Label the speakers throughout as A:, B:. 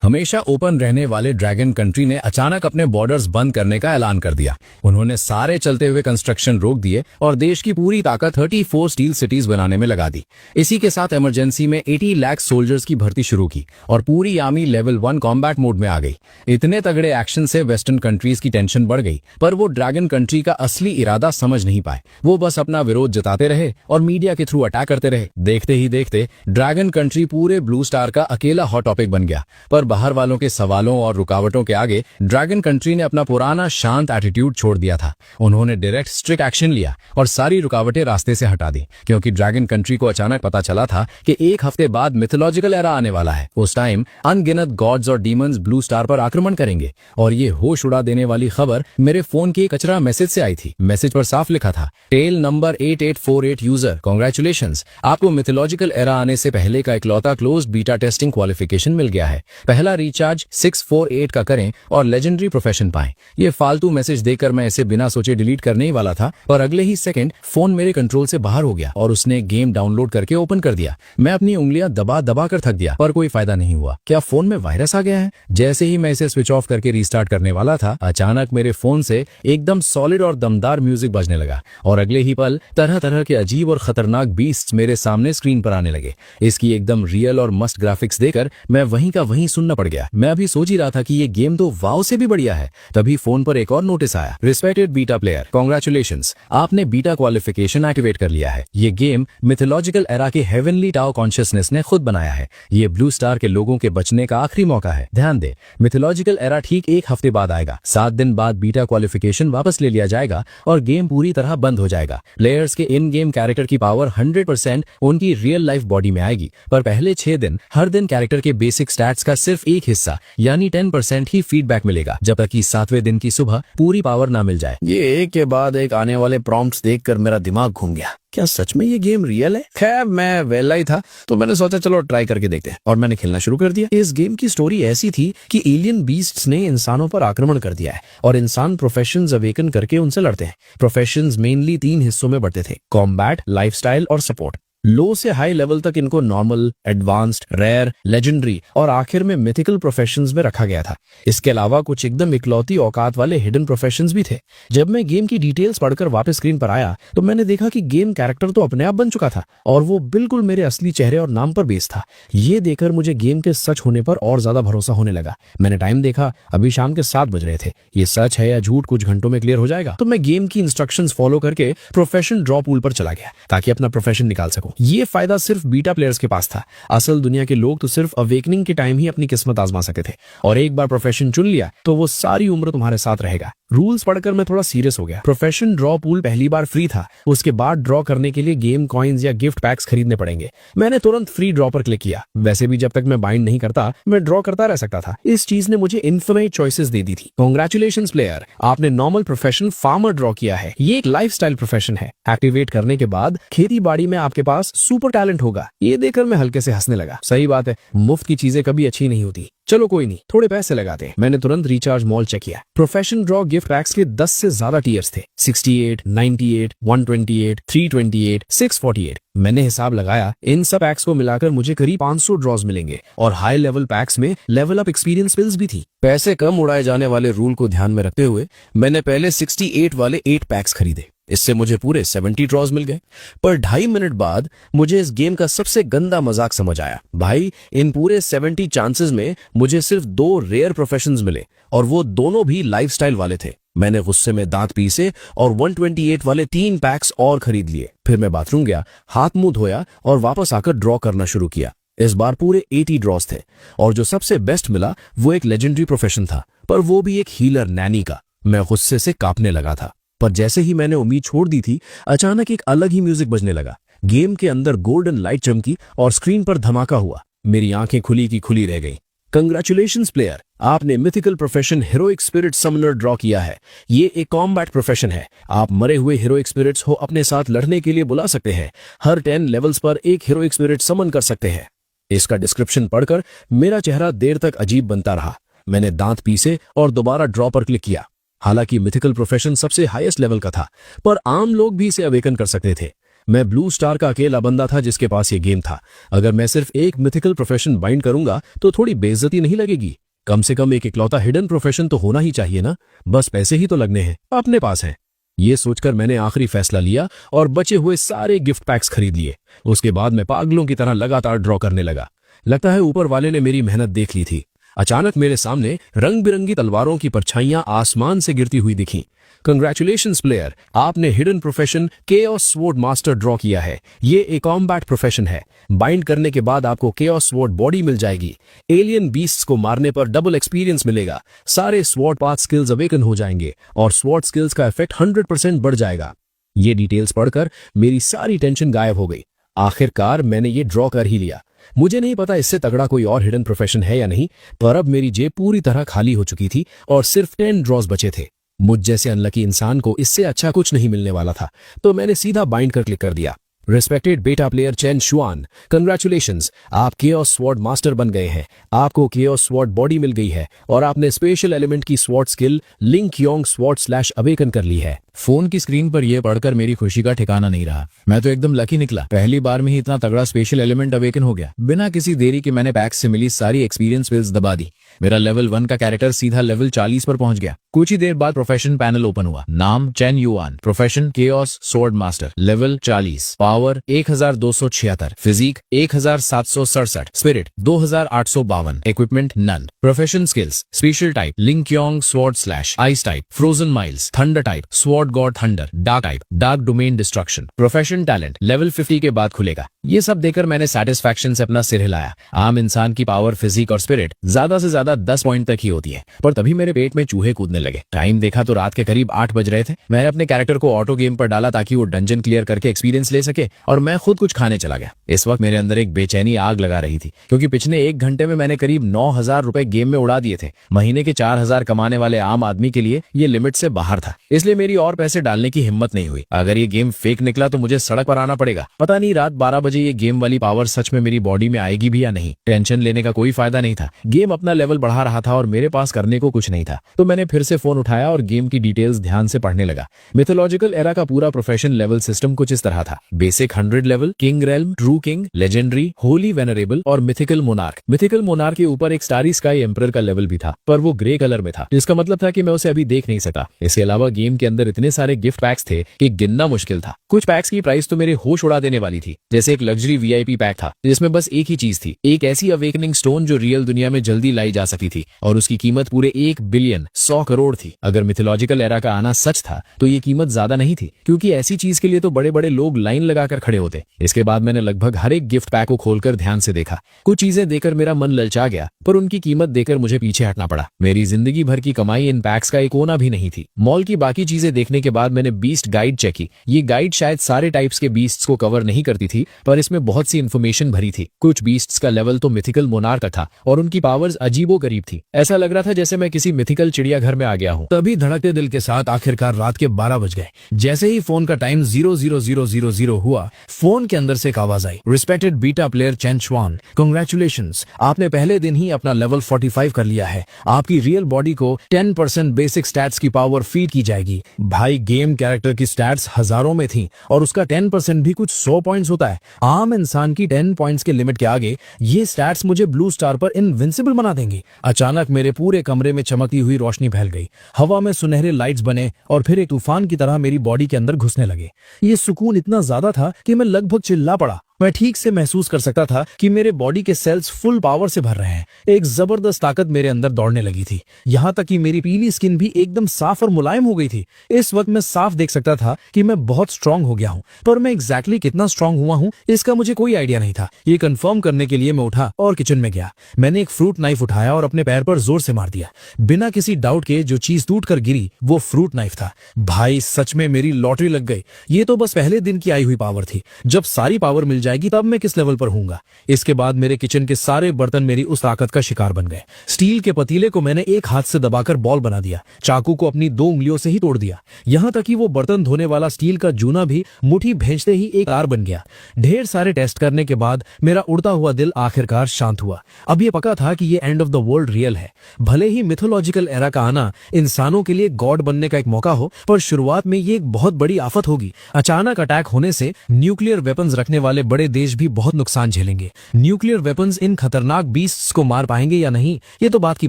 A: हमेशा ओपन रहने वाले ड्रैगन कंट्री ने अचानक अपने बॉर्डर्स बंद करने का ऐलान कर दिया। उन्होंने सारे चलते हुए कंस्ट्रक्शन रोक दिए और देश की पूरी ताकत 34 स्टील सिटीज बनाने में लगा दी। इसी के साथ इमरजेंसी में 80 लाख सोल्जर्स की भर्ती शुरू की और पूरी आर्मी लेवल 1 कॉम्बैट मोड में आ गई। इतने तगड़े एक्शन से वेस्टर्न कंट्रीज की टेंशन बढ़ गई, पर वो ड्रैगन कंट्री का असली इरादा समझ नहीं पाए। वो बस अपना विरोध जताते रहे और मीडिया के थ्रू अटैक करते रहे। देखते ही देखते ड्रैगन कंट्री पूरे ब्लू स्टार का अकेला हॉट टॉपिक बन गया। पर बाहर वालों के सवालों और रुकावटों के आगे ड्रैगन कंट्री ने अपना पुराना शांत एटीट्यूड छोड़ दिया था। उन्होंने डायरेक्ट स्ट्रिक्ट एक्शन लिया और सारी रुकावटें रास्ते से हटा दी, क्योंकि ड्रैगन कंट्री को अचानक पता चला था कि एक हफ्ते बाद मिथोलॉजिकल एरा आने वाला है। उस टाइम अनगिनत गॉड्स और डीमंस ब्लू स्टार पर आक्रमण करेंगे। और ये होश उड़ा देने वाली खबर मेरे फोन के कचरा मैसेज से आई थी। मैसेज पर साफ लिखा था, टेल नंबर 8848 यूजर, कांग्रेचुलेशंस, आपको मिथोलॉजिकल एरा आने से पहले का इकलौता क्लोज्ड बीटा टेस्टिंग क्वालिफिकेशन मिल गया है। पहला रिचार्ज 648 का करें और लेजेंडरी प्रोफेशन पाएं। ये फालतू मैसेज देकर मैं इसे बिना सोचे डिलीट करने ही वाला था, पर अगले ही सेकंड फोन मेरे कंट्रोल से बाहर हो गया और उसने गेम डाउनलोड करके ओपन कर दिया। मैं अपनी उंगलियां दबा दबा कर थक गया, पर कोई फायदा नहीं हुआ। क्या फोन में वायरस आ गया है? जैसे ही मैं इसे स्विच ऑफ करके रीस्टार्ट करने वाला था, अचानक मेरे फोन से एकदम सॉलिड और दमदार म्यूजिक बजने लगा और अगले ही पल तरह तरह के अजीब और खतरनाक बीस्ट्स मेरे सामने स्क्रीन पर आने लगे। इसकी एकदम रियल और मस्त ग्राफिक्स देकर मैं वहीं का वहीं सुनना पड़ गया। मैं अभी सोच ही रहा था कि ये गेम तो वाव से भी बढ़िया है, तभी फोन पर एक और नोटिस आया, रिस्पेक्टेड बीटा प्लेयर, कांग्रेचुलेशंस, आपने बीटा क्वालिफिकेशन एक्टिवेट कर लिया है। ये गेम मिथोलॉजिकल एरा के हेवनली टाओ कॉन्शियसनेस ने खुद बनाया है। ये ब्लू स्टार के लोगों के बचने का आखिरी मौका है। ध्यान दे, मिथोलॉजिकल एरा ठीक एक हफ्ते बाद आएगा। 7 दिन बाद बीटा क्वालिफिकेशन वापस ले लिया जाएगा और गेम पूरी तरह बंद हो जाएगा। प्लेयर्स के इन गेम कैरेक्टर की पावर 100% उनकी रियल लाइफ बॉडी में आएगी, पर पहले 6 दिन हर दिन कैरेक्टर के बेसिक स्टैट्स का सिर्फ एक हिस्सा यानी 10% ही फीडबैक मिलेगा, जब तक कि 7वें दिन की सुबह पूरी पावर ना मिल जाए।
B: ये एक के बाद एक आने वाले प्रॉम्प्ट्स देखकर मेरा दिमाग घूम गया। क्या सच में ये गेम रियल है? खैर, मैं वेला ही था तो मैंने सोचा चलो ट्राई करके देखते हैं और मैंने खेलना शुरू कर दिया। इस गेम की स्टोरी ऐसी थी कि एलियन बीस्ट्स ने इंसानों पर आक्रमण कर दिया है और इंसान प्रोफेशंस अवेकन करके उनसे लड़ते हैं। प्रोफेशंस मेनली 3 हिस्सों में बढ़ते थे, कॉम्बैट, लाइफस्टाइल और सपोर्ट। लो से हाई लेवल तक इनको नॉर्मल, एडवांस्ड, रेयर, लेजेंडरी और आखिर में मिथिकल प्रोफेशंस में रखा गया था। इसके अलावा कुछ एकदम इकलौती औकात वाले हिडन प्रोफेशंस भी थे। जब मैं गेम की डिटेल्स पढ़कर वापस स्क्रीन पर आया तो मैंने देखा कि गेम कैरेक्टर तो अपने आप बन चुका था और वो बिल्कुल मेरे असली चेहरे और नाम पर बेस्ड था। ये देखकर मुझे गेम के सच होने पर और ज्यादा भरोसा होने लगा। मैंने टाइम देखा, अभी शाम के 7 बज रहे थे। ये सच है या झूठ कुछ घंटों में क्लियर हो जाएगा। तो मैं गेम की इंस्ट्रक्शंस फॉलो करके प्रोफेशन ड्रॉ पूल पर चला गया ताकि अपना प्रोफेशन निकाल सकूं। ये फायदा सिर्फ बीटा प्लेयर्स के पास था। असल दुनिया के लोग तो सिर्फ अवेकनिंग के टाइम ही अपनी किस्मत आजमा सकते थे और एक बार प्रोफेशन चुन लिया तो वो सारी उम्र तुम्हारे साथ रहेगा। रूल्स पढ़कर मैं थोड़ा सीरियस हो गया। प्रोफेशन ड्रॉ पूल पहली बार फ्री था, उसके बाद ड्रॉ करने के लिए गेम कॉइन्स या गिफ्ट पैक्स खरीदने पड़ेंगे। मैंने तुरंत फ्री ड्रॉ पर क्लिक किया। वैसे भी जब तक मैं बाइंड नहीं करता मैं ड्रॉ करता रह सकता था। इस चीज ने मुझे इन्फिनिट चॉइसेस दे दी थी। कांग्रेचुलेशंस प्लेयर, आपने नॉर्मल प्रोफेशन फार्मर ड्रॉ किया है। ये एक लाइफस्टाइल प्रोफेशन है। एक्टिवेट करने के बाद खेती बाड़ी में आपके पास सुपर टैलेंट होगा। ये देखकर मैं हल्के से हंसने लगा। सही बात है, मुफ्त की चीजें कभी अच्छी नहीं होती। चलो कोई नहीं, थोड़े पैसे लगाते हैं। मैंने तुरंत रिचार्ज मॉल चेक किया। प्रोफेशन ड्रॉ गिफ्ट पैक्स के 10 से ज्यादा टीयर्स थे, 68, 98, 128, 328, 648। मैंने हिसाब लगाया, इन सब पैक्स को मिलाकर मुझे करीब 500 ड्रॉज मिलेंगे और हाई लेवल पैक्स में लेवल अप एक्सपीरियंस पिल्स भी थी। पैसे कम उड़ाए जाने वाले रूल को ध्यान में रखते हुए मैंने पहले 68 वाले 8 पैक्स खरीदे। इससे मुझे पूरे 70 ड्रॉज मिल गए। पर 2.5 मिनट बाद मुझे इस गेम का सबसे गंदा मजाक समझ आया। भाई, इन पूरे 70 चांसेस में मुझे सिर्फ 2 रेयर प्रोफेशंस मिले और वो दोनों भी लाइफस्टाइल वाले थे। मैंने गुस्से में दांत पीसे और 128 वाले 3 पैक्स और खरीद लिए। फिर मैं बाथरूम गया, हाथ मुंह धोया और वापस आकर ड्रॉ करना शुरू किया। इस बार पूरे 80 ड्रॉज थे और जो सबसे बेस्ट मिला वो एक लेजेंडरी प्रोफेशन था, पर वो भी एक हीलर नैनी का। मैं गुस्से से कांपने लगा था, पर जैसे ही मैंने उम्मीद छोड़ दी थी, अचानक एक अलग ही म्यूजिक बजने लगा। गेम के अंदर गोल्डन लाइट चमकी और स्क्रीन पर धमाका हुआ। मेरी आंखें खुली की खुली रह गईं। कंग्रेचुलेशंस प्लेयर, आपने mythical profession heroic spirit Sumner draw किया है। ये एक कॉम्बैट प्रोफेशन है। आप मरे हुए हीरोइक स्पिरिट्स को अपने साथ लड़ने के लिए बुला सकते हैं। हर 10 लेवल्स पर एक हीरोइक स्पिरिट समन कर सकते हैं। इसका डिस्क्रिप्शन पढ़कर मेरा चेहरा देर तक अजीब बनता रहा। मैंने दांत पीसे और दोबारा ड्रॉ पर क्लिक किया। हालांकि मिथिकल प्रोफेशन सबसे हाईएस्ट लेवल का था, पर आम लोग भी इसे अवेकन कर सकते थे। मैं ब्लू स्टार का अकेला बंदा था जिसके पास ये गेम था। अगर मैं सिर्फ एक मिथिकल प्रोफेशन बाइंड करूंगा तो थोड़ी बेइज्जती नहीं लगेगी? कम से कम एक इकलौता हिडन प्रोफेशन तो होना ही चाहिए ना। बस पैसे ही तो लगने हैं, अपने पास हैं। ये सोचकर मैंने आखिरी फैसला लिया और बचे हुए सारे गिफ्ट पैक्स खरीद लिए। उसके बाद मैं पागलों की तरह लगातार ड्रॉ करने लगा। लगता है ऊपर वाले ने मेरी मेहनत देख ली थी। अचानक मेरे सामने रंग बिरंगी तलवारों की परछाइयां आसमान से गिरती हुई दिखीं। कंग्रेचुलेशंस प्लेयर, आपने hidden profession chaos sword master draw किया है। ये एक कॉम्बैट प्रोफेशन है। बाइंड करने के बाद आपको केओस स्वॉर्ड बॉडी मिल जाएगी। एलियन बीस्ट्स को मारने पर डबल एक्सपीरियंस मिलेगा। सारे स्वॉर्ड पाथ स्किल्स अवेकन हो जाएंगे और स्वॉर्ड स्किल्स का इफेक्ट 100% बढ़ जाएगा। ये डिटेल्स पढ़कर मेरी सारी टेंशन गायब हो गई। आखिरकार मैंने ये ड्रॉ कर ही लिया। मुझे नहीं पता इससे तगड़ा कोई और हिडन प्रोफेशन है या नहीं, पर अब मेरी जेब पूरी तरह खाली हो चुकी थी और सिर्फ 10 ड्रॉज बचे थे। मुझ जैसे अनलकी इंसान को इससे अच्छा कुछ नहीं मिलने वाला था, तो मैंने सीधा बाइंड कर क्लिक कर दिया। रिस्पेक्टेड बेटा प्लेयर चेन शुआन, कंग्रेचुलेशंस, आप केओस स्वॉर्ड मास्टर बन गए हैं। आपको केओस स्वॉर्ड बॉडी मिल गई है और आपने स्पेशल एलिमेंट की स्वॉर्ड स्किल लिंक योंग स्वॉर्ड स्लैश अवेकन कर ली है। फोन की स्क्रीन पर यह पढ़कर मेरी खुशी का ठिकाना नहीं रहा। मैं तो एकदम लकी निकला। पहली बार में ही इतना तगड़ा स्पेशल एलिमेंट अवेकन हो गया। बिना किसी देरी के मैंने पैक्स से मिली सारी एक्सपीरियंस पिल्स दबा दी। मेरा लेवल 1 का कैरेक्टर सीधा लेवल 40 पर पहुंच गया। कुछ ही देर बाद प्रोफेशन पैनल ओपन हुआ। नाम Chen Yuan, profession chaos sword master, level 40, power 1276, physique 1767, spirit 2852, equipment none, profession skills special type लिंक योंग sword slash, ice type frozen miles, thunder type sword god thunder, dark type dark domain destruction, profession talent level 50 के बाद खुलेगा। ये सब देकर मैंने satisfaction से अपना सिर हिलाया। आम इंसान की पावर, फिजिक और स्पिरिट ज्यादा से ज्यादा 10 पॉइंट तक ही होती है, पर तभी मेरे पेट में चूहे कूदने लगे। टाइम देखा तो रात के करीब 8 बज रहे थे। मैंने अपने कैरेक्टर को ऑटो गेम पर डाला ताकि वो डंजन क्लियर करके एक्सपीरियंस ले सके और मैं खुद कुछ खाने चला गया। इस वक्त मेरे अंदर एक बेचैनी आग लगा रही थी, क्योंकि पिछले 1 घंटे में मैंने करीब 9,000 रुपए गेम में उड़ा दिए थे। महीने के 4,000 कमाने वाले आम आदमी के लिए ये लिमिट से बाहर था, इसलिए मेरी और पैसे डालने की हिम्मत नहीं हुई। अगर ये गेम फेक निकला तो मुझे सड़क पर आना पड़ेगा। पता नहीं रात 12 बजे ये गेम वाली पावर सच में मेरी बॉडी में आएगी भी या नहीं। टेंशन लेने का कोई फायदा नहीं था। गेम अपना लेवल बढ़ा रहा था और मेरे पास करने को कुछ नहीं था, तो मैंने फिर से फोन उठाया और गेम की डिटेल्स ध्यान से पढ़ने लगा। मिथोलॉजिकल एरा का पूरा प्रोफेशन लेवल सिस्टम कुछ इस तरह था। Basic 100 level, king realm, true king, legendary, Holi venerable और मिथिकल मोनार्क। मिथिकल मोनार्क के ऊपर एक स्टारी स्काई एम्परर का लेवल भी था, पर वो ग्रे कलर में था, जिसका मतलब था कि मैं उसे अभी देख नहीं सकता। इसके अलावा गेम के अंदर इतने सारे गिफ्ट पैक्स थे कि गिनना मुश्किल था। कुछ पैक्स की प्राइस तो मेरे होश उड़ा देने वाली थी, जैसे एक लग्जरी वीआईपी पैक था जिसमें बस एक ही चीज थी, एक ऐसी अवेकनिंग स्टोन जो रियल दुनिया में जल्दी लाई जा सकती थी, और उसकी कीमत पूरे 1 बिलियन 100 करोड़ थी। अगर मिथोलॉजिकल एरा का आना सच था तो ये कीमत ज्यादा नहीं थी, क्योंकि ऐसी चीज के लिए तो बड़े बड़े लोग लाइन लगाकर खड़े होते। इसके बाद मैंने लगभग हर एक गिफ्ट पैक को खोलकर ध्यान से देखा। कुछ चीजें देकर मेरा मन ललचा गया, पर उनकी कीमत देकर मुझे पीछे हटना पड़ा। मेरी जिंदगी भर की कमाई इन पैक्स का एक कोना भी नहीं थी। मॉल की बाकी चीजें देखने के बाद मैंने बीस्ट गाइड चेक की। ये गाइड शायद सारे टाइप्स के बीस्ट्स को कवर नहीं करती थी, पर इसमें बहुत सी इन्फॉर्मेशन भरी थी। कुछ बीस्ट्स का लेवल तो मिथिकल मोनार्क का था और उनकी पावर्स अजीबो गरीब थी। ऐसा लग रहा था जैसे मैं किसी मिथिकल चिड़ियाघर में आ गया हूँ। तभी धड़कते दिल के साथ आखिरकार रात के 12 बज गए। जैसे ही फोन का टाइम 00000 हुआ, फोन के अंदर से एक आवाज आई। Respected beta player Chen Shuan, congratulations, आपने पहले दिन ही अपना लेवल 45 कर लिया है। आपकी रियल बॉडी को 10% बेसिक स्टैट्स की पावर फीड की जाएगी। भाई, गेम कैरेक्टर की स्टैट्स हजारों में थी और उसका 10% भी कुछ 100 पॉइंट्स होता है। आम इंसान की 10 पॉइंट्स के लिमिट के आगे ये स्टैट्स मुझे ब्लू स्टार पर इनविंसिबल बना देंगी। अचानक मेरे पूरे कमरे में चमकती हुई रोशनी फैल गई। हवा में सुनहरे लाइट्स बने और फिर एक तूफान की तरह मेरी बॉडी के अंदर घुसने लगे। ये सुकून इतना ज्यादा था कि मैं लगभग चिल्ला पड़ा। मैं ठीक से महसूस कर सकता था कि मेरे बॉडी के सेल्स फुल पावर से भर रहे हैं। एक जबरदस्त ताकत मेरे अंदर दौड़ने लगी थी, यहाँ तक कि मेरी पीली स्किन भी एकदम साफ और मुलायम हो गई थी। इस वक्त मैं साफ देख सकता था कि मैं बहुत स्ट्रांग हो गया हूँ, पर मैं एग्जैक्टली कितना स्ट्रांग हुआ हूँ इसका मुझे कोई आइडिया नहीं था। ये कंफर्म करने के लिए मैं उठा और किचन में गया। मैंने एक फ्रूट नाइफ उठाया और अपने पैर पर जोर से मार दिया। बिना किसी डाउट के जो चीज टूट कर गिरी वो फ्रूट नाइफ था। भाई, सच में मेरी लॉटरी लग गई। ये तो बस पहले दिन की आई हुई पावर थी। जब सारी पावर मिल जाएगी तब मैं किस लेवल पर हूंगा। इसके बाद मेरे किचन के सारे बर्तन मेरी उस ताकत का शिकार बन गए। स्टील के पतीले को मैंने एक हाथ से दबाकर बॉल बना दिया, चाकू को अपनी 2 उंगलियों से ही तोड़ दिया, यहां तक कि वो बर्तन धोने वाला स्टील का जूना भी मुट्ठी भेजते ही एक तार बन गया। ढेर सारे टेस्ट करने के बाद मेरा उड़ता हुआ दिल आखिरकार शांत हुआ। अब ये पक्का था कि ये end of the world real है। भले ही मिथोलॉजिकल एरा का आना इंसानों के लिए गॉड बनने का एक मौका हो, पर शुरुआत में ये एक बहुत बड़ी आफत होगी। अचानक अटैक होने से न्यूक्लियर वेपन्स रखने वाले बड़े देश भी बहुत नुकसान झेलेंगे। न्यूक्लियर वेपन्स इन खतरनाक बीस्ट्स को मार पाएंगे या नहीं, ये तो बात की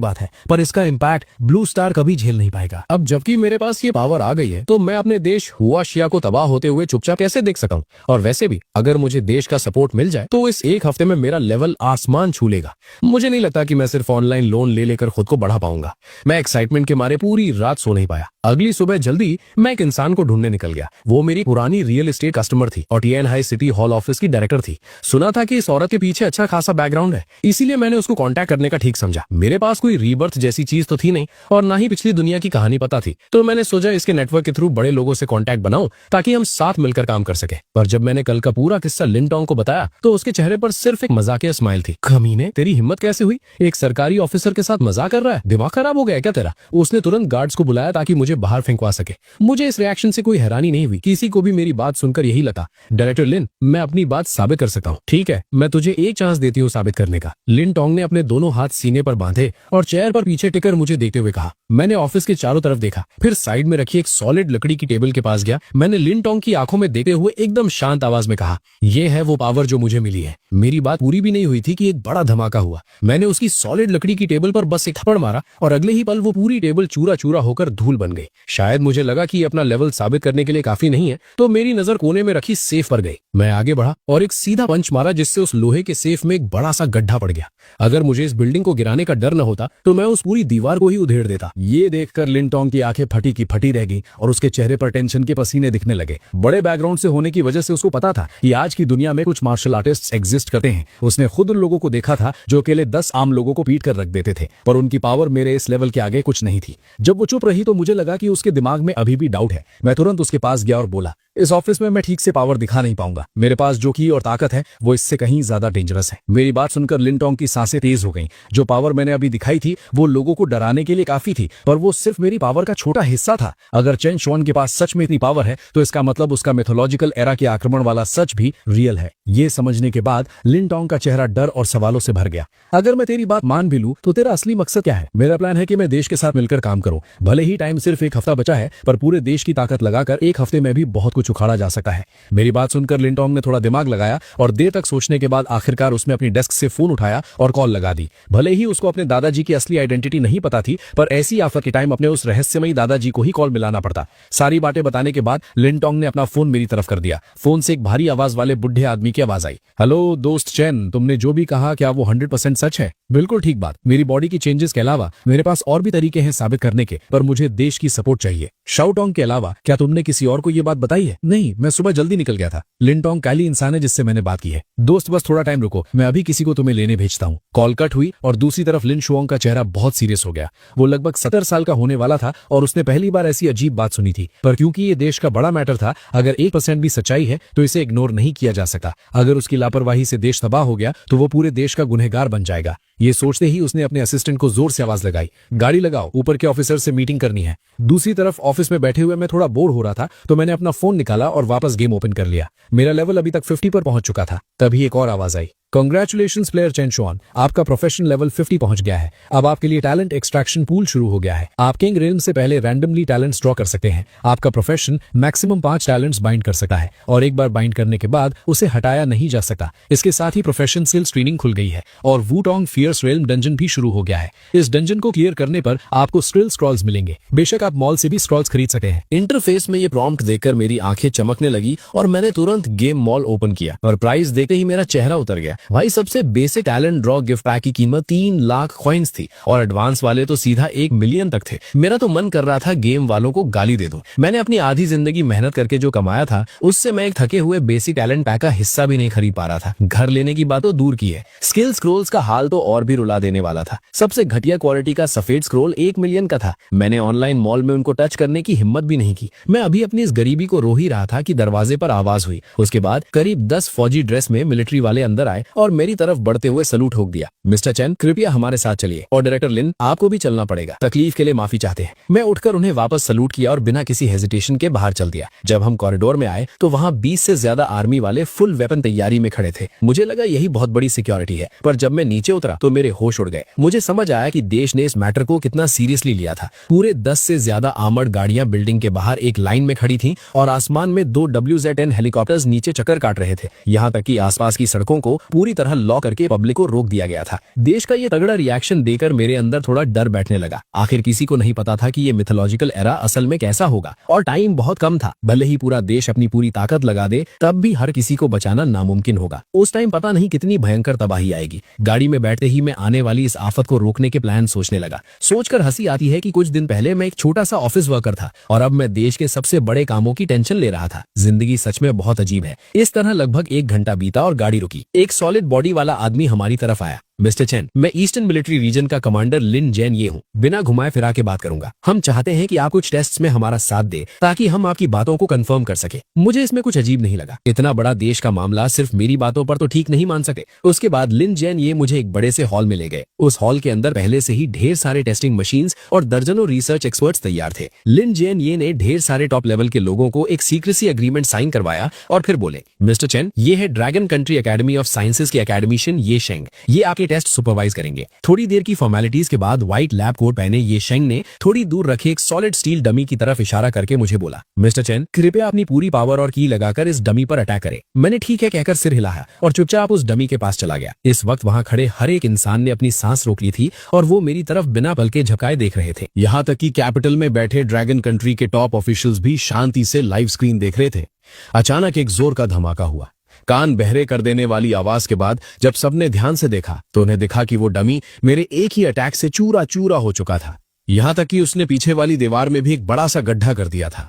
B: बात है, पर इसका इम्पैक्ट ब्लू स्टार कभी झेल नहीं पाएगा।
A: अब जबकि मेरे पास ये पावर आ गई है, तो मैं अपने देश हुआ शिया को तबाह होते हुए चुपचाप कैसे देख सकूं? और वैसे भी अगर मुझे देश का सपोर्ट मिल जाए तो इस एक हफ्ते में मेरा लेवल आसमान छू लेगा। मुझे नहीं लगता कि मैं सिर्फ ऑनलाइन लोन ले लेकर खुद को बढ़ा पाऊंगा। मैं एक्साइटमेंट के मारे पूरी रात सो नहीं पाया। अगली सुबह जल्दी मैं एक इंसान को ढूंढने निकल गया। वो मेरी पुरानी रियल एस्टेट कस्टमर थी और TN high city hall office की डायरेक्टर थी। सुना था कि इस औरत के पीछे अच्छा खासा बैकग्राउंड है, इसीलिए मैंने उसको कांटेक्ट करने का ठीक समझा। मेरे पास कोई रीबर्थ जैसी चीज तो थी नहीं और ना ही पिछली दुनिया की कहानी पता थी, तो मैंने सोचा इसके नेटवर्क के थ्रू बड़े लोगों से कांटेक्ट बनाऊं ताकि हम साथ मिलकर काम कर सके। पर जब मैंने कल का पूरा किस्सा लिन टोंग को बताया तो उसके चेहरे पर सिर्फ एक मजाकिया स्माइल थी। कमीने, तेरी हिम्मत कैसे हुई? एक सरकारी ऑफिसर के साथ मजाक कर रहा है? दिमाग खराब हो गया क्या तेरा? उसने तुरंत गार्ड्स को बुलाया ताकि मुझे बाहर फेंकवा सके। मुझे इस रिएक्शन से कोई हैरानी नहीं हुई, किसी को भी मेरी बात सुनकर यही लगा, डायरेक्टर लिन, मैं अपनी बात साबित कर सकता हूँ। ठीक है, मैं तुझे एक चांस देती हूँ साबित करने का। लिन टोंग ने अपने दोनों हाथ सीने पर बांधे और चेयर पर पीछे टिकर मुझे देखते हुए कहा। मैंने ऑफिस के चारों तरफ देखा, फिर साइड में रखी एक सॉलिड लकड़ी की टेबल के पास गया। मैंने लिन टोंग की आंखों में देखते हुए एकदम शांत आवाज में कहा, यह है वो पावर जो मुझे मिली है। मेरी बात पूरी भी नहीं हुई थी कि एक बड़ा धमाका हुआ। मैंने उसकी सॉलिड लकड़ी की टेबल पर बस एक थप्पड़ मारा और अगले ही पल वो पूरी टेबल चूरा चूरा होकर धूल बन गई। शायद मुझे लगा कि अपना लेवल साबित करने के लिए काफी नहीं है, तो मेरी नजर कोने में रखी सेफ पर गई। मैं आगे बढ़ा और एक सीधा पंच मारा जिससे उस लोहे के सेफ में एक बड़ा सा गड्ढा पड़ गया। अगर मुझे इस बिल्डिंग को गिराने का डर न होता तो मैं उस पूरी दीवार को ही उधेड़ देता। ये देखकर लिन टोंग की आंखें फटी की फटी रह गई और उसके चेहरे पर टेंशन के पसीने दिखने लगे। बड़े बैकग्राउंड से होने की वजह से उसको पता था कि आज की दुनिया में कुछ मार्शल आर्टिस्ट एग्जिस्ट करते हैं। उसने खुद उन लोगों को देखा था जो अकेले 10 आम लोगों को पीट कर रख देते थे, पर उनकी पावर मेरे इस लेवल के आगे कुछ नहीं थी। जब वो चुप रही तो मुझे लगा कि उसके दिमाग में अभी भी डाउट है। मैं तुरंत उसके पास गया और बोला, इस ऑफिस में मैं ठीक से पावर दिखा नहीं पाऊंगा। मेरे पास जो की और ताकत है वो इससे कहीं ज्यादा डेंजरस है। मेरी बात सुनकर लिन टोंग की सांसें तेज हो गईं। जो पावर मैंने अभी दिखाई थी वो लोगों को डराने के लिए काफी थी, पर वो सिर्फ मेरी पावर का छोटा हिस्सा था। अगर चेन शुआन के पास सच में इतनी पावर है तो इसका मतलब उसका मिथोलॉजिकल एरा के आक्रमण वाला सच भी रियल है। ये समझने के बाद लिन टोंग का चेहरा डर और सवालों से भर गया। अगर मैं तेरी बात मान भी लूं तो तेरा असली मकसद क्या है? मेरा प्लान है कि मैं देश के साथ मिलकर काम करूं। भले ही टाइम सिर्फ एक हफ्ता बचा है, पर पूरे देश की ताकत लगाकर एक हफ्ते में भी बहुत कुछ उखाड़ा जा सकता है। मेरी बात सुनकर लिन टोंग ने थोड़ा दिमाग लगाया और देर तक सोचने के बाद आखिरकार उसने अपनी डेस्क से फोन उठाया और कॉल लगा दी। भले ही उसको अपने दादाजी की असली आइडेंटिटी नहीं पता थी, पर ऐसी आफत के टाइम अपने उस रहस्यमयी दादाजी को ही कॉल मिलाना पड़ता। सारी बातें बताने के बाद लिन टोंग ने अपना फोन मेरी तरफ कर दिया। फोन से एक भारी आवाज वाले बुढ़े आदमी की आवाज आई, हेलो दोस्त चैन, तुमने जो भी कहा क्या वो 100% सच है? बिल्कुल ठीक बात। मेरी बॉडी की चेंजेस के अलावा मेरे पास और भी तरीके हैं साबित करने के, पर मुझे देश की सपोर्ट चाहिए। शाओटोंग के अलावा क्या तुमने किसी और को ये बात बताई है? नहीं, मैं सुबह जल्दी निकल गया था। लिन टोंग काली इंसान है जिससे मैंने बात की है। दोस्त बस थोड़ा टाइम रुको, मैं अभी किसी को तुम्हें लेने भेजता हूँ। कॉल कट हुई और दूसरी तरफ लिन शुआंग का चेहरा बहुत सीरियस हो गया। वो लगभग 70 साल का होने वाला था और उसने पहली बार ऐसी अजीब बात सुनी थी, पर क्योंकि ये देश का बड़ा मैटर था, अगर 1% भी सच्चाई है तो इसे इग्नोर नहीं किया जा सकता। अगर उसकी लापरवाही से देश तबाह हो गया तो वो पूरे देश का गुनहगार बन जाएगा। ये सोचते ही उसने अपने असिस्टेंट को जोर से आवाज लगाई, गाड़ी लगाओ, ऊपर के ऑफिसर से मीटिंग करनी है। दूसरी तरफ ऑफिस में बैठे हुए मैं थोड़ा बोर हो रहा था, तो मैंने अपना फोन निकाला और वापस गेम ओपन कर लिया। मेरा लेवल अभी तक 50 पर पहुंच चुका था। तभी एक और आवाज आई, कांग्रेचुलेशंस प्लेयर चेन शुआन, आपका प्रोफेशनल लेवल 50 पहुंच गया है। अब आपके लिए टैलेंट एक्सट्रैक्शन पूल शुरू हो गया है। आप किंग रेल्म से पहले रैंडमली टैलेंट्स ड्रॉ कर सकते हैं। आपका प्रोफेशन मैक्सिमम 5 टैलेंट्स बाइंड कर सकता है और एक बार बाइंड करने के बाद उसे हटाया नहीं जा सकता। इसके साथ ही प्रोफेशन स्किल स्क्रीनिंग खुल गई है और वूटोंग फियर्स रेल्म डंजन भी शुरू हो गया है। इस डंजन को क्लियर करने पर आपको स्क्रिल स्क्रॉल्स मिलेंगे। बेशक आप मॉल से भी स्क्रॉल्स खरीद सकते हैं। इंटरफेस में ये प्रॉम्प्ट देखकर मेरी आंखें चमकने लगी और मैंने तुरंत गेम मॉल ओपन किया और प्राइस देखते ही मेरा चेहरा उतर गया।
B: भाई सबसे basic talent draw gift pack की कीमत 3 लाख कॉइन्स थी और एडवांस वाले तो सीधा 1 मिलियन तक थे। मेरा तो मन कर रहा था गेम वालों को गाली दे दूं। मैंने अपनी आधी जिंदगी मेहनत करके जो कमाया था उससे मैं एक थके हुए बेसिक टैलेंट पैक का हिस्सा भी नहीं खरीद पा रहा था। घर लेने की बात तो दूर की है, स्किल स्क्रोल्स का हाल तो और भी रुला देने वाला था। सबसे घटिया क्वालिटी का सफेद स्क्रोल 1 मिलियन का था। मैंने ऑनलाइन मॉल में उनको टच करने की हिम्मत भी नहीं की। मैं अभी अपनी इस गरीबी को रो ही रहा था कि दरवाजे पर आवाज हुई। उसके बाद करीब 10 फौजी ड्रेस में मिलिट्री वाले अंदर आए और मेरी तरफ बढ़ते हुए सलूट ठोक दिया। मिस्टर चैन, कृपया हमारे साथ चलिए, और डायरेक्टर लिन, आपको भी चलना पड़ेगा। तकलीफ के लिए माफी चाहते हैं। मैं उठकर उन्हें वापस सलूट किया और बिना किसी हेजिटेशन के बाहर चल दिया। जब हम कॉरिडोर में आए तो वहां 20 से ज्यादा आर्मी वाले फुल वेपन तैयारी में खड़े थे। मुझे लगा यही बहुत बड़ी सिक्योरिटी है, पर जब मैं नीचे उतरा तो मेरे होश उड़ गए। मुझे समझ आया कि देश ने इस मैटर को कितना सीरियसली लिया था। पूरे 10 से ज्यादा आर्मर्ड गाड़ियां बिल्डिंग के बाहर एक लाइन में खड़ी थीं और आसमान में 2 WZ-10 हेलीकॉप्टर्स नीचे चक्कर काट रहे थे। यहाँ तक कि आसपास की सड़कों को पूरी तरह लॉक करके पब्लिक को रोक दिया गया था। देश का ये तगड़ा रिएक्शन देकर मेरे अंदर थोड़ा डर बैठने लगा। आखिर किसी को नहीं पता था कि ये मिथोलॉजिकल एरा असल में कैसा होगा, और टाइम बहुत कम था। भले ही पूरा देश अपनी पूरी ताकत लगा दे, तब भी हर किसी को बचाना नामुमकिन होगा। उस टाइम पता नहीं कितनी भयंकर तबाही आएगी। गाड़ी में बैठते ही मैं आने वाली इस आफत को रोकने के प्लान सोचने लगा। सोचकर हंसी आती है कि कुछ दिन पहले मैं एक छोटा सा ऑफिस वर्कर था और अब मैं देश के सबसे बड़े कामों की टेंशन ले रहा था। जिंदगी सच में बहुत अजीब है। इस तरह लगभग 1 घंटा बीता और गाड़ी रुकी। एक सॉलिड बॉडी वाला आदमी हमारी तरफ आया। मिस्टर चैन, मैं ईस्टर्न मिलिट्री रीजन का कमांडर लिन जैन ये हूँ। बिना घुमाए फिरा के बात करूंगा। हम चाहते हैं कि आप कुछ टेस्ट्स में हमारा साथ दे ताकि हम आपकी बातों को कंफर्म कर सके। मुझे इसमें कुछ अजीब नहीं लगा। इतना बड़ा देश का मामला सिर्फ मेरी बातों पर तो ठीक नहीं मान सके। उसके बाद लिन जैन ये मुझे एक बड़े से हॉल में ले गए। उस हॉल के अंदर पहले से ही ढेर सारे टेस्टिंग मशीन्स और दर्जनों रिसर्च एक्सपर्ट्स तैयार थे। लिन जैन ये ने ढेर सारे टॉप लेवल के लोगों को एक सीक्रेसी एग्रीमेंट साइन करवाया और फिर बोले, मिस्टर चैन, ये है dragon country academy of sciences के एकेडमिशियन ये शेंग। ये आपके टेस्ट सुपरवाइज करेंगे। थोड़ी देर की फॉर्मेलिटीज के बाद व्हाइट लैब कोट पहने ये शेंग ने थोड़ी दूर रखे एक सॉलिड स्टील डमी की तरफ इशारा करके मुझे बोला, मिस्टर चैन, कृपया अपनी पूरी पावर और की लगाकर इस डमी पर अटैक करें। मैंने ठीक है कहकर सिर हिलाया और चुपचाप उस डमी के पास चला गया। इस वक्त वहां खड़े हर एक इंसान ने अपनी सांस रोक ली थी और वो मेरी तरफ बिना पलके झपकाए देख रहे थे। यहाँ तक कि कैपिटल में बैठे ड्रैगन कंट्री के टॉप ऑफिशियल्स भी शांति से लाइव स्क्रीन देख रहे थे। अचानक एक जोर का धमाका हुआ। कान बहरे कर देने वाली आवाज के बाद जब सबने ध्यान से देखा तो उन्हें दिखा कि वो डमी मेरे एक ही अटैक से चूरा चूरा हो चुका था। यहां तक कि उसने पीछे वाली दीवार में भी एक बड़ा सा गड्ढा कर दिया था।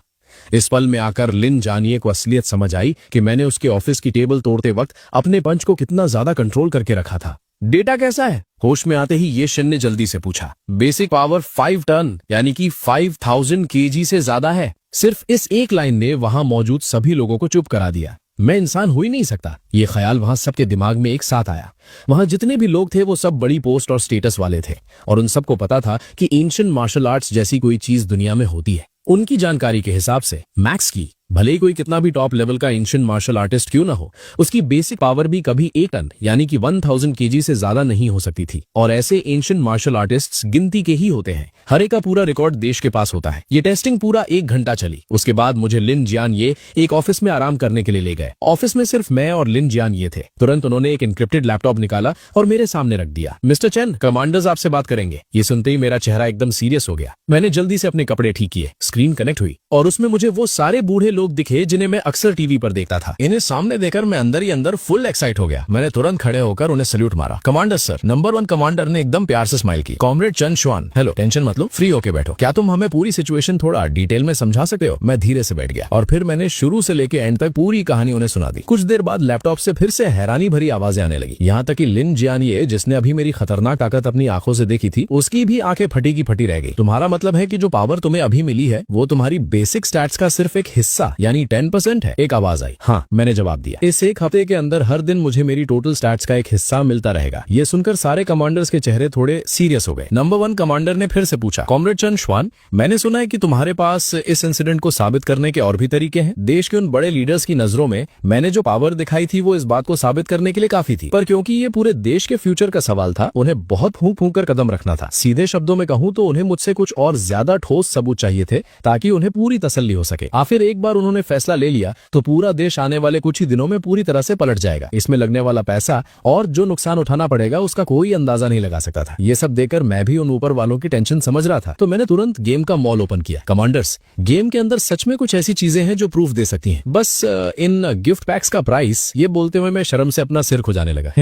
B: इस पल में आकर लिन जानिए को असलियत समझ आई कि मैंने उसके ऑफिस की टेबल तोड़ते वक्त अपने पंच को कितना ज्यादा कंट्रोल करके रखा था। डेटा कैसा है? होश में आते ही ये शन ने जल्दी से पूछा। बेसिक पावर 5 टन यानी कि 5000 kg से ज्यादा है। सिर्फ इस एक लाइन ने वहां मौजूद सभी लोगों को चुप करा दिया। मैं इंसान हो ही नहीं सकता, ये ख्याल वहां सबके दिमाग में एक साथ आया। वहां जितने भी लोग थे वो सब बड़ी पोस्ट और स्टेटस वाले थे और उन सबको पता था कि एंशिएंट मार्शल आर्ट्स जैसी कोई चीज दुनिया में होती है। उनकी जानकारी के हिसाब से मैक्स की, भले ही कोई कितना भी टॉप लेवल का एंशिएंट मार्शल आर्टिस्ट क्यों ना हो, उसकी बेसिक पावर भी कभी 1 टन यानी कि 1000 kg से ज्यादा नहीं हो सकती थी। और ऐसे एंशिएंट मार्शल आर्टिस्ट्स गिनती के ही होते हैं। हर एक का पूरा रिकॉर्ड देश के पास होता है। ये टेस्टिंग पूरा 1 घंटा चली। उसके बाद मुझे लिन जियान ये एक ऑफिस में आराम करने के लिए ले गए। ऑफिस में सिर्फ मैं और लिन जियान ये थे। तुरंत उन्होंने एक एन्क्रिप्टेड लैपटॉप निकाला और मेरे सामने रख दिया। मिस्टर चैन, कमांडर्स आपसे बात करेंगे। ये सुनते ही मेरा चेहरा एकदम सीरियस हो गया। मैंने जल्दी से अपने कपड़े ठीक किए। स्क्रीन कनेक्ट हुई और उसमें मुझे वो सारे बूढ़े लोग दिखे जिन्हें मैं अक्सर टीवी पर देखता था। इन्हें सामने देखकर मैं अंदर ही अंदर फुल एक्साइट हो गया। मैंने तुरंत खड़े होकर उन्हें सल्यूट मारा। Commander sir. नंबर 1 कमांडर ने एकदम प्यार से स्माइल की। कॉमरेड चन श्वान। हेलो, टेंशन मत लो, फ्री होके बैठो। क्या तुम हमें पूरी सिचुएशन थोड़ा डिटेल में समझा सकते हो? मैं धीरे से बैठ गया और फिर मैंने शुरू से लेके एंड तक पूरी कहानी उन्हें सुना दी। कुछ देर बाद लैपटॉप से फिर से हैरानी भरी आवाजें आने लगी। यहाँ तक कि लिन जियानिए, जिसने अभी मेरी खतरनाक ताकत अपनी आंखों से देखी थी, उसकी भी आंखें फटी की फटी रह गई। तुम्हारा मतलब है कि जो पावर तुम्हें अभी मिली है वो तुम्हारी बेसिक स्टैट्स का सिर्फ एक हिस्सा यानी 10% है? एक आवाज आई। हाँ, मैंने जवाब दिया। इस 1 हफ्ते के अंदर हर दिन मुझे मेरी टोटल स्टैट्स का एक हिस्सा मिलता रहेगा। ये सुनकर सारे कमांडर्स के चेहरे थोड़े सीरियस हो गए। नंबर 1 कमांडर ने फिर से पूछा, कॉमरेड चन श्वान, मैंने सुना है कि तुम्हारे पास इस इंसिडेंट को साबित करने के और भी तरीके हैं। देश के उन बड़े लीडर्स की नजरों में मैंने जो पावर दिखाई थी वो इस बात को साबित करने के लिए काफी थी, पर क्योंकि ये पूरे देश के फ्यूचर का सवाल था, उन्हें बहुत फूंक फूंक कर कदम रखना था। सीधे शब्दों में कहूं तो उन्हें मुझसे कुछ और ज्यादा ठोस सबूत चाहिए थे ताकि उन्हें पूरी तसल्ली हो सके। आखिर एक बार उन्होंने फैसला ले लिया तो पूरा देश आने वाले कुछ ही दिनों में पूरी तरह से पलट जाएगा। इसमें लगने वाला पैसा और जो नुकसान उठाना पड़ेगा उसका कोई अंदाजा नहीं लगा सकता था। ये सब देखकर मैं भी उन ऊपर वालों की टेंशन समझ रहा था, तो मैंने तुरंत गेम का मॉल ओपन किया। कमांडर्स, गेम के अंदर सच में कुछ ऐसी चीजें हैं जो प्रूफ दे सकती हैं। बस इन गिफ्ट पैक्स का प्राइस, ये बोलते हुए मैं शर्म से अपना सिर खुजाने लगा।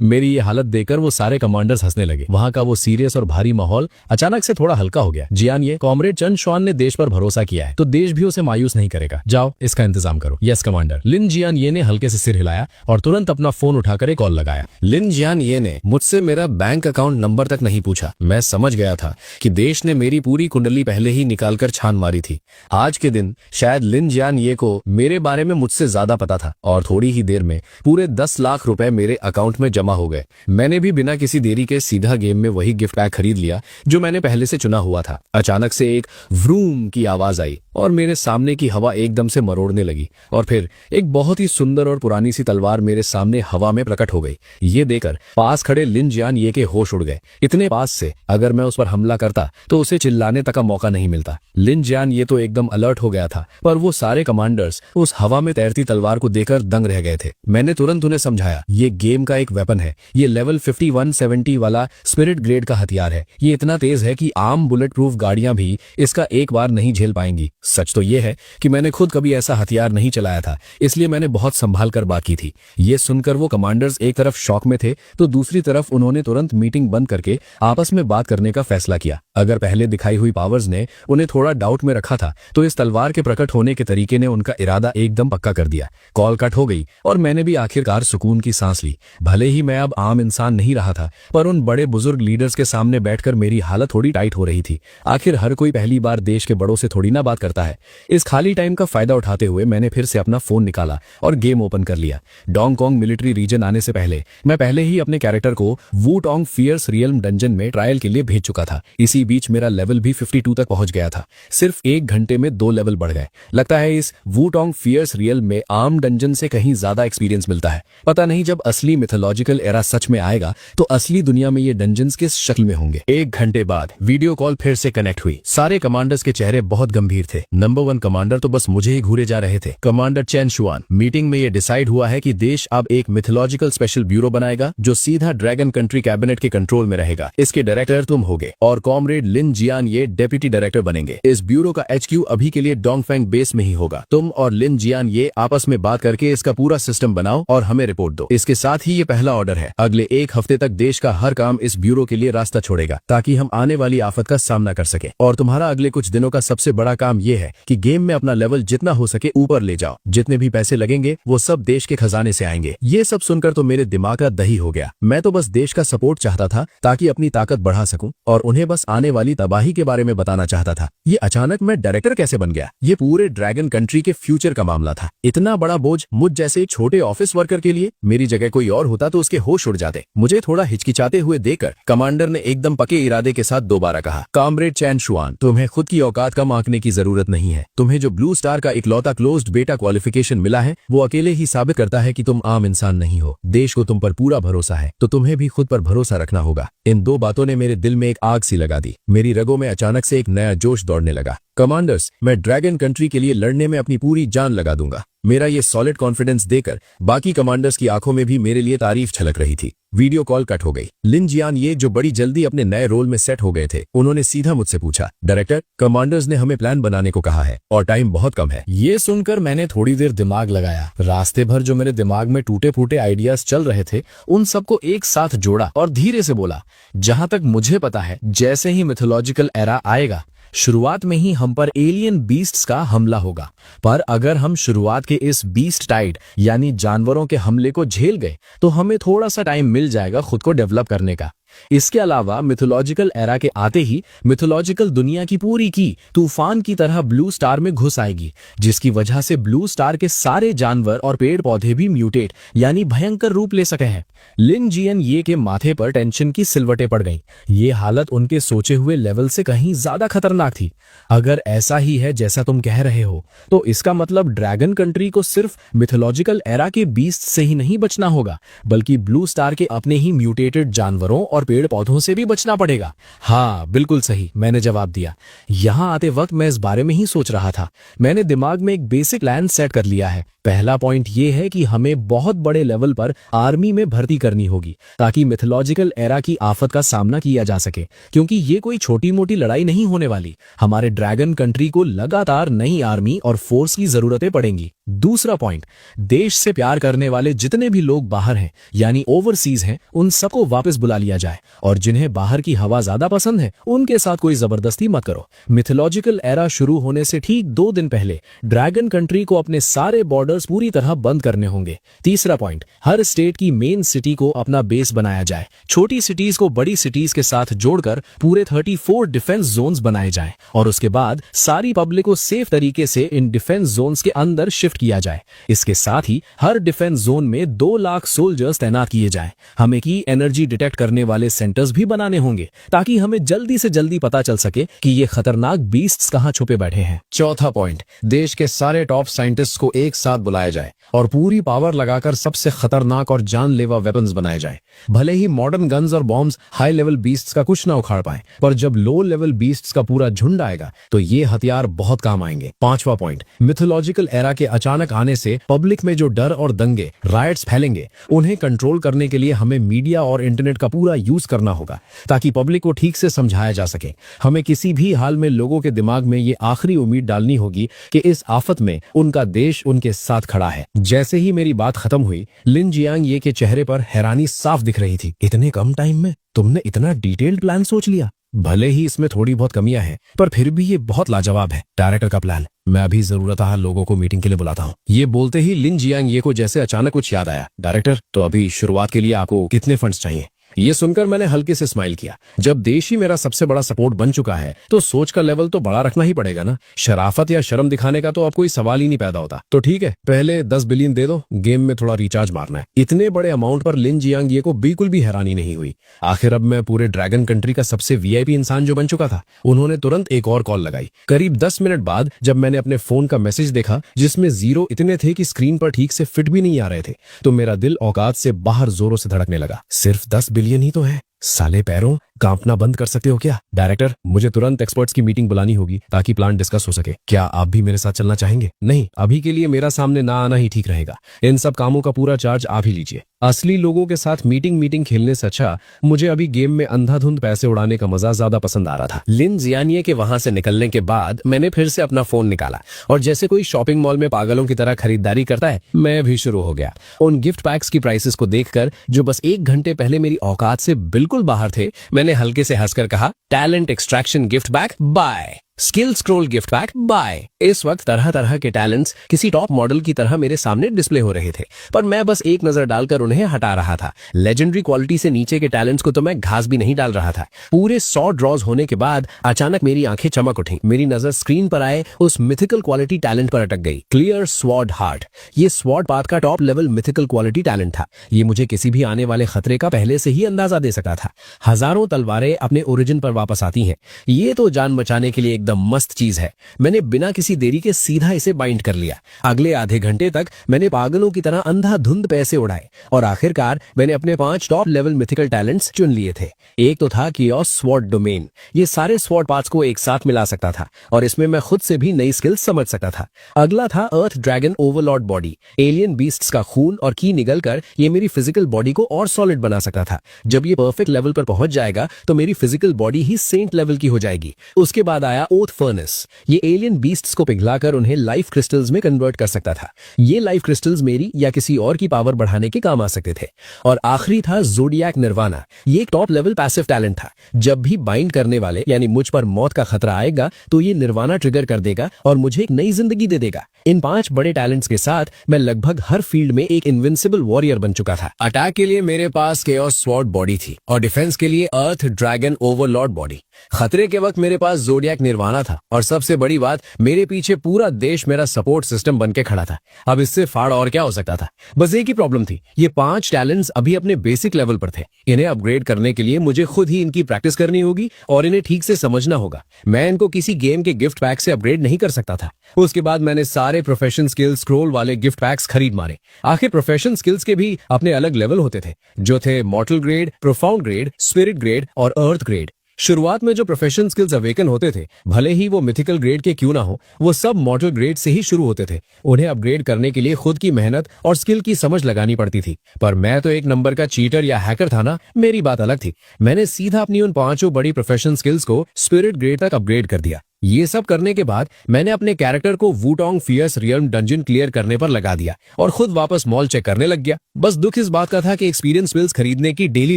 B: मेरी ये हालत देखकर वो सारे कमांडर्स हंसने लगे। वहां का वो सीरियस और भारी माहौल अचानक से थोड़ा हल्का हो गया। जियान, ये कॉमरेड चंद शुआन ने देश पर भरोसा किया है तो देश भी उसे मायूस नहीं करेगा। जाओ इसका इंतजाम करो। Yes commander. लिन जियान ये ने हल्के से सिर हिलाया और तुरंत अपना फोन उठाकर एक कॉल लगाया। लिन जियान ये ने मुझसे मेरा बैंक अकाउंट नंबर तक नहीं पूछा। मैं समझ गया था कि देश ने मेरी पूरी कुंडली पहले ही निकालकर छान मारी थी। आज के दिन शायद लिन जियान ये को मेरे बारे में मुझसे ज्यादा पता था और थोड़ी ही देर में पूरे 10 लाख रुपए मेरे अकाउंट में जमा हो गए। मैंने भी बिना किसी देरी के सीधा गेम में वही गिफ्ट पैक खरीद लिया जो मैंने पहले से चुना हुआ था। अचानक से एक व्रूम की आवाज आई और मेरे सामने की हवा एकदम से मरोड़ने लगी और फिर एक बहुत ही सुंदर और पुरानी सी तलवार मेरे सामने हवा में प्रकट हो गई। ये देखकर पास खड़े लिन जियान ये के होश उड़ गए। इतने पास से अगर मैं उस पर हमला करता तो उसे चिल्लाने तक का मौका नहीं मिलता। लिन जियान ये तो एकदम अलर्ट हो गया था, पर वो सारे कमांडर्स उस हवा में तैरती तलवार को देखकर दंग रह गए थे। मैंने तुरंत उन्हें समझाया, ये गेम का एक वेपन है। ये लेवल 5170 वाला स्पिरिट ग्रेड का हथियार है। ये इतना तेज है कि आम बुलेट प्रूफ गाड़ियां भी इसका एक बार नहीं झेल पाएंगी। सच तो ये है कि मैंने खुद कभी ऐसा हथियार नहीं चलाया था, इसलिए मैंने बहुत संभाल कर बात की थी। ये सुनकर वो कमांडर्स एक तरफ शॉक में थे तो दूसरी तरफ उन्होंने तुरंत मीटिंग बंद करके आपस में बात करने का फैसला किया। अगर पहले दिखाई हुई पावर्स ने उन्हें थोड़ा डाउट में रखा था तो इस तलवार के प्रकट होने के तरीके ने उनका इरादा एकदम पक्का कर दिया। कॉल कट हो गई और मैंने भी आखिरकार सुकून की सांस ली। भले ही मैं अब आम इंसान नहीं रहा था, पर उन बड़े बुजुर्ग लीडर्स के सामने बैठकर मेरी हालत थोड़ी टाइट हो रही थी। आखिर हर कोई पहली बार देश के बड़ों से थोड़ी ना बात करता है। इस खाली टाइम का फायदा उठाते हुए मैंने फिर से अपना फोन निकाला और गेम ओपन कर लिया। डोंगकोंग मिलिट्री रीजन आने से पहले मैं पहले ही अपने कैरेक्टर को वूटोंग फियर्स रियल्म डंजन में ट्रायल के लिए भेज चुका था। इसी बीच मेरा लेवल भी 52 तक पहुंच गया था। सिर्फ 1 घंटे में 2 लेवल बढ़ गए। लगता है इस वूटोंग फियर्स रियल में आम डंजन से कहीं ज्यादा एक्सपीरियंस मिलता है। पता नहीं जब असली मिथोलॉजिकल एरा सच में आएगा तो असली दुनिया में ये डंजन्स किस शक्ल में होंगे। 1 घंटे बाद वीडियो कॉल फिर से कनेक्ट हुई। सारे कमांडर्स के चेहरे बहुत गंभीर थे। नंबर 1 कमांडर तो बस मुझे ही घूरे जा रहे थे। कमांडर चेन शुआन, मीटिंग में ये डिसाइड हुआ है कि देश अब एक मिथोलॉजिकल स्पेशल ब्यूरो बनाएगा जो सीधा ड्रैगन कंट्री कैबिनेट के कंट्रोल में रहेगा। इसके डायरेक्टर तुम होगे और कॉमरेड लिन जियान ये डेप्यूटी डायरेक्टर बनेंगे। इस ब्यूरो का HQ अभी के लिए डोंगफेंग बेस में ही होगा। तुम और लिन जियान ये आपस में बात करके इसका पूरा सिस्टम बनाओ और हमें रिपोर्ट दो। इसके साथ ही ये पहला ऑर्डर है। अगले 1 हफ्ते तक देश का हर काम इस ब्यूरो के लिए रास्ता छोड़ेगा ताकि हम आने वाली आफत का सामना कर सके। और तुम्हारा अगले कुछ दिनों का सबसे बड़ा काम ये है कि गेम में अपना लेवल जितना हो सके ऊपर ले जाओ। जितने भी पैसे लगेंगे वो सब देश के खजाने से आएंगे। ये सब सुनकर तो मेरे दिमाग का दही हो गया। मैं तो बस देश का सपोर्ट चाहता था ताकि अपनी ताकत बढ़ा सकूं और उन्हें बस आने वाली तबाही के बारे में बताना चाहता था। ये अचानक मैं डायरेक्टर कैसे बन गया? ये पूरे ड्रैगन कंट्री के फ्यूचर का मामला था। इतना बड़ा बोझ मुझ जैसे एक छोटे ऑफिस वर्कर के लिए। मेरी जगह कोई और होता तो उसके होश उड़ जाते। मुझे थोड़ा हिचकिचाते हुए देखकर कमांडर ने एकदम पक्के इरादे के साथ दोबारा कहा, कॉमरेड चैन शुआन, तुम्हें खुद की औकात कम आंकने की जरूरत नहीं है। तुम्हें जो ब्लू स्टार का इकलौता क्लोज्ड बेटा क्वालिफिकेशन मिला है वो अकेले ही साबित करता है कि तुम आम इंसान नहीं हो। देश को तुम पर पूरा भरोसा है तो तुम्हें भी खुद पर भरोसा रखना होगा। इन 2 बातों ने मेरे दिल में एक आग सी लगा दी। मेरी रगों में अचानक से एक नया जोश दौड़ने लगा। कमांडर्स, मैं ड्रैगन कंट्री के लिए लड़ने में अपनी पूरी जान लगा दूंगा। मेरा ये सॉलिड कॉन्फिडेंस देकर बाकी कमांडर्स की आंखों में भी मेरे लिए तारीफ छलक रही थी। वीडियो कॉल कट हो गई। लिन जियान ये जो बड़ी जल्दी अपने नए रोल में सेट हो गए थे, उन्होंने सीधा मुझसे पूछा, डायरेक्टर, कमांडर्स ने हमें प्लान बनाने को कहा है और टाइम बहुत कम है। ये सुनकर मैंने थोड़ी देर दिमाग लगाया। रास्ते भर जो मेरे दिमाग में टूटे फूटे आइडियाज चल रहे थे उन सबको एक साथ जोड़ा और धीरे से बोला, जहां तक मुझे पता है जैसे ही मिथोलॉजिकल एरा आएगा शुरुआत में ही हम पर एलियन बीस्ट्स का हमला होगा। पर अगर हम शुरुआत के इस बीस्ट टाइड यानी जानवरों के हमले को झेल गए तो हमें थोड़ा सा टाइम मिल जाएगा खुद को डेवलप करने का। इसके अलावा मिथोलॉजिकल एरा के आते ही मिथोलॉजिकल दुनिया की पूरी की तूफान की तरह ब्लू स्टार में घुस आएगी, जिसकी वजह से ब्लू स्टार के सारे जानवर और पेड़ पौधे भी म्यूटेट यानी भयंकर रूप ले सके हैं। लिन जियन ये के माथे पर टेंशन की सिलवटें पड़ गईं। ये हालत उनके सोचे हुए लेवल से कहीं ज्यादा खतरनाक थी। अगर ऐसा ही है जैसा तुम कह रहे हो तो इसका मतलब ड्रैगन कंट्री को सिर्फ मिथोलॉजिकल एरा के बीस्ट से ही नहीं बचना होगा, बल्कि ब्लू स्टार के अपने ही म्यूटेटेड जानवरों और पेड़ पौधों से भी बचना पड़ेगा। हाँ बिल्कुल सही, मैंने जवाब दिया। यहाँ आते वक्त मैं इस बारे में ही सोच रहा था। मैंने दिमाग में एक बेसिक प्लान सेट कर लिया है। पहला पॉइंट ये है कि हमें बहुत बड़े लेवल पर आर्मी में भर्ती करनी होगी ताकि मिथोलॉजिकल एरा की आफत का सामना किया जा सके, क्योंकि ये कोई छोटी मोटी लड़ाई नहीं होने वाली। हमारे ड्रैगन कंट्री को लगातार नई आर्मी और फोर्स की जरूरतें पड़ेंगी। दूसरा पॉइंट, देश से प्यार करने वाले जितने भी लोग बाहर हैं यानी ओवरसीज हैं, उन सबको वापस बुला लिया जाए, और जिन्हें बाहर की हवा ज्यादा पसंद है उनके साथ कोई जबरदस्ती मत करो। मिथोलॉजिकल एरा शुरू होने से ठीक 2 दिन पहले ड्रैगन कंट्री को अपने सारे बॉर्डर्स पूरी तरह बंद करने होंगे। तीसरा पॉइंट, हर स्टेट की मेन सिटी को अपना बेस बनाया जाए। छोटी सिटीज को बड़ी सिटीज के साथ जोड़कर पूरे 34 डिफेंस जोन्स बनाए जाएं, और उसके बाद सारी पब्लिक को सेफ तरीके से इन डिफेंस जोन्स के अंदर शिफ्ट किया जाए। इसके साथ ही हर डिफेंस जोन में 2 लाख सोल्जर्स तैनात किए जाएं। हमें की एनर्जी डिटेक्ट करने वाले सेंटर्स भी बनाने होंगे ताकि हमें जल्दी से जल्दी पता चल सके कि ये खतरनाक बीस्ट्स कहां छुपे बैठे हैं। चौथा पॉइंट, देश के सारे टॉप साइंटिस्ट को एक साथ बुलाया जाए और पूरी पावर लगाकर सबसे खतरनाक और जानलेवा वेपन्स बनाए जाए। भले ही मॉडर्न गन्स और बॉम्ब्स हाई लेवल बीस्ट्स का कुछ ना उखाड़ पाए, पर जब लो लेवल बीस्ट्स का पूरा झुंड आएगा तो ये हथियार बहुत काम आएंगे। पांचवा पॉइंट, मिथोलॉजिकल एरा के अचानक आने से पब्लिक में जो डर और दंगे राइट्स फैलेंगे, उन्हें कंट्रोल करने के लिए हमें मीडिया और इंटरनेट का पूरा यूज करना होगा ताकि पब्लिक को ठीक से समझाया जा सके। हमें किसी भी हाल में लोगों के दिमाग में ये आखिरी उम्मीद डालनी होगी कि इस आफत में उनका देश उनके साथ खड़ा है। जैसे ही मेरी बात खत्म हुई, लिन जियांग ये के चेहरे पर हैरानी साफ दिख रही थी। इतने कम टाइम में तुमने इतना डिटेल्ड प्लान सोच लिया? भले ही इसमें थोड़ी बहुत कमियां हैं, पर फिर भी ये बहुत लाजवाब है। डायरेक्टर का प्लान, मैं अभी जरूरत लोगों को मीटिंग के लिए बुलाता हूँ। ये बोलते ही लिन जियांग ये को जैसे अचानक कुछ याद आया। डायरेक्टर, तो अभी शुरुआत के लिए आपको कितने फंड्स चाहिए? ये सुनकर मैंने हल्के से स्माइल किया। जब देश ही मेरा सबसे बड़ा सपोर्ट बन चुका है तो सोच का लेवल तो बड़ा रखना ही पड़ेगा ना। शराफत या शर्म दिखाने का तो अब कोई सवाल ही नहीं पैदा होता। तो ठीक है, पहले 10 बिलियन दे दो, गेम में थोड़ा रिचार्ज मारना है। इतने बड़े अमाउंट पर लिन जियांग ये को बिल्कुल भी हैरानी नहीं हुई। आखिर अब मैं पूरे ड्रैगन कंट्री का सबसे वीआईपी इंसान जो बन चुका था। उन्होंने तुरंत एक और कॉल लगाई। करीब 10 मिनट बाद जब मैंने अपने फोन का मैसेज देखा जिसमें 0 इतने थे कि स्क्रीन पर ठीक से फिट भी नहीं आ रहे थे, तो मेरा दिल औकात से बाहर जोरों से धड़कने लगा। सिर्फ 10 बिलियन ही तो है। साले पैरों, कांपना बंद कर सकते हो क्या? डायरेक्टर, मुझे तुरंत एक्सपर्ट्स की मीटिंग बुलानी होगी ताकि प्लान डिस्कस हो सके। क्या आप भी मेरे साथ चलना चाहेंगे? नहीं, अभी के लिए मेरा सामने ना आना ही ठीक रहेगा। इन सब कामों का पूरा चार्ज आप ही लीजिए। असली लोगों के साथ मीटिंग खेलने से अच्छा मुझे अभी गेम में अंधाधुंध पैसे उड़ाने का मजा ज्यादा पसंद आ रहा था। लिन जियानिये के वहां से निकलने के बाद मैंने फिर से अपना फोन निकाला और जैसे कोई शॉपिंग मॉल में पागलों की तरह खरीदारी करता है, मैं भी शुरू हो गया। उन गिफ्ट पैक्स की प्राइसेस को देखकर जो बस 1 घंटे पहले मेरी औकात से बिल्कुल बाहर थे, मैंने हल्के से हंसकर कहा, talent extraction gift pack buy, skill scroll gift pack buy. इस वक्त तरह तरह के टैलेंट्स किसी टॉप मॉडल की तरह मेरे सामने डिस्प्ले हो रहे थे, पर मैं बस एक नजर डालकर उन्हें हटा रहा था। लेजेंडरी क्वालिटी से नीचे के टैलेंट्स को तो मैं घास भी नहीं डाल रहा था। पूरे 100 ड्रॉज होने के बाद अचानक मेरी आंखें चमक उठी। मेरी नजर स्क्रीन पर आए उस मिथिकल क्वालिटी टैलेंट पर अटक गई, क्लियर स्वॉर्ड हार्ट। ये स्वॉर्ड पाथ का top level mythical quality talent था। ये मुझे किसी भी आने वाले खतरे का पहले से ही अंदाजा दे सकता था। हजारों तलवारें अपने ओरिजिन पर वापस आती हैं। ये तो जान बचाने के लिए एकदम मस्त चीज है। मैंने बिना किसी देरी के सीधा इसे बाइंड कर लिया। अगले आधे घंटे तक मैंने पागलों की तरह अंधाधुंध पैसे उड़ाए और आखिरकार मैंने अपने 5 टॉप लेवल मिथिकल टैलेंट्स चुन लिए थे। एक तो था कियोस स्वॉर्ड डोमेन। ये सारे स्वॉर्ड पार्ट्स को एक साथ मिला सकता था और इसमें मैं खुद से भी नई स्किल्स समझ सकता था। अगला था earth dragon overlord body. Alien beasts का खून और की निगलकर ये मेरी फिजिकल बॉडी को और सॉलिड बना सकता था। जब ये परफेक्ट लेवल पर पहुंच जाएगा तो मेरी फिजिकल बॉडी ही सेंट लेवल की हो जाएगी। उसके बाद आया ओथ फर्नेस। ये एलियन बीस्ट्स को पिघलाकर उन्हें लाइफ क्रिस्टल्स में कन्वर्ट कर सकता था। ये लाइफ क्रिस्टल्स मेरी या किसी और की पावर बढ़ाने के काम आ सकते थे। और आखिरी था ज़ोडिएक निर्वाणा। ये एक टॉप लेवल पैसिव टैलेंट था। जब भी बाइंड करने वाले यानी मुझ पर मौत का खतरा आएगा तो ये निर्वाणा ट्रिगर कर देगा और मुझे एक नई जिंदगी दे देगा। इन 5 बड़े टैलेंट्स के साथ मैं लगभग हर फील्ड में एक इनविंसिबल वॉरियर बन चुका था। अटैक के लिए मेरे पास केओस स्वॉर्ड बॉडी थी और डिफेंस के लिए अर्थ ड्रैगन ओवरलॉर्ड बॉडी। खतरे के वक्त मेरे पास ज़ोडियाक निर्वाणा था और सबसे बड़ी बात, मेरे पीछे पूरा देश मेरा सपोर्ट सिस्टम बन के खड़ा था। अब इससे फाड़ और क्या हो सकता था। बस एक ही प्रॉब्लम थी, ये 5 टैलेंट्स अभी अपने बेसिक लेवल पर थे। इन्हें अपग्रेड करने के लिए मुझे खुद ही इनकी प्रैक्टिस करनी होगी और इन्हें ठीक से समझना होगा। मैं इनको किसी गेम के गिफ्ट पैक से अपग्रेड नहीं कर सकता था। उसके बाद मैंने सारे प्रोफेशन स्किल्स स्क्रॉल वाले गिफ्ट पैक्स खरीद मारे। आखिर प्रोफेशन स्किल्स के भी अपने अलग लेवल होते थे, जो थे मॉर्टल grade, profound grade, spirit grade और अर्थ ग्रेड। शुरुआत में जो प्रोफेशन स्किल्स अवेकन होते थे, भले ही वो मिथिकल ग्रेड के क्यों ना हो, वो सब मॉर्टल ग्रेड से ही शुरू होते थे। उन्हें अपग्रेड करने के लिए खुद की मेहनत और स्किल की समझ लगानी पड़ती थी। पर मैं तो एक नंबर का चीटर या हैकर था ना, मेरी बात अलग थी। मैंने सीधा अपनी उन 5 बड़ी प्रोफेशन स्किल्स को स्पिरिट ग्रेड तक अपग्रेड कर दिया। ये सब करने के बाद मैंने अपने कैरेक्टर को वुटोंग फियर्स रियल्म डंजन क्लियर करने पर लगा दिया और खुद वापस मॉल चेक करने लग गया। बस दुख इस बात का था कि एक्सपीरियंस बिल्स खरीदने की डेली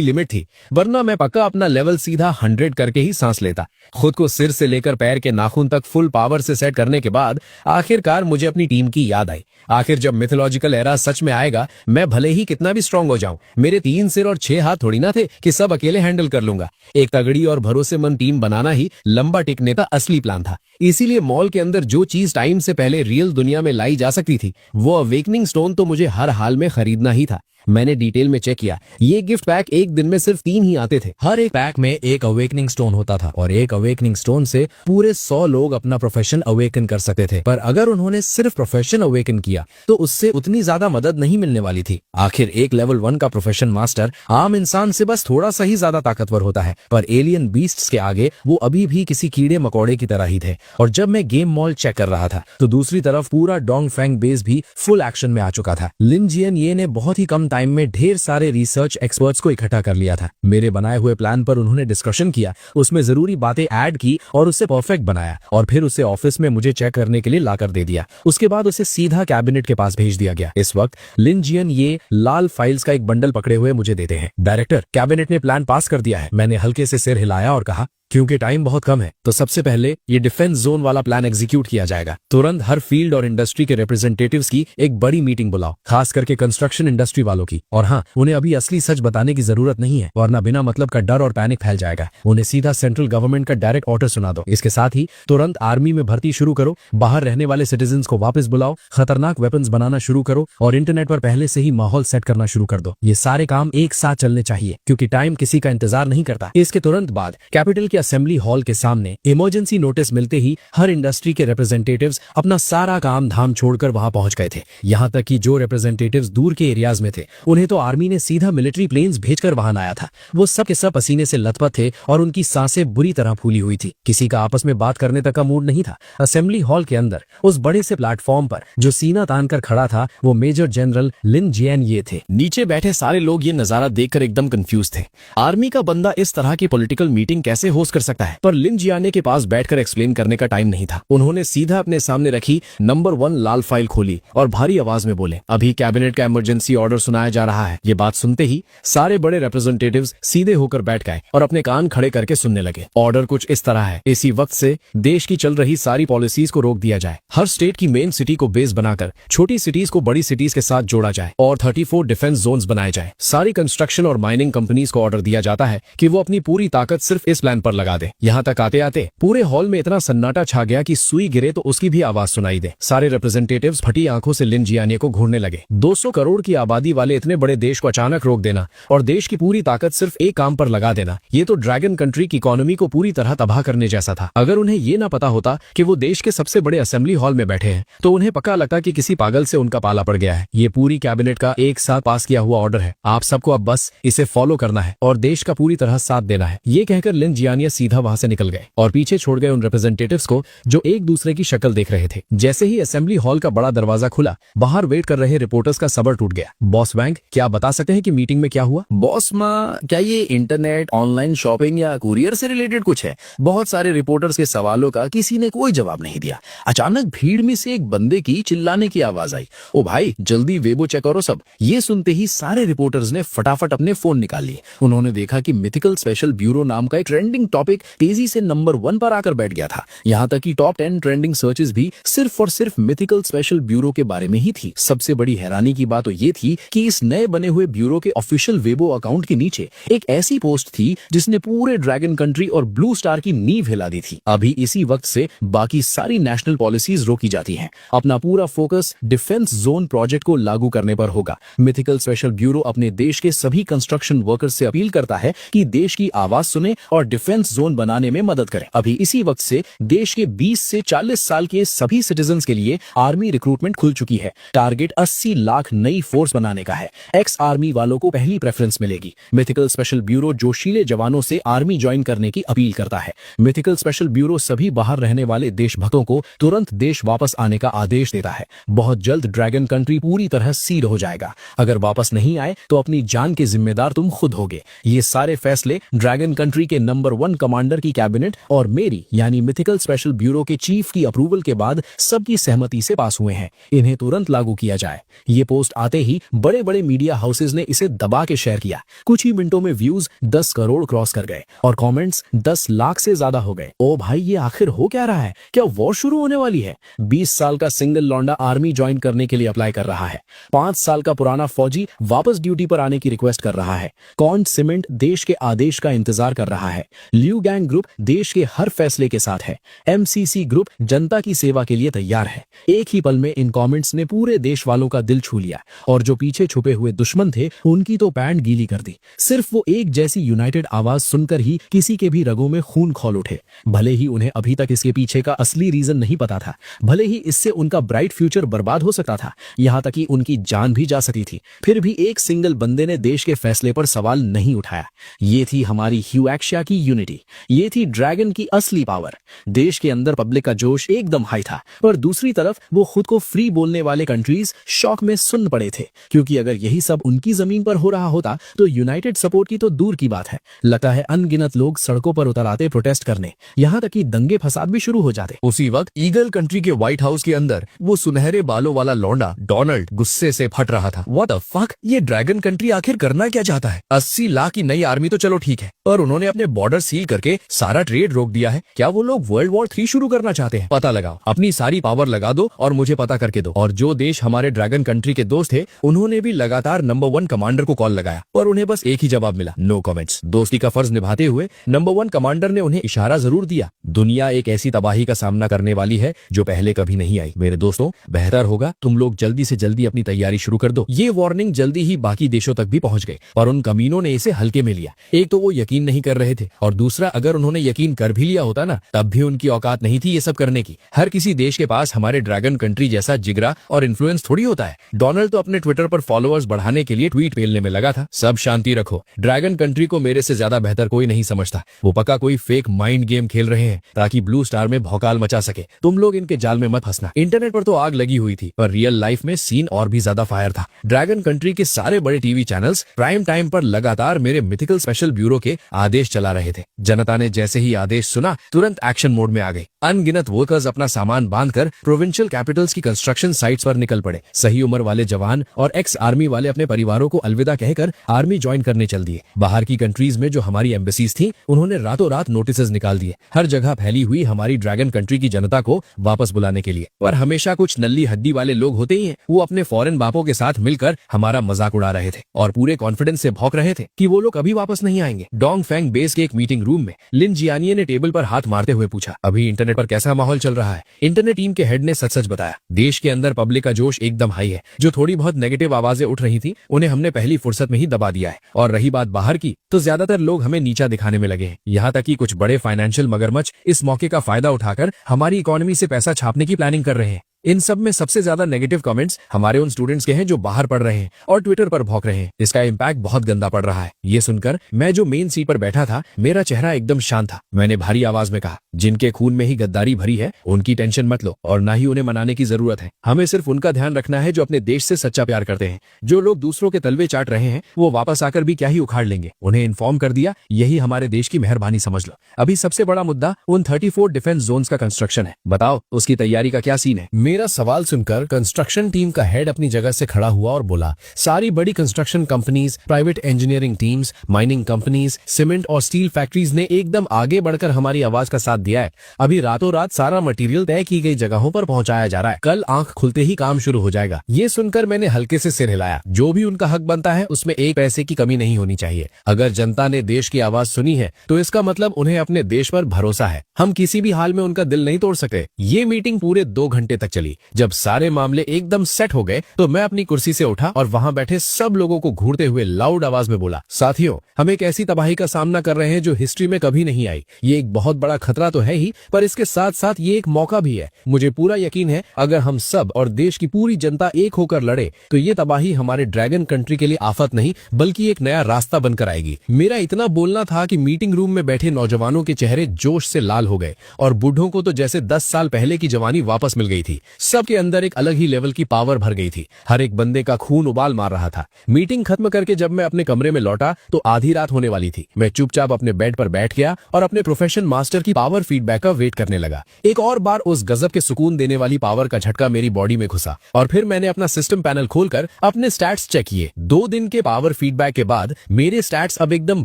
B: लिमिट थी, वरना मैं पक्का अपना लेवल सीधा 100 करके ही सांस लेता। खुद को सिर से लेकर पैर के नाखून तक फुल पावर से सेट करने के बाद आखिरकार मुझे अपनी टीम की याद आई। आखिर जब मिथोलॉजिकल एरा सच में आएगा, मैं भले ही कितना भी स्ट्रांग हो जाऊं, मेरे 3 सिर और 6 हाथ थोड़ी ना थे कि सब अकेले हैंडल कर लूंगा। एक तगड़ी और भरोसेमंद टीम बनाना ही लंबा टिकने का असली प्लान था। इसीलिए मॉल के अंदर जो चीज टाइम से पहले रियल दुनिया में लाई जा सकती थी, वो अवेकनिंग स्टोन तो मुझे हर हाल में खरीदना ही था। मैंने डिटेल में चेक किया, ये गिफ्ट पैक एक दिन में सिर्फ 3 ही आते थे। हर एक पैक में एक अवेकनिंग स्टोन होता था और एक अवेकनिंग स्टोन से पूरे 100 लोग अपना प्रोफेशन अवेकन कर सकते थे। पर अगर उन्होंने सिर्फ प्रोफेशन अवेकन किया तो उससे उतनी ज्यादा मदद नहीं मिलने वाली थी। आखिर एक लेवल 1 का प्रोफेशन मास्टर आम इंसान से बस थोड़ा सा ही ज्यादा ताकतवर होता है, पर एलियन बीस्ट्स के आगे वो अभी भी किसी कीड़े मकोड़े की तरह ही थे। और जब मैं गेम मॉल चेक कर रहा था तो दूसरी तरफ पूरा डोंग फैंग बेस भी फुल एक्शन में आ चुका था। लिन जियन ये ने बहुत ही कम टाइम में ढेर सारे रिसर्च एक्सपर्ट्स को इकट्ठा कर लिया था। मेरे बनाए हुए प्लान पर उन्होंने डिस्कशन किया, उसमें जरूरी बातें ऐड की और उसे परफेक्ट बनाया और फिर उसे ऑफिस में मुझे चेक करने के लिए लाकर दे दिया। उसके बाद उसे सीधा कैबिनेट के पास भेज दिया गया। इस वक्त लिन जियन ये लाल फाइल्स का एक बंडल पकड़े हुए मुझे देते हैं। डायरेक्टर, कैबिनेट ने प्लान पास कर दिया है। मैंने हल्के से सिर हिलाया और कहा, क्योंकि टाइम बहुत कम है तो सबसे पहले ये डिफेंस जोन वाला प्लान एग्जीक्यूट किया जाएगा। तुरंत हर फील्ड और इंडस्ट्री के रिप्रेजेंटेटिव्स की एक बड़ी मीटिंग बुलाओ, खास करके कंस्ट्रक्शन इंडस्ट्री वालों की। और हाँ, उन्हें अभी असली सच बताने की जरूरत नहीं है, वरना बिना मतलब का डर और पैनिक फैल जाएगा। उन्हें सीधा सेंट्रल गवर्नमेंट का डायरेक्ट ऑर्डर सुना दो। इसके साथ ही तुरंत आर्मी में भर्ती शुरू करो, बाहर रहने वाले सिटीजन्स को वापस बुलाओ, खतरनाक वेपन्स बनाना शुरू करो और इंटरनेट पर पहले से ही माहौल सेट करना शुरू कर दो। ये सारे काम एक साथ चलने चाहिए क्योंकि टाइम किसी का इंतजार नहीं करता। इसके तुरंत बाद कैपिटल के असेंबली हॉल के सामने इमरजेंसी नोटिस मिलते ही हर इंडस्ट्री के रिप्रेजेंटेटिव्स अपना सारा काम धाम छोड़कर वहां पहुंच गए थे। यहां तक कि जो रिप्रेजेंटेटिव्स दूर के एरियाज में थे, उन्हें तो आर्मी ने सीधा मिलिट्री प्लेन्स भेजकर वहां आया था। वो सब के सब पसीने से लथपथ थे और उनकी सांसें बुरी तरह फूली हुई थी। किसी का आपस में बात करने तक का मूड नहीं था। असेंबली हॉल के अंदर उस बड़े से प्लेटफॉर्म पर जो सीना तान कर खड़ा था, वो मेजर जनरल लिन जियन ये थे। नीचे बैठे सारे लोग ये नजारा देखकर एकदम कंफ्यूज थे। आर्मी का बंदा इस तरह की पॉलिटिकल मीटिंग कैसे होस्ट कर सकता है? पर लिन जियाने के पास बैठकर एक्सप्लेन करने का टाइम नहीं था। उन्होंने सीधा अपने सामने रखी नंबर 1 लाल फाइल खोली और भारी आवाज में बोले, अभी कैबिनेट का इमरजेंसी ऑर्डर सुनाया जा रहा है। ये बात सुनते ही सारे बड़े रिप्रेजेंटेटिव्स सीधे होकर बैठ गए और अपने कान खड़े करके सुनने लगे। ऑर्डर कुछ इस तरह है, इसी वक्त से देश की चल रही सारी पॉलिसीज को रोक दिया जाए। हर स्टेट की मेन सिटी को बेस बनाकर छोटी सिटीज को बड़ी सिटीज के साथ जोड़ा जाए और 34 डिफेंस जोन्स बनाए जाए। सारी कंस्ट्रक्शन और माइनिंग कंपनीज को ऑर्डर दिया जाता है कि वो अपनी पूरी ताकत सिर्फ इस प्लान पर लगा दे। यहाँ तक आते आते पूरे हॉल में इतना सन्नाटा छा गया कि सुई गिरे तो उसकी भी आवाज सुनाई दे। सारे रिप्रेजेंटेटिव्स फटी आंखों से लिन जियाने को घूरने लगे। 200 करोड़ की आबादी वाले इतने बड़े देश को अचानक रोक देना और देश की पूरी ताकत सिर्फ एक काम पर लगा देना, ये तो ड्रैगन कंट्री की इकोनॉमी को पूरी तरह तबाह करने जैसा था। अगर उन्हें ये ना पता होता कि वो देश के सबसे बड़े असेंबली हॉल में बैठे हैं, तो उन्हें पक्का लगता कि किसी पागल से उनका पाला पड़ गया है। ये पूरी कैबिनेट का एक साथ पास किया हुआ ऑर्डर है। आप सबको अब बस इसे फॉलो करना है और देश का पूरी तरह साथ देना है। ये कहकर लिन जियानिया सीधा वहां से निकल गए और पीछे छोड़ गए उन रिप्रेजेंटेटिव्स को जो एक दूसरे की शक्ल देख रहे थे। जैसे ही असेंबली हॉल का बड़ा दरवाजा खुला, बाहर वेट कर रहे रिपोर्टर्स का सब्र टूट गया। बॉस वैंग, क्या बता सकते हैं कि मीटिंग में क्या हुआ?
C: बॉस माँ, क्या ये इंटरनेट, ऑनलाइन शॉपिंग या कुरियर से रिलेटेड कुछ है? बहुत सारे रिपोर्टर्स के सवालों का किसी ने कोई जवाब नहीं दिया। अचानक भीड़ में से एक बंदे की चिल्लाने की आवाज आई, ओ भाई जल्दी वेबो चेक करो सब। ये सुनते ही सारे रिपोर्टर्स ने फटाफट अपने फोन निकाल लिए। उन्होंने देखा कि मिथिकल स्पेशल ब्यूरो नाम का एक ट्रेंडिंग टॉपिक तेजी से नंबर 1 पर आकर बैठ गया था। यहाँ तक कि टॉप 10 ट्रेंडिंग सर्चेस भी सिर्फ और सिर्फ मिथिकल स्पेशल ब्यूरो के बारे में ही थी। सबसे बड़ी हैरानी की बात तो ये थी कि इस नए बने हुए ब्यूरो के ऑफिशियल वेबो अकाउंट के नीचे एक ऐसी पोस्ट थी जिसने पूरे ड्रैगन कंट्री और ब्लू स्टार की नींव हिला दी थी। अभी इसी वक्त से बाकी सारी नेशनल पॉलिसीज रोकी जाती हैं। अपना पूरा फोकस डिफेंस जोन प्रोजेक्ट को लागू करने पर होगा। मिथिकल स्पेशल ब्यूरो अपने देश के सभी कंस्ट्रक्शन वर्कर्स से अपील करता है कि देश की आवाज सुने और डिफेंस जोन बनाने में मदद करें। अभी इसी वक्त से देश के 20 से 40 साल के सभी सिटीजन्स के लिए आर्मी रिक्रूटमेंट खुल चुकी है। टारगेट 80 लाख नई फोर्स बनाने का है। एक्स आर्मी वालों को पहली प्रेफरेंस मिलेगी। मिथिकल स्पेशल ब्यूरो जोशीले जवानों से आर्मी ज्वाइन करने की अपील करता है। मिथिकल स्पेशल ब्यूरो सभी बाहर रहने वाले देशभक्तों को तुरंत देश वापस आने का आदेश देता है। बहुत जल्द ड्रैगन कंट्री पूरी तरह सील हो जाएगा। अगर वापस नहीं आए तो अपनी जान के जिम्मेदार तुम खुद होगे। ये सारे फैसले ड्रैगन कंट्री के नंबर 1 कमांडर की कैबिनेट और मेरी यानी मिथिकल स्पेशल ब्यूरो के चीफ की अप्रूवल के बाद सबकी सहमति से पास हुए हैं। इन्हें तुरंत लागू किया जाए। ये पोस्ट आते ही बड़े बड़े मीडिया हाउसेज ने इसे दबा के शेयर किया। कुछ ही मिनटों में व्यूज 10 करोड़ क्रॉस कर गए और कमेंट्स 10 लाख से ज्यादा हो गए। ओ भाई, ये आखिर हो क्या रहा है? क्या वॉर शुरू होने वाली है? 20 साल का सिंगल लौंडा आर्मी ज्वाइन करने के लिए अप्लाई कर रहा है। 5 साल का पुराना फौजी वापस ड्यूटी पर आने की रिक्वेस्ट कर रहा है। कॉन्ट सीमेंट देश के आदेश का इंतजार कर रहा है। ल्यू गैंग ग्रुप देश के हर फैसले के साथ है। एमसीसी ग्रुप जनता की सेवा के लिए तैयार है। एक ही पल में इन कमेंट्स ने पूरे देश वालों का दिल छू लिया और जो पीछे छुपे हुए दुश्मन थे उनकी तो पैंट गीली कर दी। सिर्फ वो एक जैसी यूनाइटेड आवाज सुनकर ही किसी के भी रगों में खून खौल उठे। भले ही उन्हें अभी तक इसके पीछे का असली रीजन नहीं पता था, भले ही इससे उनका ब्राइट फ्यूचर बर्बाद हो सकता था, यहाँ तक कि उनकी जान भी जा सकती थी, फिर भी एक सिंगल बंदे ने देश के फैसले पर सवाल नहीं उठाया। ये थी हमारी ह्यूएक्शिया की यूनिटी। ये थी ड्रैगन की असली पावर। देश के अंदर पब्लिक का जोश एकदम हाई था, पर दूसरी तरफ वो खुद को फ्री बोलने वाले कंट्रीज शॉक में सुन पड़े थे, क्योंकि अगर यही सब उनकी जमीन पर हो रहा होता तो यूनाइटेड सपोर्ट की तो दूर की बात है। लगता है अनगिनत लोग सड़कों पर उतर आते प्रोटेस्ट करने, यहाँ तक कि दंगे फसाद भी शुरू हो जाते।
A: उसी वक्त ईगल कंट्री के व्हाइट हाउस के अंदर वो सुनहरे बालों वाला लौंडा डोनाल्ड गुस्से से फट रहा था। व्हाट द फक, ये ड्रैगन कंट्री आखिर करना क्या चाहता है? 80 लाख की नई आर्मी तो चलो ठीक है, और उन्होंने अपने बॉर्डर सील करके सारा ट्रेड रोक दिया है। क्या वो लोग वर्ल्ड वॉर 3 शुरू करना चाहते हैं? पता लगाओ, अपनी सारी पावर लगा दो और मुझे पता करके दो। और जो देश हमारे ड्रैगन कंट्री के दोस्त थे उन्होंने भी लगातार नंबर 1 कमांडर को कॉल लगाया और उन्हें बस एक ही जवाब मिला, नो कमेंट्स। दोस्ती का फर्ज निभाते हुए नंबर 1 कमांडर ने उन्हें इशारा जरूर दिया, दुनिया एक ऐसी तबाही का सामना करने वाली है जो पहले कभी नहीं आई। मेरे दोस्तों, बेहतर होगा तुम लोग जल्दी से जल्दी अपनी तैयारी शुरू कर दो। ये वार्निंग जल्दी ही बाकी देशों तक भी पहुंच गई, पर उन कमीनों ने इसे हल्के में लिया। एक तो वो यकीन नहीं कर रहे थे, और दूसरा अगर उन्होंने यकीन कर भी लिया होता ना, तब भी उनकी औकात नहीं थी ये सब करने की। हर किसी देश के पास हमारे ड्रैगन कंट्री जैसा जिगरा और इन्फ्लुएंस थोड़ी होता है। डोनाल्ड तो अपने ट्विटर पर फॉलोअर्स बढ़ाने के लिए ट्वीट पेलने में लगा था। सब शांति रखो, ड्रैगन कंट्री को मेरे से ज्यादा बेहतर कोई नहीं समझता। वो पक्का कोई फेक माइंड गेम खेल रहे हैं ताकि ब्लू स्टार में भौकाल मचा सके। तुम लोग इनके जाल में मत फंसना। इंटरनेट पर तो आग लगी हुई थी, पर रियल लाइफ में सीन और भी ज्यादा फायर था। ड्रैगन कंट्री के सारे बड़े टीवी चैनल्स प्राइम टाइम पर लगातार मेरे मिथिकल स्पेशल ब्यूरो के आदेश चला रहे थे। जनता ने जैसे ही आदेश सुना तुरंत एक्शन मोड में आ गई। अनगिनत वर्कर्स अपना सामान बांधकर प्रोविंशियल कैपिटल्स की कंस्ट्रक्शन साइट्स पर निकल पड़े। सही उम्र वाले जवान और एक्स आर्मी वाले अपने परिवारों को अलविदा कहकर आर्मी ज्वाइन करने चल दिए। बाहर की कंट्रीज में जो हमारी एम्बेसीज थी उन्होंने रातों रात नोटिसेस निकाल दिए, हर जगह फैली हुई हमारी ड्रैगन कंट्री की जनता को वापस बुलाने के लिए। पर हमेशा कुछ नल्ली हड्डी वाले लोग होते ही हैं, वो अपने फॉरेन बापों के साथ मिलकर हमारा मजाक उड़ा रहे थे और पूरे कॉन्फिडेंस से भौंक रहे थे कि वो लोग कभी वापस नहीं आएंगे। डोंग फेंग बेस के एक मीटिंग रूम में लिन जियानिये ने टेबल पर हाथ मारते हुए पूछा, अभी इंटरनेट पर कैसा माहौल चल रहा है? इंटरनेट टीम के हेड ने सच सच बताया, देश के अंदर पब्लिक का जोश एकदम हाई है। जो थोड़ी बहुत नेगेटिव आवाजें उठ रही थी उन्हें हमने पहली फुर्सत में ही दबा दिया है, और रही बात बाहर की, तो ज्यादातर लोग हमें नीचा दिखाने में लगे हैं। यहाँ तक कि कुछ बड़े फाइनेंशियल मगरमच्छ इस मौके का फायदा उठाकर हमारी इकोनॉमी से पैसा छापने की प्लानिंग कर रहे हैं। इन सब में सबसे ज्यादा नेगेटिव कमेंट्स हमारे उन स्टूडेंट्स के हैं जो बाहर पढ़ रहे हैं और ट्विटर पर भौंक रहे हैं। इसका इम्पैक्ट बहुत गंदा पड़ रहा है। ये सुनकर मैं जो मेन सीट पर बैठा था, मेरा चेहरा एकदम शांत था। मैंने भारी आवाज में कहा, जिनके खून में ही गद्दारी भरी है उनकी टेंशन मत लो, और ना ही उन्हें मनाने की जरूरत है। हमें सिर्फ उनका ध्यान रखना है जो अपने देश से सच्चा प्यार करते हैं। जो लोग दूसरों के तलवे चाट रहे हैं वो वापस आकर भी क्या ही उखाड़ लेंगे। उन्हें इन्फॉर्म कर दिया, यही हमारे देश की मेहरबानी समझ लो। अभी सबसे बड़ा मुद्दा उन 34 डिफेंस जोन्स का कंस्ट्रक्शन है। बताओ उसकी तैयारी का क्या सीन है?
B: मेरा सवाल सुनकर कंस्ट्रक्शन टीम का हेड अपनी जगह से खड़ा हुआ और बोला, सारी बड़ी construction companies, private engineering teams, mining companies, cement और स्टील फैक्ट्रीज ने एकदम आगे बढ़कर हमारी आवाज का साथ दिया है। अभी रातों रात सारा मटेरियल तय की गई जगहों पर पहुंचाया जा रहा है। कल आंख खुलते ही काम शुरू हो जाएगा। ये सुनकर मैंने हल्के से सिर हिलाया। जो भी उनका हक बनता है उसमें एक पैसे की कमी नहीं होनी चाहिए। अगर जनता ने देश की आवाज सुनी है तो इसका मतलब उन्हें अपने देश पर भरोसा है। हम किसी भी हाल में उनका दिल नहीं तोड़ सकते। ये मीटिंग पूरे 2 घंटे तक चली। जब सारे मामले एकदम सेट हो गए तो मैं अपनी कुर्सी से उठा और वहां बैठे सब लोगों को घूरते हुए लाउड आवाज में बोला, साथियों, हम एक ऐसी तबाही का सामना कर रहे हैं जो हिस्ट्री में कभी नहीं आई। ये एक बहुत बड़ा खतरा तो है ही, पर इसके साथ साथ ये एक मौका भी है। मुझे पूरा यकीन है अगर हम सब और देश की पूरी जनता एक होकर लड़े तो ये तबाही हमारे ड्रैगन कंट्री के लिए आफत नहीं बल्कि एक नया रास्ता बनकर आएगी। मेरा इतना बोलना था कि मीटिंग रूम में बैठे नौजवानों के चेहरे जोश से लाल हो गए और बूढ़ों को तो जैसे 10 साल पहले की जवानी वापस मिल गई थी। सबके अंदर एक अलग ही लेवल की पावर भर गई थी। हर एक बंदे का खून उबाल मार रहा था। मीटिंग खत्म करके जब मैं अपने कमरे में लौटा तो आधी रात होने वाली थी। मैं चुपचाप अपने बेड पर बैठ गया और अपने प्रोफेशन मास्टर की पावर फीडबैक का वेट करने लगा। एक और बार उस गजब के सुकून देने वाली पावर का झटका मेरी बॉडी में घुसा और फिर मैंने अपना सिस्टम पैनल खोलकर अपने स्टैट्स चेक किए। 2 दिन के पावर फीडबैक के बाद मेरे स्टैट्स अब एकदम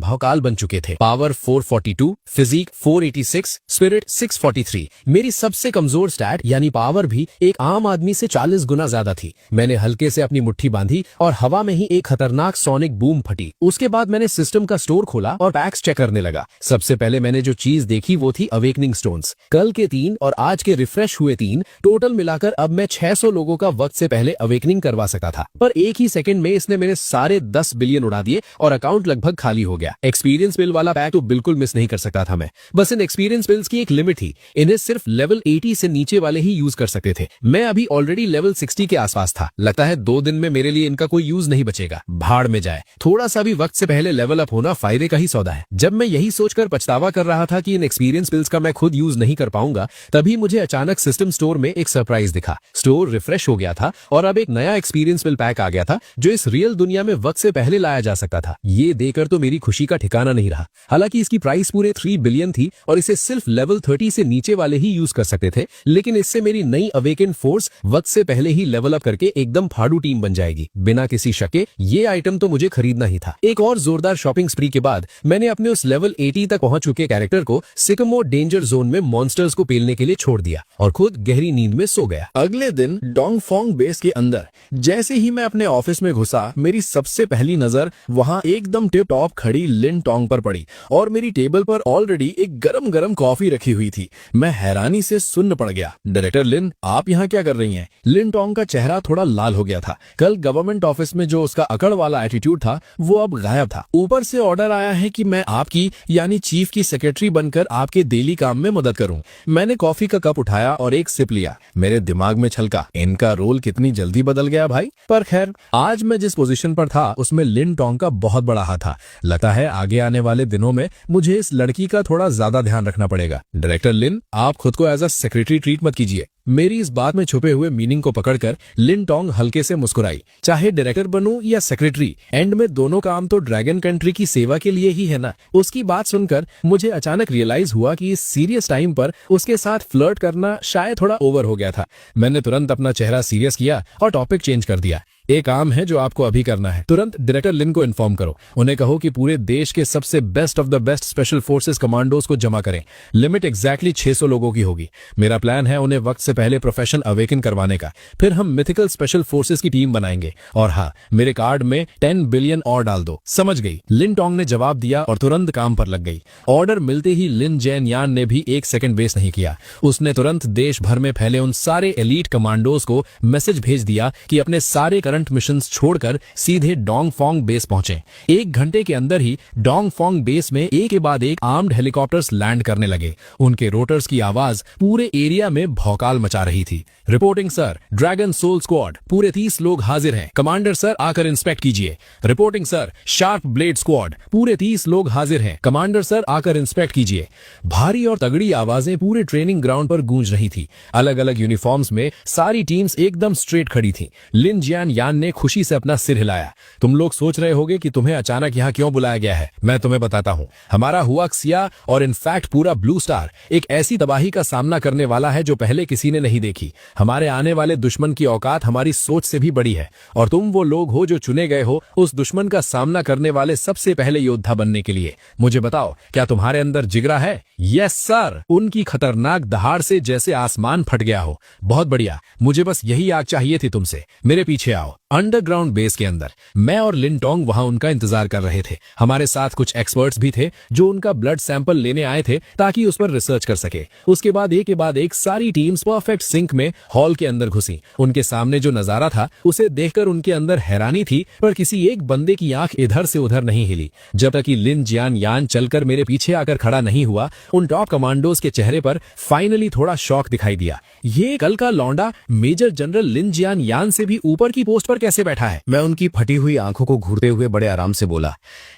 B: भौकाल बन चुके थे। Power 442, physique 486, spirit 643। मेरी सबसे कमजोर स्टैट यानी पावर भी एक आम आदमी से 40 गुना ज्यादा थी। मैंने हल्के से अपनी मुट्ठी बांधी और हवा में ही एक खतरनाक सोनिक बूम फटी। उसके बाद मैंने सिस्टम का स्टोर खोला और पैक्स चेक करने लगा। सबसे पहले मैंने जो चीज देखी वो थी अवेकनिंग स्टोन्स। कल के 3 और आज के रिफ्रेश हुए 3 टोटल मिलाकर अब मैं 600 लोगों का वक्त से पहले अवेकनिंग करवा सकता था, पर एक ही सेकंड में इसने मेरे सारे 10 बिलियन उड़ा दिए और अकाउंट लगभग खाली हो गया। एक्सपीरियंस बिल वाला पैक तो बिल्कुल मिस नहीं कर सकता था मैं। बस इन एक्सपीरियंस बिल्स की एक लिमिट थी। इन्हें सिर्फ लेवल 80 से नीचे वाले ही यूज कर सकते थे। मैं अभी ऑलरेडी लेवल 60 के आसपास था। लगता है 2 दिन में मेरे लिए इनका कोई यूज नहीं बचेगा। भाड़ में जाए, थोड़ा सा भी वक्त से पहले लेवल अप होना फायदे का ही सौदा है। जब मैं यही सोचकर पछतावा कर रहा था कि इन एक्सपीरियंस बिल्स का मैं खुद यूज नहीं कर पाऊंगा, तभी मुझे अचानक सिस्टम स्टोर में एक सरप्राइज दिखा। स्टोर रिफ्रेश हो गया था और अब एक नया एक्सपीरियंस बिल पैक आ गया था जो इस रियल दुनिया में वक्त से पहले लाया जा सकता था। ये देकर तो मेरी खुशी का ठिकाना नहीं रहा। हालांकि इसकी प्राइस पूरे 3 बिलियन थी और इसे सिर्फ लेवल 30 से नीचे वाले ही यूज कर सकते थे, लेकिन इससे मेरी नई अवेकन फोर्स वक्त से पहले ही लेवल अप करके एकदम फाड़ू टीम बन जाएगी। बिना किसी शके ये आइटम तो मुझे खरीदना ही था। एक और जोरदार शॉपिंग स्प्री के बाद मैंने अपने उस लेवल 80 तक पहुंच चुके कैरेक्टर को सिकमोर डेंजर जोन में मॉन्स्टर्स को पेलने के लिए छोड़ दिया और खुद गहरी नींद में सो गया। अगले दिन डोंगफोंग बेस के अंदर जैसे ही मैं अपने ऑफिस में घुसा, मेरी सबसे पहली नजर वहां एकदम टिप टॉप खड़ी लिन टोंग पर पड़ी और मेरी टेबल पर ऑलरेडी एक गरम गरम कॉफी रखी हुई थी। मैं हैरानी से सुन्न पड़ गया। डायरेक्टर लिन, आप यहाँ क्या कर रही हैं? लिन टोंग का चेहरा थोड़ा लाल हो गया था। कल गवर्नमेंट ऑफिस में जो उसका अकड़ वाला एटीट्यूड था वो अब गायब था। ऊपर से ऑर्डर आया है कि मैं आपकी यानी चीफ की सेक्रेटरी बनकर आपके डेली काम में मदद करूं। मैंने कॉफी का कप उठाया और एक सिप लिया। मेरे दिमाग में छलका, इनका रोल कितनी जल्दी बदल गया भाई। पर खैर, आज मैं जिस पोजीशन पर था उसमें लिन टोंग का बहुत बड़ा हाथ था। लगता है आगे आने वाले दिनों में मुझे इस लड़की का थोड़ा ज्यादा ध्यान रखना पड़ेगा। डायरेक्टर लिन, आप खुद को एज अ सेक्रेटरी ट्रीट मत कीजिए। मेरी इस बात में छुपे हुए मीनिंग को पकड़कर लिन टोंग हल्के से मुस्कुराई। चाहे डायरेक्टर बनूं या सेक्रेटरी, एंड में दोनों काम तो ड्रैगन कंट्री की सेवा के लिए ही है ना। उसकी बात सुनकर मुझे अचानक रियलाइज हुआ कि इस सीरियस टाइम पर उसके साथ फ्लर्ट करना शायद थोड़ा ओवर हो गया था। मैंने तुरंत अपना चेहरा सीरियस किया और टॉपिक चेंज कर दिया। एक काम है जो आपको अभी करना है। तुरंत डायरेक्टर लिन को इन्फॉर्म करो। उन्हें कहो कि पूरे देश के सबसे best of the best special forces commandos को जमा करें। लिमिट एग्जैक्टली 600 लोगों की होगी। मेरा प्लान है उन्हें वक्त से पहले प्रोफेशन अवेकन करवाने का। फिर हम मिथिकल स्पेशल फोर्सेस की टीम बनाएंगे। और हाँ, मेरे कार्ड में 10 बिलियन और डाल दो। समझ गई? लिन टोंग ने जवाब दिया और तुरंत काम पर लग गई। ऑर्डर मिलते ही लिन जैन यान ने भी 1 सेकंड वेस्ट नहीं किया। उसने तुरंत देश भर में फैले उन सारे एलीट कमांडोज को मैसेज भेज दिया कि अपने सारे करंट मिशंस छोड़कर सीधे डोंगफोंग बेस पहुंचे। 1 घंटे के अंदर ही डोंगफोंग बेस में एक के बाद एक आर्म्ड हेलीकॉप्टर्स लैंड करने लगे। उनके रोटर्स की आवाज पूरे एरिया में भौकाल मचा रही थी। Reporting sir, dragon soul squad, पूरे 30 लोग हाजिर हैं। कमांडर सर आकर इंस्पेक्ट कीजिए। Reporting sir, sharp blade squad, पूरे 30 लोग हाजिर हैं। कमांडर सर आकर इंस्पेक्ट कीजिए। भारी और तगड़ी आवाजें पूरे ट्रेनिंग ग्राउंड पर गूंज रही थी। अलग अलग यूनिफॉर्म्स में सारी टीम्स एकदम स्ट्रेट खड़ी थी। लिन जियान यान
A: जियान ने खुशी से अपना सिर हिलाया। तुम लोग सोच रहे होगे कि तुम्हें अचानक यहाँ क्यों बुलाया गया है। मैं तुम्हें बताता हूँ। हमारा हुआक्सिया और इनफैक्ट पूरा ब्लू स्टार एक ऐसी तबाही का सामना करने वाला है जो पहले किसी ने नहीं देखी। हमारे आने वाले दुश्मन की औकात हमारी सोच से भी बड़ी है और तुम वो लोग हो जो चुने गए हो उस दुश्मन का सामना करने वाले सबसे पहले योद्धा बनने के लिए। मुझे बताओ, क्या तुम्हारे अंदर जिगरा है? Yes sir. उनकी खतरनाक दहाड़ से जैसे आसमान फट गया हो। बहुत बढ़िया, मुझे बस यही आग चाहिए थी तुमसे। मेरे पीछे आओ। अंडरग्राउंड बेस के अंदर मैं और लिन टोंग वहां उनका इंतजार कर रहे थे। हमारे साथ कुछ एक्सपर्ट्स भी थे जो उनका ब्लड सैंपल लेने आए थे ताकि उस पर रिसर्च कर सके। उसके बाद एक के बाद एक सारी टीम्स परफेक्ट सिंक में हॉल के अंदर घुसी। उनके सामने जो नजारा था उसे देखकर उनके अंदर हैरानी थी, पर किसी एक बंदे की आंख इधर से उधर नहीं हिली जब तक कि लिन जियान यान चलकर मेरे पीछे आकर खड़ा नहीं हुआ। उन टॉप कमांडोज के चेहरे पर फाइनली थोड़ा शौक दिखाई दिया। ये कल का लौंडा मेजर जनरल लिन जियान यान से भी ऊपर की पोस्ट पर कैसे बैठा है?
B: मैं उनकी फटी हुई आंखों को घूरते हुए बड़े आराम से बोला,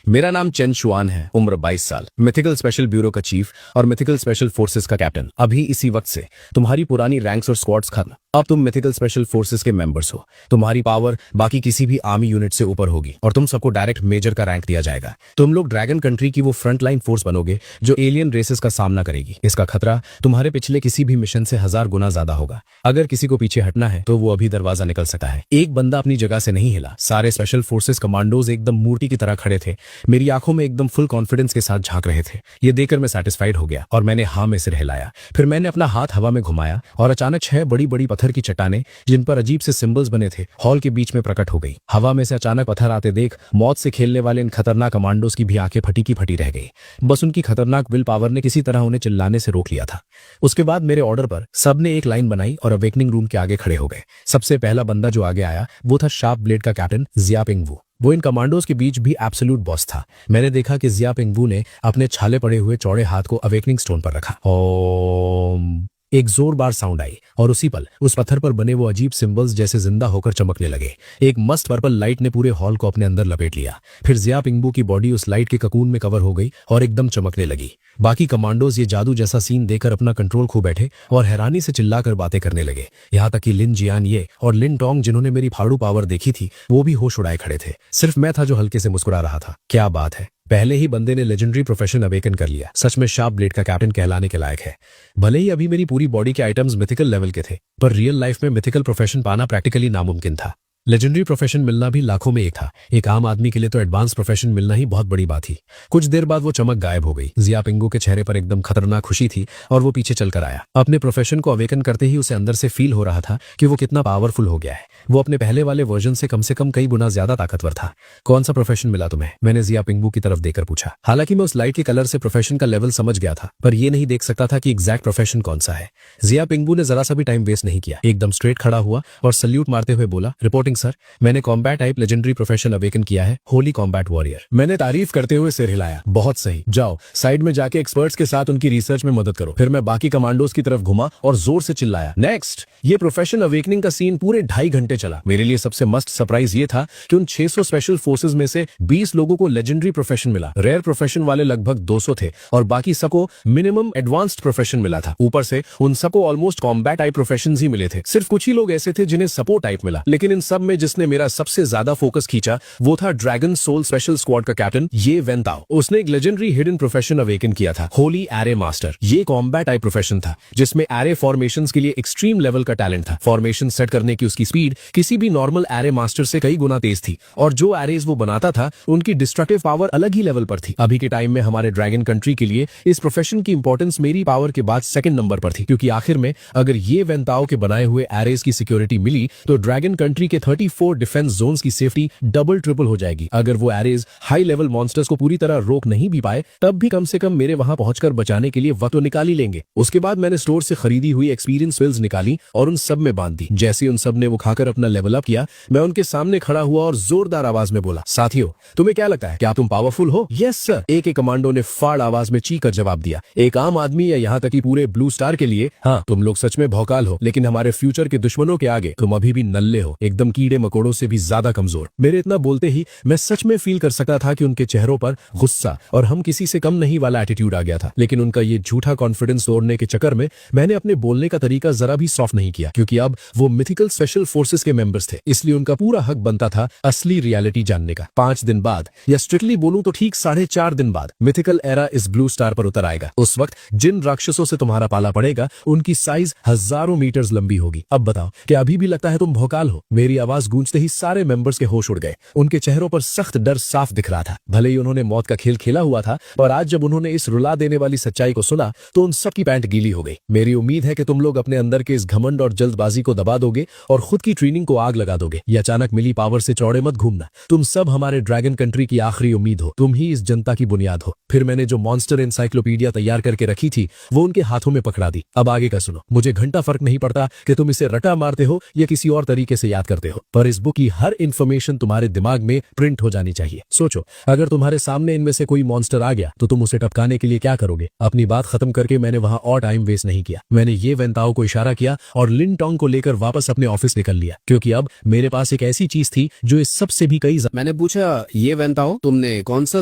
B: मेरा नाम चेन शुआन है, उम्र 22 साल, मिथिकल स्पेशल ब्यूरो का चीफ और मिथिकल स्पेशल फोर्सेस का कैप्टन। अभी इसी वक्त से तुम्हारी पुरानी रैंक्स और स्क्वाड्स खत्म। अब तुम मिथिकल स्पेशल फोर्सेस के मेंबर्स हो। तुम्हारी पावर बाकी किसी भी आर्मी यूनिट से ऊपर होगी और तुम सबको डायरेक्ट मेजर का रैंक दिया जाएगा। तुम लोग ड्रैगन कंट्री की वो फ्रंट लाइन फोर्स बनोगे जो एलियन रेसेस का सामना करेगी। इसका खतरा तुम्हारे पिछले किसी भी मिशन से 1000 गुना ज्यादा होगा। अगर किसी को पीछे हटना है तो वो अभी दरवाजा निकल सकता है। एक बंदा अपनी जगह से नहीं हिला। सारे स्पेशल फोर्सेस कमांडोज एकदम मूर्ति की तरह खड़े थे, मेरी आंखों में एकदम फुल कॉन्फिडेंस के साथ झांक रहे थे। ये देखकर मैं सेटिस्फाइड हो गया और मैंने हाँ में सिर हिलाया। फिर मैंने अपना हाथ हवा में घुमाया और अचानक 6 बड़ी बड़ी पत्थर की चट्टानें जिन पर अजीब से सिंबल्स बने थे हॉल के बीच में प्रकट हो गई। हवा में से अचानक पत्थर आते देख मौत से खेलने वाले इन खतरनाक कमांडोज की भी आंखें फटी की फटी रह गई। बस उनकी खतरनाक विल पावर ने किसी तरह उन्हें चिल्लाने से रोक लिया था। उसके बाद मेरे ऑर्डर पर सबने एक लाइन बनाई और अवेकनिंग रूम के आगे खड़े हो गए। सबसे पहला बंदा जो आगे आया वो था शार्प ब्लेड का कैप्टन जिया पिंगवू। वो इन कमांडोज के बीच भी एब्सोल्यूट बॉस था। मैंने देखा कि जिया पिंगवू ने अपने छाले पड़े हुए चौड़े हाथ को अवेकनिंग स्टोन पर रखा। ओम, एक जोरदार साउंड आई और उसी पल उस पत्थर पर बने वो अजीब सिंबल्स जैसे जिंदा होकर चमकने लगे। एक मस्त पर्पल लाइट ने पूरे हॉल को अपने अंदर लपेट लिया। फिर जिया पिंगवू की बॉडी उस लाइट के ककून में कवर हो गई और एकदम चमकने लगी। बाकी कमांडोज ये जादू जैसा सीन देखकर अपना कंट्रोल खो बैठे और हैरानी से चिल्लाकर बातें करने लगे। यहाँ तक कि लिन जियान ये और लिन टोंग जिन्होंने मेरी फाड़ू पावर देखी थी वो भी होश उड़ाए खड़े थे। सिर्फ मैं था जो हल्के से मुस्कुरा रहा था। क्या बात है, पहले ही बंदे ने लेजेंडरी प्रोफेशन अवेकन कर लिया। सच में शार्प ब्लेड का कैप्टन कहलाने के लायक है। भले ही अभी मेरी पूरी बॉडी के आइटम्स मिथिकल लेवल के थे, पर रियल लाइफ में मिथिकल प्रोफेशन पाना प्रैक्टिकली नामुमकिन था। लेजेंडरी प्रोफेशन मिलना भी लाखों में एक था। एक आम आदमी के लिए तो एडवांस प्रोफेशन मिलना ही बहुत बड़ी बात थी। कुछ देर बाद वो चमक गायब हो गई। जिया पिंगवू के चेहरे पर एकदम खतरनाक खुशी थी और वो पीछे चलकर आया। अपने प्रोफेशन को अवेकन करते ही उसे अंदर से फील हो रहा था कि वो कितना पावरफुल हो गया है। वो अपने पहले वाले वर्जन से कम कई गुना ज्यादा ताकतवर था। कौन सा प्रोफेशन मिला तुम्हें? मैंने जिया पिंगवू की तरफ देखकर पूछा। हालांकि मैं उस लाइट के कलर से प्रोफेशन का लेवल समझ गया था, पर ये नहीं देख सकता था कि एग्जैक्ट प्रोफेशन कौन सा है। जिया पिंगवू ने जरा सा भी टाइम वेस्ट नहीं किया, एकदम स्ट्रेट खड़ा हुआ और सल्यूट मारते हुए बोला, रिपोर्टिंग सर, मैंने combat type legendary profession awaken किया है, होली कॉम्बैट वॉरियर। मैंने तारीफ करते हुए सिर हिलाया। बहुत सही, जाओ साइड में जाके एक्सपर्ट्स के साथ उनकी रिसर्च में मदद करो। फिर मैं बाकी कमांडोज की तरफ घुमा और जोर से चिल्लाया, नेक्स्ट। ये प्रोफेशन अवेकनिंग का सीन पूरे 2.5 घंटे चला। मेरे लिए सबसे मस्त सरप्राइज ये था कि उन 600 स्पेशल फोर्सेज में से 20 लोगों को लेजेंडरी प्रोफेशन मिला। रेयर प्रोफेशन वाले लगभग 200 थे और बाकी सबको मिनिमम एडवांस्ड प्रोफेशन मिला था। ऊपर से उन सबको ऑलमोस्ट कॉम्बैट टाइप प्रोफेशन ही मिले थे। सिर्फ कुछ ही लोग ऐसे थे जिन्हें सपोर्ट टाइप मिला। लेकिन इन सब में जिसने मेरा सबसे ज्यादा फोकस खींचा वो था ड्रैगन सोल स्पेशल स्क्वाड का कैप्टन ये वेन ताओ। उसने एक लेजेंडरी हिडन प्रोफेशन अवेकन किया था, होली एरे मास्टर। ये कॉम्बैट टाइप प्रोफेशन था जिसमें एरे फॉर्मेशंस के लिए एक्सट्रीम लेवल का टैलेंट था। फॉर्मेशन सेट करने की उसकी स्पीड किसी भी नॉर्मल एरे मास्टर से कई गुना तेज थी और जो एरेज वो बनाता था उनकी डिस्ट्रक्टिव पावर अलग ही लेवल पर थी। अभी के टाइम में हमारे ड्रैगन कंट्री के लिए इस प्रोफेशन की इंपॉर्टेंस मेरी पावर के बाद सेकंड नंबर पर थी, क्योंकि आखिर में अगर ये वेन ताओ के बनाए हुए एरेज की सिक्योरिटी मिली तो ड्रैगन कंट्री के 34 डिफेंस जोन्स की सेफ्टी डबल ट्रिपल हो जाएगी। अगर वो एरेज हाई लेवल मॉन्स्टर्स को पूरी तरह रोक नहीं भी पाए तब भी कम से कम मेरे वहां पहुंचकर बचाने के लिए वक्त तो निकाल ही लेंगे। उसके बाद मैंने स्टोर से खरीदी हुई एक्सपीरियंस विल्स निकाली और उन सब में बांध दी। जैसे उन सब ने वो खाकर अपना लेवल अप किया, मैं उनके सामने खड़ा हुआ और जोरदार आवाज में बोला, साथियों तुम्हें क्या लगता है, क्या तुम पावरफुल हो? यस सर, एक कमांडो ने फाड़ आवाज में चीख कर जवाब दिया। एक आम आदमी या यहाँ तक कि पूरे ब्लू स्टार के लिए हाँ तुम लोग सच में भौकाल हो, लेकिन हमारे फ्यूचर के दुश्मनों के आगे तुम अभी भी नल्ले हो, एकदम कीड़े मकोड़ों से भी ज्यादा कमजोर। मेरे इतना बोलते ही मैं सच में फील कर सकता था कि उनके चेहरों पर गुस्सा और हम किसी से कम नहीं वाला एटीट्यूड आ गया था। लेकिन उनका ये झूठा कॉन्फिडेंस तोड़ने के चक्कर में मैंने अपने बोलने का तरीका जरा भी सॉफ्ट नहीं किया, क्योंकि अब वो मिथिकल स्पेशल फोर्सेस के मेंबर्स थे, इसलिए उनका पूरा हक बनता था असली रियलिटी जानने का। 5 दिन बाद, या स्ट्रिक्टली बोलूं तो ठीक 4.5 दिन बाद, मिथिकल एरा इस ब्लू स्टार पर उतर आएगा। उस वक्त जिन राक्षसों से तुम्हारा पाला पड़ेगा उनकी साइज हजारों मीटर्स लंबी होगी। अब बताओ, क्या अभी भी लगता है तुम भौकाल हो? मेरी आवाज गूंजते ही सारे मेंबर्स के होश उड़ गए। उनके चेहरों पर सख्त डर साफ दिख रहा था। भले ही उन्होंने मौत का खेल खेला हुआ था, और आज जब उन्होंने इस रुला देने वाली सच्चाई को सुना तो उन सबकी पैंट गीली हो गई। मेरी उम्मीद है कि तुम लोग अपने अंदर के इस घमंड और जल्दबाजी को दबा दोगे और खुद की ट्रेनिंग को आग लगा दोगे। ये अचानक मिली पावर से चौड़े मत घूमना। तुम सब हमारे ड्रैगन कंट्री की आखिरी उम्मीद हो। तुम ही इस जनता की बुनियाद हो। फिर मैंने जो मॉन्स्टर एनसाइक्लोपीडिया तैयार करके रखी थी वो उनके हाथों में पकड़ा दी। अब आगे का सुनो। मुझे घंटा फर्क नहीं पड़ता कि तुम इसे रटा मारते हो या किसी और तरीके से याद करते हो, पर इस बुक की हर इंफॉर्मेशन तुम्हारे दिमाग में प्रिंट हो जानी चाहिए। सोचो, अगर तुम्हारे सामने इनमें से कोई मॉन्स्टर आ गया तो तुम उसे टपकाने के लिए क्या करोगे? अपनी बात खत्म करके मैंने वहां और टाइम वेस्ट नहीं किया। मैंने ये वेंताओ को इशारा किया और लिन टोंग को लेकर वापस अपने ऑफिस निकल लिया, क्योंकि अब मेरे पास एक ऐसी चीज थी जो इस सबसे भी कई।
C: मैंने पूछा, ये वेंताओ, तुमने कौन सा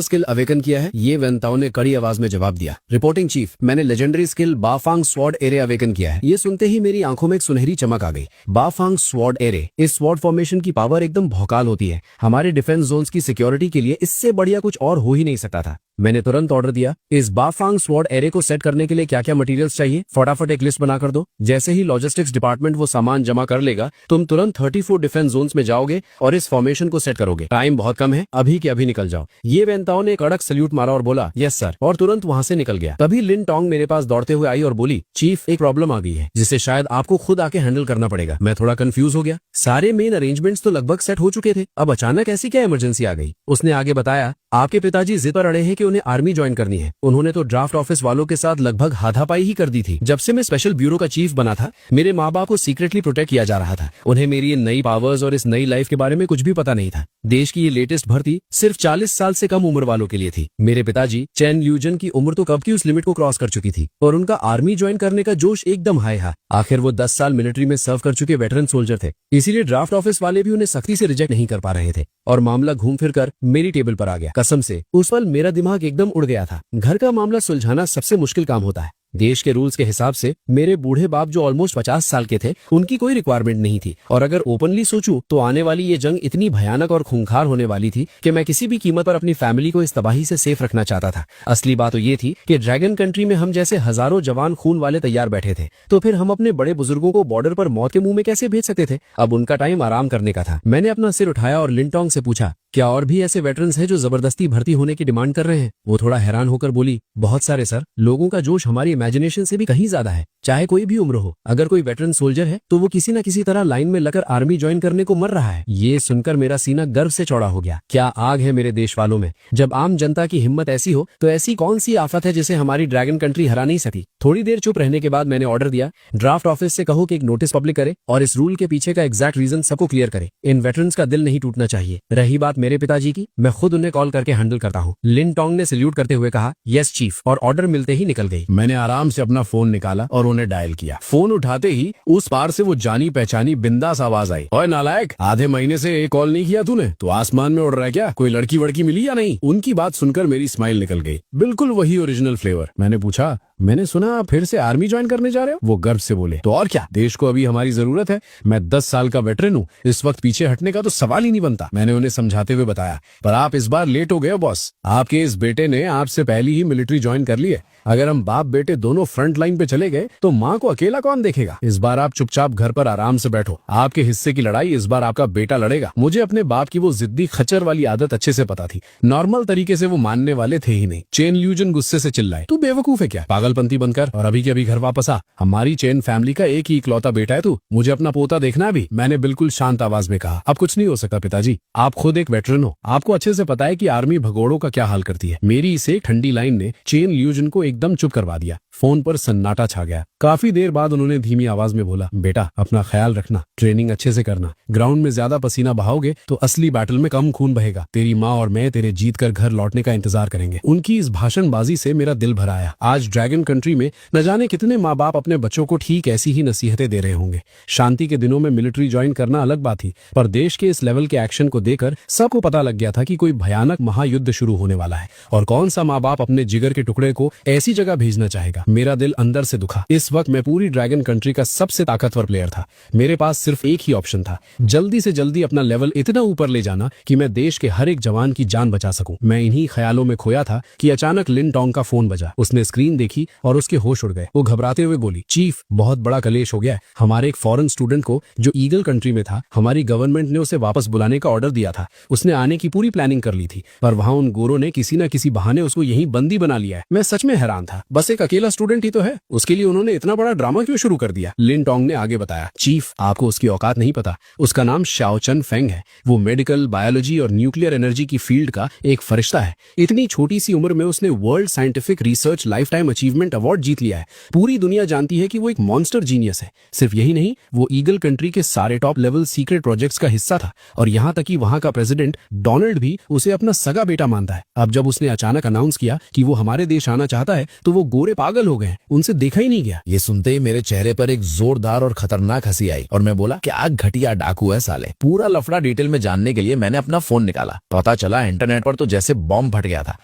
C: स्किल अवेकन किया है? ये वेंताओ ने कड़ी आवाज में जवाब दिया, रिपोर्टिंग चीफ, मैंने legendary skill Bafang sword array awaken किया है। ये सुनते ही मेरी आंखों में एक सुनहरी चमक आ गई। बाफांग स्वॉर्ड एरे, इस स्वॉर्ड फॉर्मेशन की पावर एकदम भौकाल होती है। हमारे डिफेंस जोन्स की सिक्योरिटी के लिए इससे बढ़िया कुछ और हो ही नहीं सकता था। मैंने तुरंत ऑर्डर दिया, इस बाफांग स्वॉर्ड एरे को सेट करने के लिए क्या क्या मटेरियल्स चाहिए, फटाफट एक लिस्ट बनाकर दो। जैसे ही लॉजिस्टिक्स डिपार्टमेंट वो सामान जमा कर लेगा, तुम तुरंत 34 डिफेंस जोन्स में जाओगे और इस फॉर्मेशन को सेट करोगे। टाइम बहुत कम है, अभी के अभी निकल जाओ। ये वेंताओ ने कड़क सल्यूट मारा और बोला, यस सर, और तुरंत वहां से निकल गया। तभी लिन टोंग मेरे पास दौड़ते हुए आई और बोली, चीफ, एक प्रॉब्लम आ गई है जिसे शायद आपको खुद आके हैंडल करना पड़ेगा। मैं थोड़ा कंफ्यूज हो गया। सारे मेन अरेंजमेंट्स तो लगभग सेट हो चुके थे, अब अचानक ऐसी क्या इमरजेंसी आ गई? उसने आगे बताया, आपके पिताजी जिद पर अड़े हैं कि उन्हें आर्मी ज्वाइन करनी है। उन्होंने तो ड्राफ्ट ऑफिस वालों के साथ लगभग हाथापाई ही कर दी थी। जब से मैं स्पेशल ब्यूरो का चीफ बना था, मेरे माँ बाप को सीक्रेटली प्रोटेक्ट किया जा रहा था। उन्हें मेरी ये नई पावर्स और इस नई लाइफ के बारे में कुछ भी पता नहीं था। देश की ये लेटेस्ट भर्ती सिर्फ 40 साल से कम उम्र वालों के लिए थी। मेरे पिताजी चैन ल्यूजन की उम्र तो कब की उस लिमिट को क्रॉस कर चुकी थी और उनका आर्मी ज्वाइन करने का जोश एकदम हाई था। आखिर वो 10 साल मिलिट्री में सर्व कर चुके वेटरन सोल्जर थे, इसीलिए ड्राफ्ट ऑफिस वाले भी उन्हें सख्ती से रिजेक्ट नहीं कर पा रहे थे और मामला घूम फिर कर मेरी टेबल पर आ गया। कसम से उस पल मेरा दिमाग एकदम उड़ गया था। घर का मामला सुलझाना सबसे मुश्किल काम होता है। देश के रूल्स के हिसाब से मेरे बूढ़े बाप जो ऑलमोस्ट 50 साल के थे, उनकी कोई रिक्वायरमेंट नहीं थी, और अगर ओपनली सोचूं तो आने वाली ये जंग इतनी भयानक और खूंखार होने वाली थी कि मैं किसी भी कीमत पर अपनी फैमिली को इस तबाही से सेफ रखना चाहता था। असली बात तो ये थी कि ड्रैगन कंट्री में हम जैसे हजारों जवान खून वाले तैयार बैठे थे, तो फिर हम अपने बड़े बुजुर्गों को बॉर्डर पर मौत के मुंह में कैसे भेज सकते थे? अब उनका टाइम आराम करने का था। मैंने अपना सिर उठाया और लिन टोंग से पूछा, क्या और भी ऐसे वेटरन्स हैं जो जबरदस्ती भर्ती होने की डिमांड कर रहे हैं? वो थोड़ा हैरान होकर बोली, बहुत सारे सर। लोगों का जोश हमारी इमेजिनेशन से भी कहीं ज्यादा है, चाहे कोई भी उम्र हो। अगर कोई वेटरन सोल्जर है तो वो किसी न किसी तरह लाइन में लगकर आर्मी ज्वाइन करने को मर रहा है। ये सुनकर मेरा सीना गर्व से चौड़ा हो गया। क्या आग है मेरे देश वालों में। जब आम जनता की हिम्मत ऐसी हो तो ऐसी कौन सी आफत है जिसे हमारी ड्रैगन कंट्री हरा नहीं सकी। थोड़ी देर चुप रहने के बाद मैंने ऑर्डर दिया, ड्राफ्ट ऑफिस से कहो कि एक नोटिस पब्लिक करे और इस रूल के पीछे का एग्जैक्ट रीजन सबको क्लियर करे। इन वेटरन्स का दिल नहीं टूटना चाहिए। रही बात मेरे पिताजी की, मैं खुद उन्हें कॉल करके हैंडल करता हूँ। लिन टोंग ने सैल्यूट करते हुए कहा, यस चीफ, और ऑर्डर मिलते ही निकल गई।
B: मैंने आराम से अपना फोन निकाला और उन्हें डायल किया। फोन उठाते ही उस पार से वो जानी पहचानी बिंदास आवाज आई, ओए नालायक, आधे महीने से एक कॉल नहीं किया तूने? तो आसमान में उड़ रहा है क्या? कोई लड़की वड़की मिली या नहीं? उनकी बात सुनकर मेरी स्माइल निकल गई। बिल्कुल वही ओरिजिनल फ्लेवर। मैंने पूछा, मैंने सुना आप फिर से आर्मी ज्वाइन करने जा रहे हो? वो गर्व से बोले, तो और क्या, देश को अभी हमारी जरूरत है। मैं 10 साल का वेटरन हूँ, इस वक्त पीछे हटने का तो सवाल ही नहीं बनता। मैंने उन्हें समझाते हुए बताया, पर आप इस बार लेट हो गए हो बॉस। आपके इस बेटे ने आपसे पहले ही मिलिट्री ज्वाइन कर ली है। अगर हम बाप बेटे दोनों फ्रंट लाइन पे चले गए तो माँ को अकेला कौन देखेगा? इस बार आप चुपचाप घर पर आराम से बैठो। आपके हिस्से की लड़ाई इस बार आपका बेटा लड़ेगा। मुझे अपने बाप की वो जिद्दी खच्चर वाली आदत अच्छे से पता थी। नॉर्मल तरीके से वो मानने वाले थे ही नहीं। चेन ल्यूजन गुस्से से चिल्लाए, तू बेवकूफ है क्या? पागलपंती बनकर और अभी के अभी घर वापस आ। हमारी चेन फैमिली का एक ही इकलौता बेटा है तू। मुझे अपना पोता देखना है भी। मैंने बिल्कुल शांत आवाज में कहा, अब कुछ नहीं हो सकता पिताजी। आप खुद एक वेटरन हो, आपको अच्छे से पता है कि आर्मी भगोड़ों का क्या हाल करती है। मेरी इस एक ठंडी लाइन ने चेन ल्यूजन को एकदम चुप करवा दिया। फोन पर सन्नाटा छा गया। काफी देर बाद उन्होंने धीमी आवाज में बोला, बेटा अपना ख्याल रखना, ट्रेनिंग अच्छे से करना, ग्राउंड में ज्यादा पसीना बहाओगे तो असली बैटल में कम खून बहेगा। तेरी माँ और मैं तेरे जीत कर घर लौटने का इंतजार करेंगे। उनकी इस भाषणबाजी से मेरा दिल भर आया। आज ड्रैगन कंट्री में न जाने कितने माँ बाप अपने बच्चों को ठीक ऐसी ही नसीहतें दे रहे होंगे। शांति के दिनों में मिलिट्री ज्वाइन करना अलग बात थी, पर देश के इस लेवल के एक्शन को देखकर सबको पता लग गया था कि कोई भयानक महायुद्ध शुरू होने वाला है। और कौन सा माँ बाप अपने जिगर के टुकड़े को ऐसी जगह भेजना चाहेगा। मेरा दिल अंदर से दुखा। इस वक्त मैं पूरी ड्रैगन कंट्री का सबसे ताकतवर प्लेयर था। मेरे पास सिर्फ एक ही ऑप्शन था, जल्दी से जल्दी अपना लेवल इतना ऊपर ले जाना कि मैं देश के हर एक जवान की जान बचा सकूं। मैं इन्हीं ख्यालों में खोया था कि अचानक लिन टोंग का फोन बजा। उसने स्क्रीन देखी और उसके होश उड़ गए। वो घबराते हुए बोली, चीफ बहुत बड़ा कलेश हो गया है। हमारे एक फॉरेन स्टूडेंट को जो ईगल कंट्री में था, हमारी गवर्नमेंट ने उसे वापस बुलाने का ऑर्डर दिया था। उसने आने की पूरी प्लानिंग कर ली थी, पर वहां उन गोरों ने किसी न किसी बहाने उसको यहीं बंदी बना लिया है। मैं सच में हैरान था। बस एक अकेला स्टूडेंट ही तो है, उसके लिए उन्होंने इतना बड़ा ड्रामा क्यों शुरू कर दिया। लिन टोंग ने आगे बताया, चीफ आपको उसकी औकात नहीं पता। उसका नाम शाओ चन फेंग है। वो मेडिकल, बायोलॉजी और न्यूक्लियर एनर्जी की फील्ड का एक फरिश्ता है। इतनी छोटी सी उम्र में उसने world scientific research life time achievement award जीत लिया है। पूरी दुनिया जानती है कि वो एक मॉन्स्टर जीनियस है। सिर्फ यही नहीं, वो ईगल कंट्री के सारे टॉप लेवल सीक्रेट प्रोजेक्ट्स का हिस्सा था और यहाँ तक कि वहाँ का प्रेसिडेंट डोनाल्ड भी उसे अपना सगा बेटा मानता है। अब जब उसने अचानक अनाउंस किया कि वो हमारे देश आना चाहता है तो वो गोरे पागल हो गए। उनसे देखा ही नहीं गया।
C: ये सुनते ही मेरे चेहरे पर एक जोरदार और खतरनाक हंसी आई और मैं बोला, क्या घटिया डाकू है साले। पूरा लफड़ा डिटेल में जानने के लिए मैंने अपना फोन निकाला। पता चला इंटरनेट पर तो जैसे बॉम्ब फट गया था।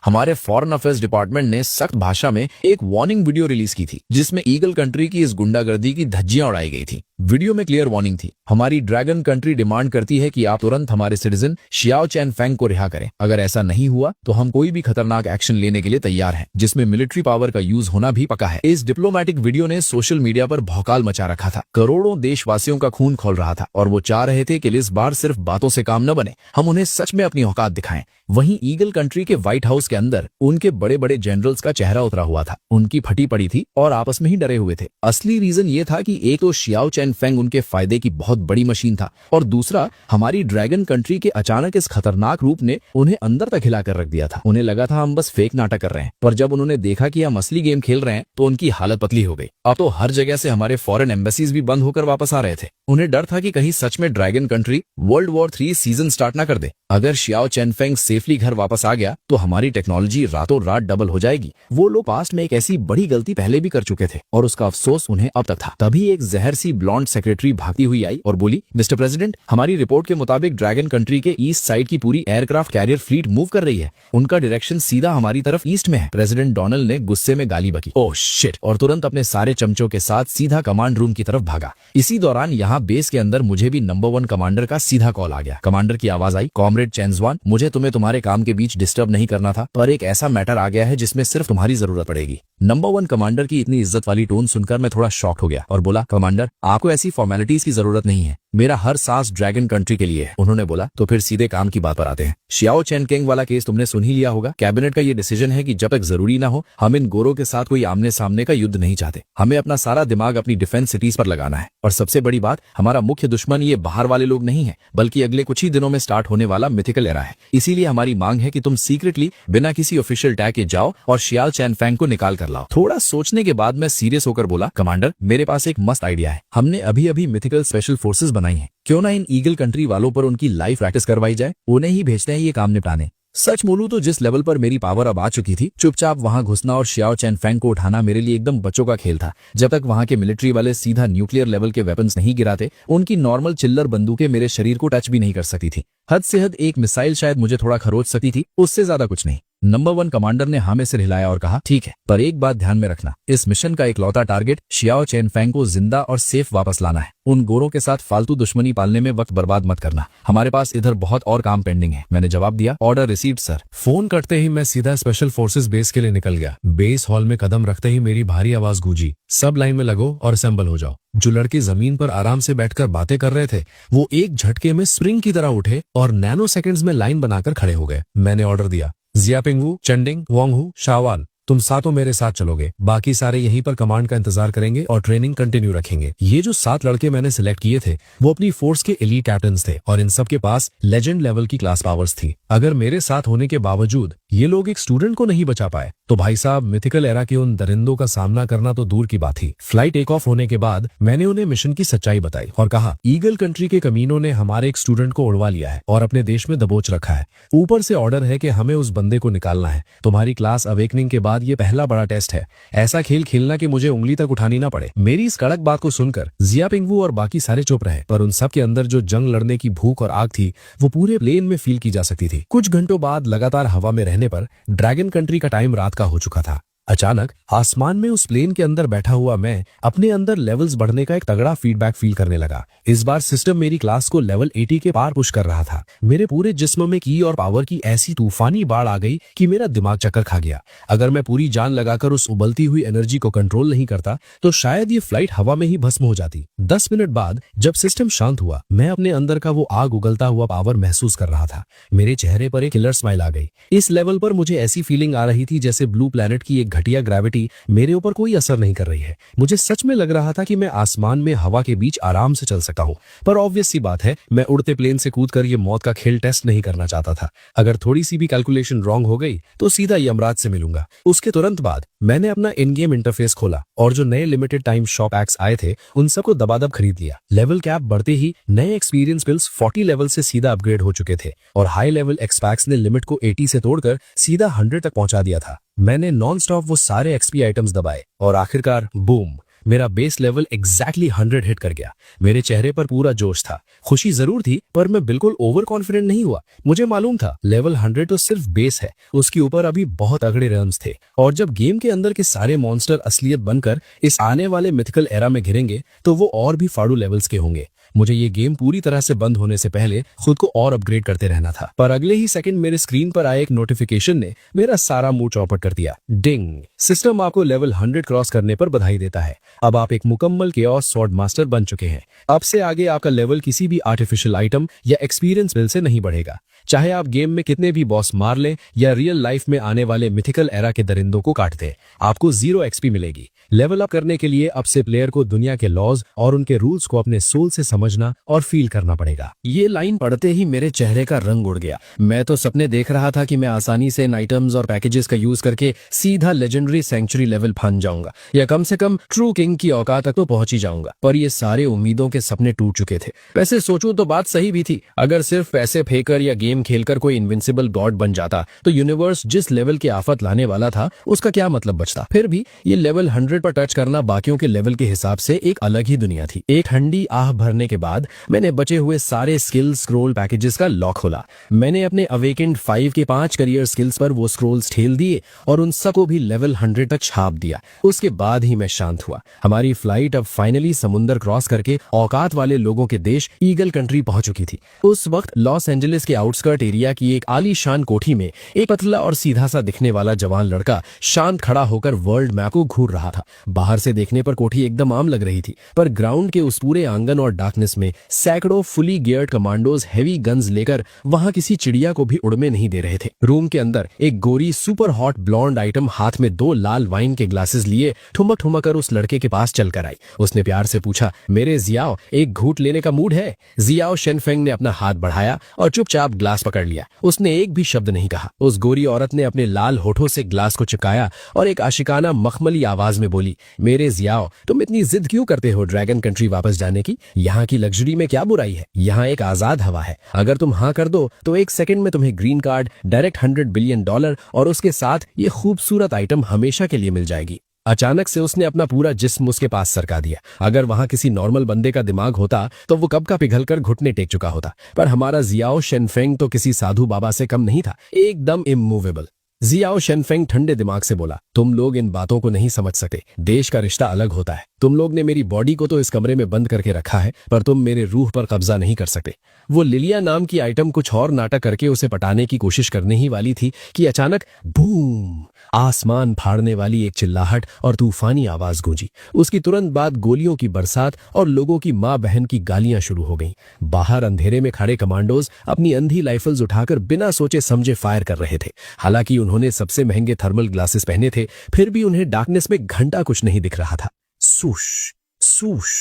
C: हमारे फॉरेन अफेयर्स डिपार्टमेंट ने सख्त भाषा में एक वार्निंग वीडियो रिलीज की थी, जिसमें ईगल कंट्री की इस गुंडागर्दी की धज्जियां उड़ाई गई थी। वीडियो में क्लियर वार्निंग थी, हमारी ड्रैगन कंट्री डिमांड करती है कि आप तुरंत हमारे सिटीजन शियाओ चैन फेंग को रिहा करें। अगर ऐसा नहीं हुआ तो हम कोई भी खतरनाक एक्शन लेने के लिए तैयार हैं, जिसमें मिलिट्री पावर का यूज होना भी पक्का है। इस डिप्लोमेटिक वीडियो ने सोशल मीडिया पर भौकाल मचा रखा था। करोड़ों देशवासियों का खून खौल रहा था और वो चाह रहे थे कि इस बार सिर्फ बातों से काम न बने, हम उन्हें सच में अपनी औकात दिखाएं। वहीं ईगल कंट्री के व्हाइट हाउस के अंदर उनके बड़े बड़े जनरल्स का चेहरा उतरा हुआ था। उनकी फटी पड़ी थी और आपस में ही डरे हुए थे। असली रीजन ये था कि एक तो शियाओ चैन फेंग उनके फायदे की बहुत बड़ी मशीन था और दूसरा हमारी ड्रैगन कंट्री के अचानक इस खतरनाक रूप ने उन्हें अंदर तक हिला कर रख दिया था। उन्हें लगा था हम बस फेक नाटक कर रहे हैं, पर जब उन्होंने देखा कि हम असली गेम खेल रहे हैं तो उनकी हालत पतली हो गई। अब तो हर जगह से हमारे फॉरेन एम्बेसीज भी बंद होकर वापस आ रहे थे। उन्हें डर था कि कहीं सच में dragon country world war 3 season start ना कर दे। अगर शियाओ चैन फेंग सेफली घर वापस आ गया तो हमारी टेक्नोलॉजी रातों रात डबल हो जाएगी। वो लोग पास्ट में एक ऐसी बड़ी गलती पहले भी कर चुके थे और उसका अफसोस उन्हें अब तक था। तभी एक जहर सी ब्लॉन्ड सेक्रेटरी भागती हुई आई और बोली, मिस्टर प्रेसिडेंट, हमारी रिपोर्ट के मुताबिक ड्रैगन कंट्री के ईस्ट साइड की पूरी एयरक्राफ्ट कैरियर फ्लीट मूव कर रही है। उनका डायरेक्शन सीधा हमारी तरफ ईस्ट में है। प्रेसिडेंट डोनाल्ड ने गुस्से में गाली बकी, ओह शिट, और तुरंत अपने सारे चमचों के साथ सीधा कमांड रूम की तरफ भागा। इसी दौरान यहाँ बेस के अंदर मुझे भी नंबर 1 कमांडर का सीधा कॉल आ गया। कमांडर की आवाज आई, कॉमरेड चेंजवान, मुझे तुम्हें तुम्हारे काम के बीच डिस्टर्ब नहीं करना था, पर एक ऐसा मैटर आ गया है जिसमें सिर्फ तुम्हारी जरूरत पड़ेगी। नंबर 1 कमांडर की इतनी इज्जत वाली टोन सुनकर मैं थोड़ा शॉक हो गया और बोला, कमांडर आपको ऐसी फॉर्मेलिटीज की जरूरत नहीं है, मेरा हर सांस ड्रैगन कंट्री के लिए है। उन्होंने बोला, तो फिर सीधे काम की बात पर आते हैं। शियाओ चैन केंग वाला केस तुमने सुन ही लिया होगा। कैबिनेट का ये डिसीजन है कि जब तक जरूरी ना हो हम इन गोरों के साथ कोई आमने सामने का युद्ध नहीं चाहते। हमें अपना सारा दिमाग अपनी डिफेंस सिटीज पर लगाना है। और सबसे बड़ी बात, हमारा मुख्य दुश्मन ये बाहर वाले लोग नहीं है, बल्कि अगले कुछ ही दिनों में स्टार्ट होने वाला मिथिकल एरा है। इसीलिए हमारी मांग है कि तुम सीक्रेटली बिना किसी ऑफिशियल टैग के जाओ और शियाओ चैन फेंग को निकाल कर लाओ। थोड़ा सोचने के बाद मैं सीरियस होकर बोला, कमांडर मेरे पास एक मस्त आइडिया है। हमने अभी अभी मिथिकल स्पेशल फोर्सेस बनाई है, क्यों ना इन ईगल कंट्री वालों पर उनकी लाइव प्रैक्टिस करवाई जाए। उन्हें ही भेजते हैं ये काम निपटाने। सच बोलूं तो जिस लेवल पर मेरी पावर अब आ चुकी थी, चुपचाप वहां घुसना और शियाओ चैन फेंग को उठाना मेरे लिए एकदम बच्चों का खेल था। जब तक वहां के मिलिट्री वाले सीधा न्यूक्लियर लेवल के वेपन्स नहीं गिराते, उनकी नॉर्मल चिल्लर बंदूकें मेरे शरीर को टच भी नहीं कर सकती थी। हद से हद एक मिसाइल शायद मुझे थोड़ा खरोच सकती थी, उससे ज्यादा कुछ नहीं। नंबर 1 कमांडर ने हाँ में सिर हिलाया और कहा, ठीक है, पर एक बात ध्यान में रखना, इस मिशन का इकलौता टारगेट शियाओ चैन फेंग को जिंदा और सेफ वापस लाना है। उन गोरों के साथ फालतू दुश्मनी पालने में वक्त बर्बाद मत करना। हमारे पास इधर बहुत और काम पेंडिंग है। मैंने जवाब दिया, ऑर्डर रिसीव्ड सर।
B: फोन करते ही मैं सीधा स्पेशल फोर्सेस बेस के लिए निकल गया। बेस हॉल में कदम रखते ही मेरी भारी आवाज गूंजी, सब लाइन में लगो और असेंबल हो जाओ। जो लड़के जमीन पर आराम से बैठकर बातें कर रहे थे, वो एक झटके में स्प्रिंग की तरह उठे और नैनो सेकंड्स में लाइन बनाकर खड़े हो गए। मैंने ऑर्डर दिया, जियापिंगवू, चंडिंग, वांगहू, शावाल, तुम सातों मेरे साथ चलोगे। बाकी सारे यहीं पर कमांड का इंतजार करेंगे और ट्रेनिंग कंटिन्यू रखेंगे। ये जो 7 लड़के मैंने सिलेक्ट किए थे, वो अपनी फोर्स के एलीट कैप्टन्स थे और इन सब के पास लेजेंड लेवल की क्लास पावर्स थी। अगर मेरे साथ होने के बावजूद ये लोग एक स्टूडेंट को नहीं बचा पाए तो भाई साहब मिथिकल एरा के उन दरिंदों का सामना करना तो दूर की बात थी। फ्लाइट टेक ऑफ होने के बाद मैंने उन्हें मिशन की सच्चाई बताई और कहा ईगल कंट्री के कमीनों ने हमारे एक स्टूडेंट को उड़वा लिया है और अपने देश में दबोच रखा है। ऊपर से ऑर्डर है कि हमें उस बंदे को निकालना है। तुम्हारी क्लास अवेकनिंग के बाद ये पहला बड़ा टेस्ट है। ऐसा खेल खेलना कि मुझे उंगली तक उठानी ना पड़े। मेरी इस कड़क बात को सुनकर जिया पिंगवू और बाकी सारे चुप रहे, पर उन सब के अंदर जो जंग लड़ने की भूख और आग थी वो पूरे प्लेन में फील की जा सकती थी। कुछ घंटों बाद लगातार हवा में रहने पर ड्रैगन कंट्री का टाइम रात का हो चुका था। अचानक आसमान में उस प्लेन के अंदर बैठा हुआ मैं अपने अंदर लेवल्स बढ़ने का एक तगड़ा फीडबैक फील करने लगा। इस बार सिस्टम मेरी क्लास को लेवल 80 के पार पुश कर रहा था। मेरे पूरे जिस्म में की और पावर की ऐसी तूफानी बाढ़ आ गई कि मेरा दिमाग चक्कर खा गया। अगर मैं पूरी जान लगाकर उस उबलती हुई एनर्जी को कंट्रोल नहीं करता तो शायद ये फ्लाइट हवा में ही भस्म हो जाती। 10 मिनट बाद जब सिस्टम शांत हुआ मैं अपने अंदर का वो आग उगलता हुआ पावर महसूस कर रहा था। मेरे चेहरे पर एक किलर स्माइल आ गई। इस लेवल पर मुझे ऐसी फीलिंग आ रही थी जैसे ब्लू प्लैनेट की एक घटिया ग्रेविटी मेरे ऊपर कोई असर नहीं कर रही है। मुझे सच में लग रहा था कि मैं आसमान में हवा के बीच आराम से चल सकता हूँ। पर ऑब्वियस सी बात है मैं उड़ते प्लेन से कूदकर ये मौत का खेल टेस्ट नहीं करना चाहता था। अगर थोड़ी सी भी कैलकुलेशन रॉन्ग हो गई तो सीधा यमराज से मिलूंगा। उसके तुरंत बाद मैंने अपना इन गेम इंटरफेस खोला और जो नए लिमिटेड टाइम शॉप एक्स आए थे उन सबको दबादब खरीद लिया। लेवल कैप बढ़ते ही नए एक्सपीरियंस बिल्स 40 लेवल से सीधा अपग्रेड हो चुके थे और हाई लेवल एक्सपैक्स ने लिमिट को 80 से तोड़कर सीधा 100 तक पहुंचा दिया था। मैंने नॉन स्टॉप वो सारे एक्सपी आइटम्स दबाए और आखिरकार बूम, मेरा बेस लेवल एग्जैक्टली 100 हिट कर गया। मेरे चेहरे पर पूरा जोश था। खुशी जरूर थी पर मैं बिल्कुल ओवर कॉन्फिडेंट नहीं हुआ। मुझे मालूम था लेवल 100 तो सिर्फ बेस है, उसके ऊपर अभी बहुत तगड़े रन्स थे और जब गेम के अंदर के सारे मॉन्स्टर असलियत बनकर इस आने वाले मिथिकल एरा में घिरेंगे तो वो और भी फाड़ू लेवल्स के होंगे। मुझे ये गेम पूरी तरह से बंद होने से पहले खुद को और अपग्रेड करते रहना था, पर अगले ही सेकंड मेरे स्क्रीन पर आए एक नोटिफिकेशन ने मेरा सारा मूड चौपट कर दिया। डिंग, सिस्टम आपको लेवल 100 क्रॉस करने पर बधाई देता है। अब आप एक मुकम्मल केओस स्वॉर्ड मास्टर बन चुके हैं। अब से आगे आपका लेवल किसी भी आर्टिफिशियल आइटम या एक्सपीरियंस बिल से नहीं बढ़ेगा। चाहे आप गेम में कितने भी बॉस मार लें या रियल लाइफ में आने वाले मिथिकल एरा के दरिंदों को काट दें, आपको 0 एक्सपी मिलेगी। लेवल अप करने के लिए अब से प्लेयर को दुनिया के लॉज और उनके रूल्स को अपने सोल से समझना और फील करना पड़ेगा।
C: ये लाइन पढ़ते ही मेरे चेहरे का रंग उड़ गया। मैं तो सपने देख रहा था कि मैं आसानी से इन आइटम्स और पैकेजेस का यूज करके सीधा लेजेंडरी सेंचुरी लेवल फान जाऊंगा या कम से कम ट्रू किंग की औकात तक तो पहुंच ही जाऊंगा। पर ये सारे उम्मीदों के सपने टूट चुके थे। वैसे सोचूं तो बात सही भी थी। अगर सिर्फ पैसे फेंककर या गेम खेलकर कोई इनविंसिबल गॉड बन जाता तो यूनिवर्स जिस लेवल की आफत लाने वाला था उसका क्या मतलब बचता। फिर भी ये लेवल 100 पर टच करना बाकियों के लेवल के हिसाब से एक अलग ही दुनिया थी। एक ठंडी आह भरने के बाद मैंने बचे हुए सारे स्किल स्क्रोल पैकेजेस का लॉक खोला। मैंने अपने अवेकेंड 5 के 5 करियर स्किल्स पर वो स्क्रोल्स ठेल दिए और उन सबको भी लेवल 100 तक छाप दिया। उसके बाद ही मैं शांत हुआ। हमारी फ्लाइट अब फाइनली समुंदर क्रॉस करके औकात वाले लोगों के देश ईगल कंट्री पहुंच चुकी थी। उस वक्त लॉस एंजलिस के आउटस्कर्ट एरिया की एक आलीशान कोठी में एक पतला और सीधा सा दिखने वाला जवान लड़का शांत खड़ा होकर वर्ल्ड मैप को घूर रहा था। बाहर से देखने पर कोठी एकदम आम लग रही थी, पर ग्राउंड के उस पूरे आंगन और डार्कनेस में सैकड़ों fully geared commandos heavy guns लेकर वहां किसी चिड़िया को भी उड़ने नहीं दे रहे थे। रूम के अंदर एक गोरी सुपर हॉट ब्लॉन्ड आइटम हाथ में 2 लाल वाइन के ग्लासेस लिए ठुमक ठुमक कर उस लड़के के पास चल कर आई। उसने प्यार से पूछा, मेरे जियाओ एक घूंट लेने का मूड है? जियाओ शेनफेंग ने अपना हाथ बढ़ाया और चुपचाप ग्लास पकड़ लिया। उसने एक भी शब्द नहीं कहा। उस गोरी औरत ने अपने लाल होठों से ग्लास को चिपकाया और एक आशिकाना मखमली आवाज में बोली, मेरे जियाओ तुम इतनी जिद क्यों करते हो ड्रैगन कंट्री वापस जाने की? यहाँ की लग्जरी में क्या बुराई है? यहाँ एक आजाद हवा है। अगर तुम हाँ कर दो तो एक सेकंड में तुम्हें ग्रीन कार्ड, डायरेक्ट $100 बिलियन और उसके साथ ये खूबसूरत आइटम हमेशा के लिए मिल जाएगी। अचानक से उसने अपना पूरा जिस्म उसके पास सरका दिया। अगर वहां किसी नॉर्मल बंदे का दिमाग होता तो वो कब का पिघलकर घुटने टेक चुका होता, पर हमारा जियाओ शेनफेंग तो किसी साधु बाबा से कम नहीं था, एकदम इमूवेबल। जियाओ शेनफेंग ठंडे दिमाग से बोला, तुम लोग इन बातों को नहीं समझ सकते। देश का रिश्ता अलग होता है। तुम लोग ने मेरी बॉडी को तो इस कमरे में बंद करके रखा है, पर तुम मेरे रूह पर कब्जा नहीं कर सकते। वो लिलिया नाम की आइटम कुछ और नाटक करके उसे पटाने की कोशिश करने ही वाली थी कि अचानक बूम, आसमान फाड़ने वाली एक चिल्लाहट और तूफानी आवाज गूंजी। उसकी तुरंत बाद गोलियों की बरसात और लोगों की माँ बहन की गालियां शुरू हो गईं। बाहर अंधेरे में खड़े कमांडोज अपनी अंधी राइफल्स उठाकर बिना सोचे समझे फायर कर रहे थे। हालांकि उन्होंने सबसे महंगे थर्मल ग्लासेस पहने थे, फिर भी उन्हें डार्कनेस में घंटा कुछ नहीं दिख रहा था। सूश सूश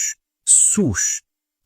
C: सूश।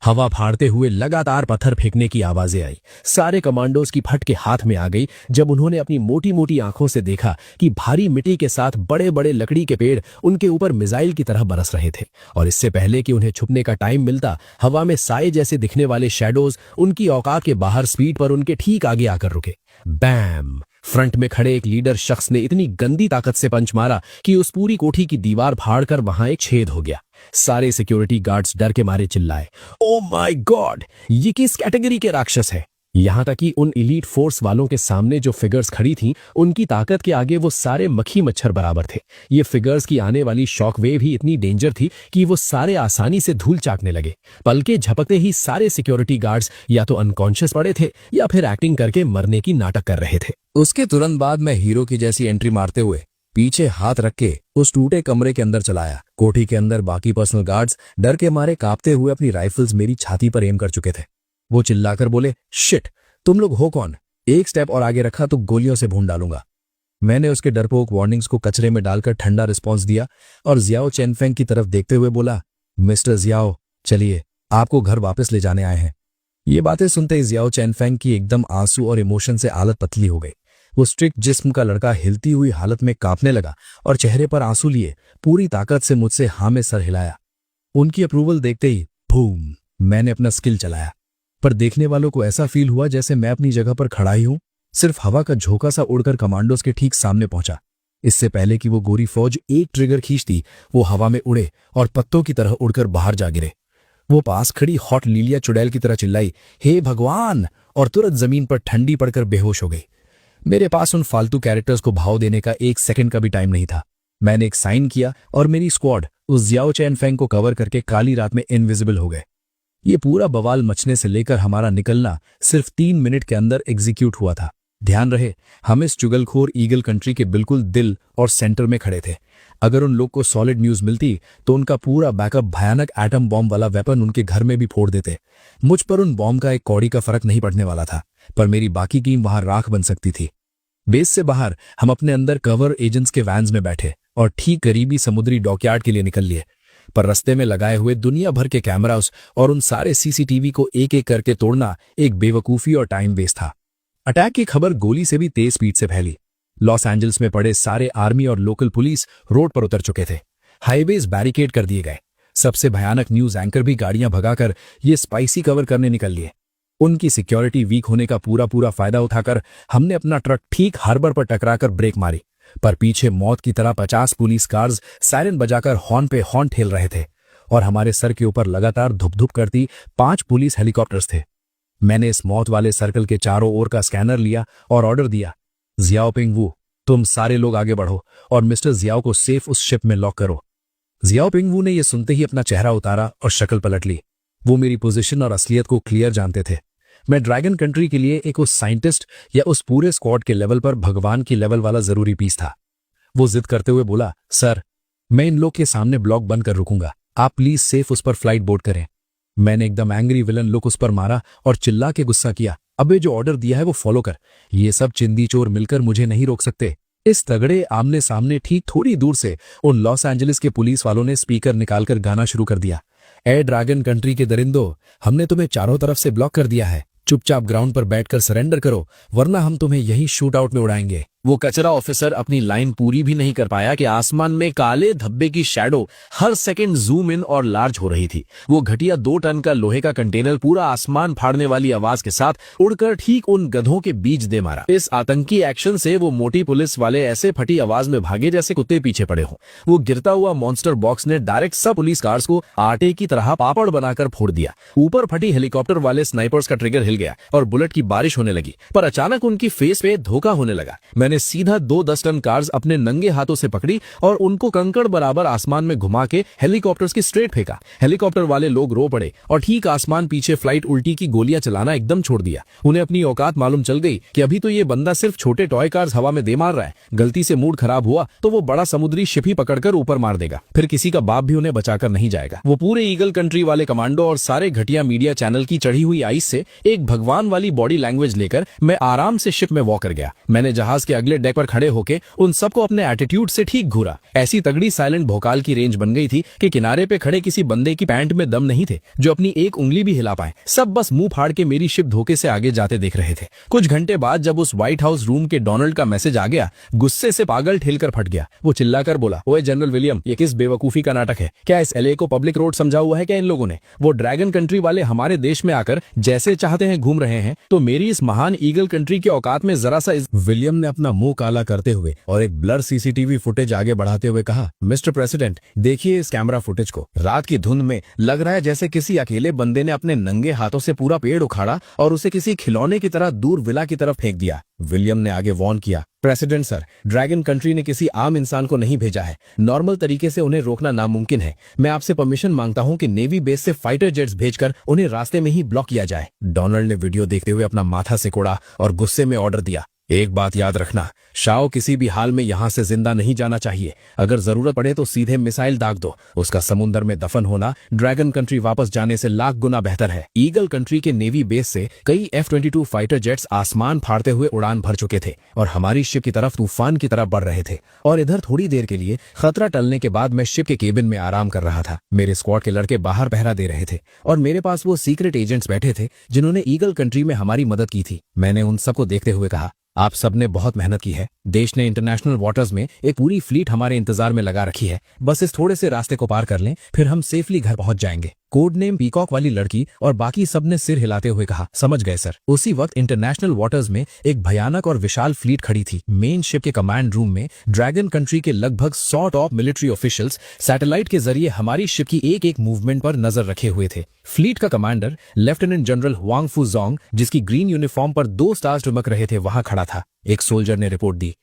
B: हवा फाड़ते हुए लगातार पत्थर फेंकने की आवाजें आई। सारे कमांडोज की फट के हाथ में आ गई जब उन्होंने अपनी मोटी मोटी आंखों से देखा कि भारी मिट्टी के साथ बड़े बड़े लकड़ी के पेड़ उनके ऊपर मिसाइल की तरह बरस रहे थे। और इससे पहले कि उन्हें छुपने का टाइम मिलता, हवा में साए जैसे दिखने वाले शैडोज उनकी औकात के बाहर स्पीड पर उनके ठीक आगे आकर रुके। बैम! फ्रंट में खड़े एक लीडर शख्स ने इतनी गंदी ताकत से पंच मारा कि उस पूरी कोठी की दीवार फाड़कर वहां एक छेद हो गया। सारे सिक्योरिटी गार्ड्स डर के मारे चिल्लाए, ओ माय गॉड, ये किस कैटेगरी के राक्षस है। यहां तक कि उन एलीट फोर्स वालों के सामने जो फिगर्स खड़ी थीं, उनकी ताकत के आगे वो सारे मक्खी मच्छर बराबर थे। ये फिगर्स की आने वाली शॉक वेव ही इतनी डेंजर थी कि वो सारे आसानी से धूल चाकने लगे। पलके झपकते ही सारे सिक्योरिटी गार्ड्स या तो अनकॉन्शियस पड़े थे या फिर एक्टिंग करके मरने की नाटक कर रहे थे।
A: उसके तुरंत बाद मैं हीरो की जैसी एंट्री मारते हुए पीछे हाथ रख के उस टूटे कमरे के अंदर चलाया। कोठी के अंदर बाकी पर्सनल गार्ड्स डर के मारे कांपते हुए अपनी राइफल्स मेरी छाती पर एम कर चुके थे। वो चिल्लाकर बोले, शिट, तुम लोग हो कौन? एक स्टेप और आगे रखा तो गोलियों से भून डालूंगा। मैंने उसके डरपोक वार्निंग्स को कचरे में डालकर ठंडा रिस्पॉन्स दिया और जियाओ चेनफेंग की तरफ देखते हुए बोला, मिस्टर जियाओ, चलिए, आपको घर वापस ले जाने आए हैं। ये बातें सुनते ही जियाओ चेनफेंग की एकदम आंसू और इमोशन से हालत पतली हो गई। वो स्ट्रिक्ट जिस्म का लड़का हिलती हुई हालत में कांपने लगा और चेहरे पर आंसू लिए पूरी ताकत से मुझसे हाँ में सर हिलाया। उनकी अप्रूवल देखते ही बूम, मैंने अपना स्किल चलाया, पर देखने वालों को ऐसा फील हुआ जैसे मैं अपनी जगह पर खड़ा ही हूं। सिर्फ हवा का झोंका सा उड़कर कमांडोज के ठीक सामने पहुंचा। इससे पहले कि वो गोरी फौज एक ट्रिगर खींचती, वो हवा में उड़े और पत्तों की तरह उड़कर बाहर जा गिरे। वो पास खड़ी हॉट लिलिया चुड़ैल की तरह चिल्लाई, हे भगवान, और तुरंत जमीन पर ठंडी पड़कर बेहोश हो गई। मेरे पास उन फालतू कैरेक्टर्स को भाव देने का एक सेकंड का भी टाइम नहीं था। मैंने एक साइन किया और मेरी स्क्वाड उस जियाओ चेनफेंग को कवर करके काली रात में इनविजिबल हो गए। ये पूरा बवाल मचने से लेकर हमारा निकलना सिर्फ 3 मिनट के अंदर एग्जीक्यूट हुआ था। ध्यान रहे, हम इस चुगलखोर ईगल कंट्री के बिल्कुल दिल और सेंटर में खड़े थे। अगर उन लोग को सॉलिड न्यूज मिलती तो उनका पूरा बैकअप भयानक एटम बॉम्ब वाला वेपन उनके घर में भी फोड़ देते। मुझ पर उन बॉम्ब का एक कौड़ी का फर्क नहीं पड़ने वाला था, पर मेरी बाकी टीम वहां राख बन सकती थी। बेस से बाहर हम अपने अंदर कवर एजेंट्स के वैन्स में बैठे और ठीक करीबी समुद्री डॉकयार्ड के लिए निकल लिए। पर रास्ते में लगाए हुए दुनिया भर के कैमरास और उन सारे सीसीटीवी को एक एक करके तोड़ना एक बेवकूफी और टाइम वेस्ट था। अटैक की खबर गोली से भी तेज स्पीड से फैली। लॉस एंजल्स में पड़े सारे आर्मी और लोकल पुलिस रोड पर उतर चुके थे। हाईवेज बैरिकेड कर दिए गए। सबसे भयानक न्यूज एंकर भी गाड़ियां भगाकर ये स्पाइसी कवर करने निकल लिए। उनकी सिक्योरिटी वीक होने का पूरा फायदा उठाकर हमने अपना ट्रक ठीक हार्बर पर टकराकर ब्रेक मारी, पर पीछे मौत की तरह 50 पुलिस कार्स सायरन बजाकर हॉर्न पे हॉर्न ठेल रहे थे और हमारे सर के ऊपर लगातार धुप धुप करती 5 पुलिस हेलीकॉप्टर्स थे। मैंने इस मौत वाले सर्कल के चारों ओर का स्कैनर लिया और ऑर्डर दिया, जियाओ पिंग वू, तुम सारे लोग आगे बढ़ो और मिस्टर जियाओ को सेफ उस शिप में लॉक करो। जियाओ पिंग वू ने यह सुनते ही अपना चेहरा उतारा और शक्ल पलट ली। वो मेरी पोजीशन और असलियत को क्लियर जानते थे। मैं ड्रैगन कंट्री के लिए एक उस साइंटिस्ट या उस पूरे स्क्वाड के लेवल पर भगवान की लेवल वाला जरूरी पीस था। वो जिद करते हुए बोला, सर, मैं इन लोग के सामने ब्लॉक बंद कर रुकूंगा, आप प्लीज सेफ उस पर फ्लाइट बोर्ड करें। मैंने एकदम एंग्री विलन लुक उस पर मारा और चिल्ला के गुस्सा किया, अबे जो ऑर्डर दिया है वो फॉलो कर। ये सब चिंदी चोर मिलकर मुझे नहीं रोक सकते। इस तगड़े आमने सामने ठीक थोड़ी दूर से उन लॉस एंजलिस के पुलिस वालों ने स्पीकर निकालकर गाना शुरू कर दिया, ए ड्रैगन कंट्री के दरिंदो, हमने तुम्हें चारों तरफ से ब्लॉक कर दिया है, चुपचाप ग्राउंड पर बैठकर सरेंडर करो वरना हम तुम्हें यहीं शूट आउट में उड़ाएंगे। वो कचरा ऑफिसर अपनी लाइन पूरी भी नहीं कर पाया कि आसमान में काले धब्बे की shadow her second zoom in और लार्ज हो रही थी। वो घटिया 2 टन का लोहे का कंटेनर पूरा आसमान फाड़ने वाली आवाज के साथ उड़कर ठीक उन गधों के बीच दे मारा। इस आतंकी एक्शन से वो मोटी पुलिस वाले ऐसे फटी आवाज में भागे जैसे कुत्ते पीछे पड़े हों। वो गिरता हुआ मॉन्स्टर बॉक्स ने डायरेक्ट सब पुलिस कार्स को आटे की तरह पापड़ बनाकर फोड़ दिया। ऊपर फटी हेलीकॉप्टर वाले स्नाइपर्स का ट्रिगर हिल गया और बुलेट की बारिश होने लगी, पर अचानक उनकी फेस पे धोखा होने लगा। मैंने सीधा 2 10 टन कार्स अपने नंगे हाथों से पकड़ी और उनको कंकड़ बराबर आसमान में घुमा के हेलीकॉप्टर्स की स्ट्रेट फेंका। हेलीकॉप्टर वाले लोग रो पड़े और ठीक आसमान पीछे फ्लाइट उल्टी की गोलियां चलाना एकदम छोड़ दिया। उन्हें अपनी औकात मालूम चल गई कि अभी तो ये बंदा सिर्फ छोटे टॉय कार्स हवा में दे मार रहा है, गलती से मूड खराब हुआ तो वो बड़ा समुद्री शिप ही पकड़कर ऊपर मार देगा, फिर किसी का बाप भी उन्हें बचाकर नहीं जाएगा। वो पूरे ईगल कंट्री वाले कमांडो और सारे घटिया मीडिया चैनल की चढ़ी हुई आइस से एक भगवान वाली बॉडी लैंग्वेज लेकर मैं आराम से शिप में वॉक कर गया। मैंने जहाज के
B: अगले डेक पर खड़े होके उन सबको अपने एटीट्यूड से ठीक घूरा। ऐसी तगड़ी साइलेंट भोकाल की रेंज बन गई थी कि किनारे पे खड़े किसी बंदे की पैंट में दम नहीं थे जो अपनी एक उंगली भी हिला पाए। सब बस मुंह फाड़ के मेरी शिप धोखे से आगे जाते देख रहे थे। कुछ घंटे बाद जब उस व्हाइट हाउस रूम के डोनाल्ड का मैसेज आ गया, गुस्से से पागल ठेलकर फट गया। वो चिल्लाकर बोला, ओए जनरल विलियम, ये किस बेवकूफी का नाटक है? क्या इस एलए को पब्लिक रोड समझा हुआ है क्या इन लोगों ने? वो ड्रैगन कंट्री वाले हमारे देश में आकर जैसे चाहते हैं घूम रहे हैं, तो मेरी इस महान ईगल कंट्री की औकात में जरा सा
A: विलियम ने अपना मुंह काला करते हुए और एक ब्लर सीसीटीवी फुटेज आगे बढ़ाते हुए कहा, मिस्टर प्रेसिडेंट, देखिए इस कैमरा फुटेज को। रात की धुंध में लग रहा है जैसे किसी अकेले बंदे ने अपने नंगे हाथों से पूरा पेड़ उखाड़ा और उसे किसी खिलौने की तरह दूर विला की तरफ फेंक दिया। विलियम ने आगे वॉर्न किया, प्रेसिडेंट सर, ड्रैगन कंट्री ने किसी आम इंसान को नहीं भेजा है। नॉर्मल तरीके से उन्हें रोकना नामुमकिन है। मैं आपसे परमिशन मांगता हूं कि नेवी बेस से फाइटर जेट्स भेजकर उन्हें रास्ते में ही ब्लॉक किया जाए। डोनाल्ड ने वीडियो देखते हुए अपना माथा सिकोड़ा और गुस्से में ऑर्डर दिया, एक बात याद रखना, शाओ किसी भी हाल में यहां से जिंदा नहीं जाना चाहिए। अगर जरूरत पड़े तो सीधे मिसाइल दाग दो। उसका समुद्र में दफन होना ड्रैगन कंट्री वापस जाने से लाख गुना बेहतर है। ईगल कंट्री के नेवी बेस से कई F-22 फाइटर जेट्स आसमान फाड़ते हुए उड़ान भर चुके थे और हमारी शिप की तरफ तूफान की तरफ बढ़ रहे थे। और इधर थोड़ी देर के लिए खतरा टलने के बाद मैं शिप के केबिन में आराम कर रहा था। मेरे स्क्वाड के लड़के बाहर पहरा दे रहे थे और मेरे पास वो सीक्रेट एजेंट्स बैठे थे जिन्होंने ईगल कंट्री में हमारी मदद की थी। मैंने उन सबको देखते हुए कहा, आप सबने बहुत मेहनत की है। देश ने इंटरनेशनल वाटर्स में एक पूरी फ्लीट हमारे इंतजार में लगा रखी है। बस इस थोड़े से रास्ते को पार कर लें, फिर हम सेफली घर पहुंच जाएंगे। कोड नेम पीकॉक वाली लड़की और बाकी सब ने सिर हिलाते हुए कहा, समझ गए सर। उसी वक्त इंटरनेशनल वाटर्स में एक भयानक और विशाल फ्लीट खड़ी थी। मेन शिप के कमांड रूम में ड्रैगन कंट्री के लगभग 100 टॉप मिलिट्री ऑफिशियल्स सैटेलाइट के जरिए हमारी शिप की एक एक मूवमेंट पर नजर रखे हुए थे। फ्लीट का कमांडर लेफ्टिनेंट जनरल हुआंग फूजोंग, जिसकी ग्रीन यूनिफॉर्म पर 2 स्टार्स चमक रहे थे, वहां खड़ा था। एक सोल्जर ने रिपोर्ट दी,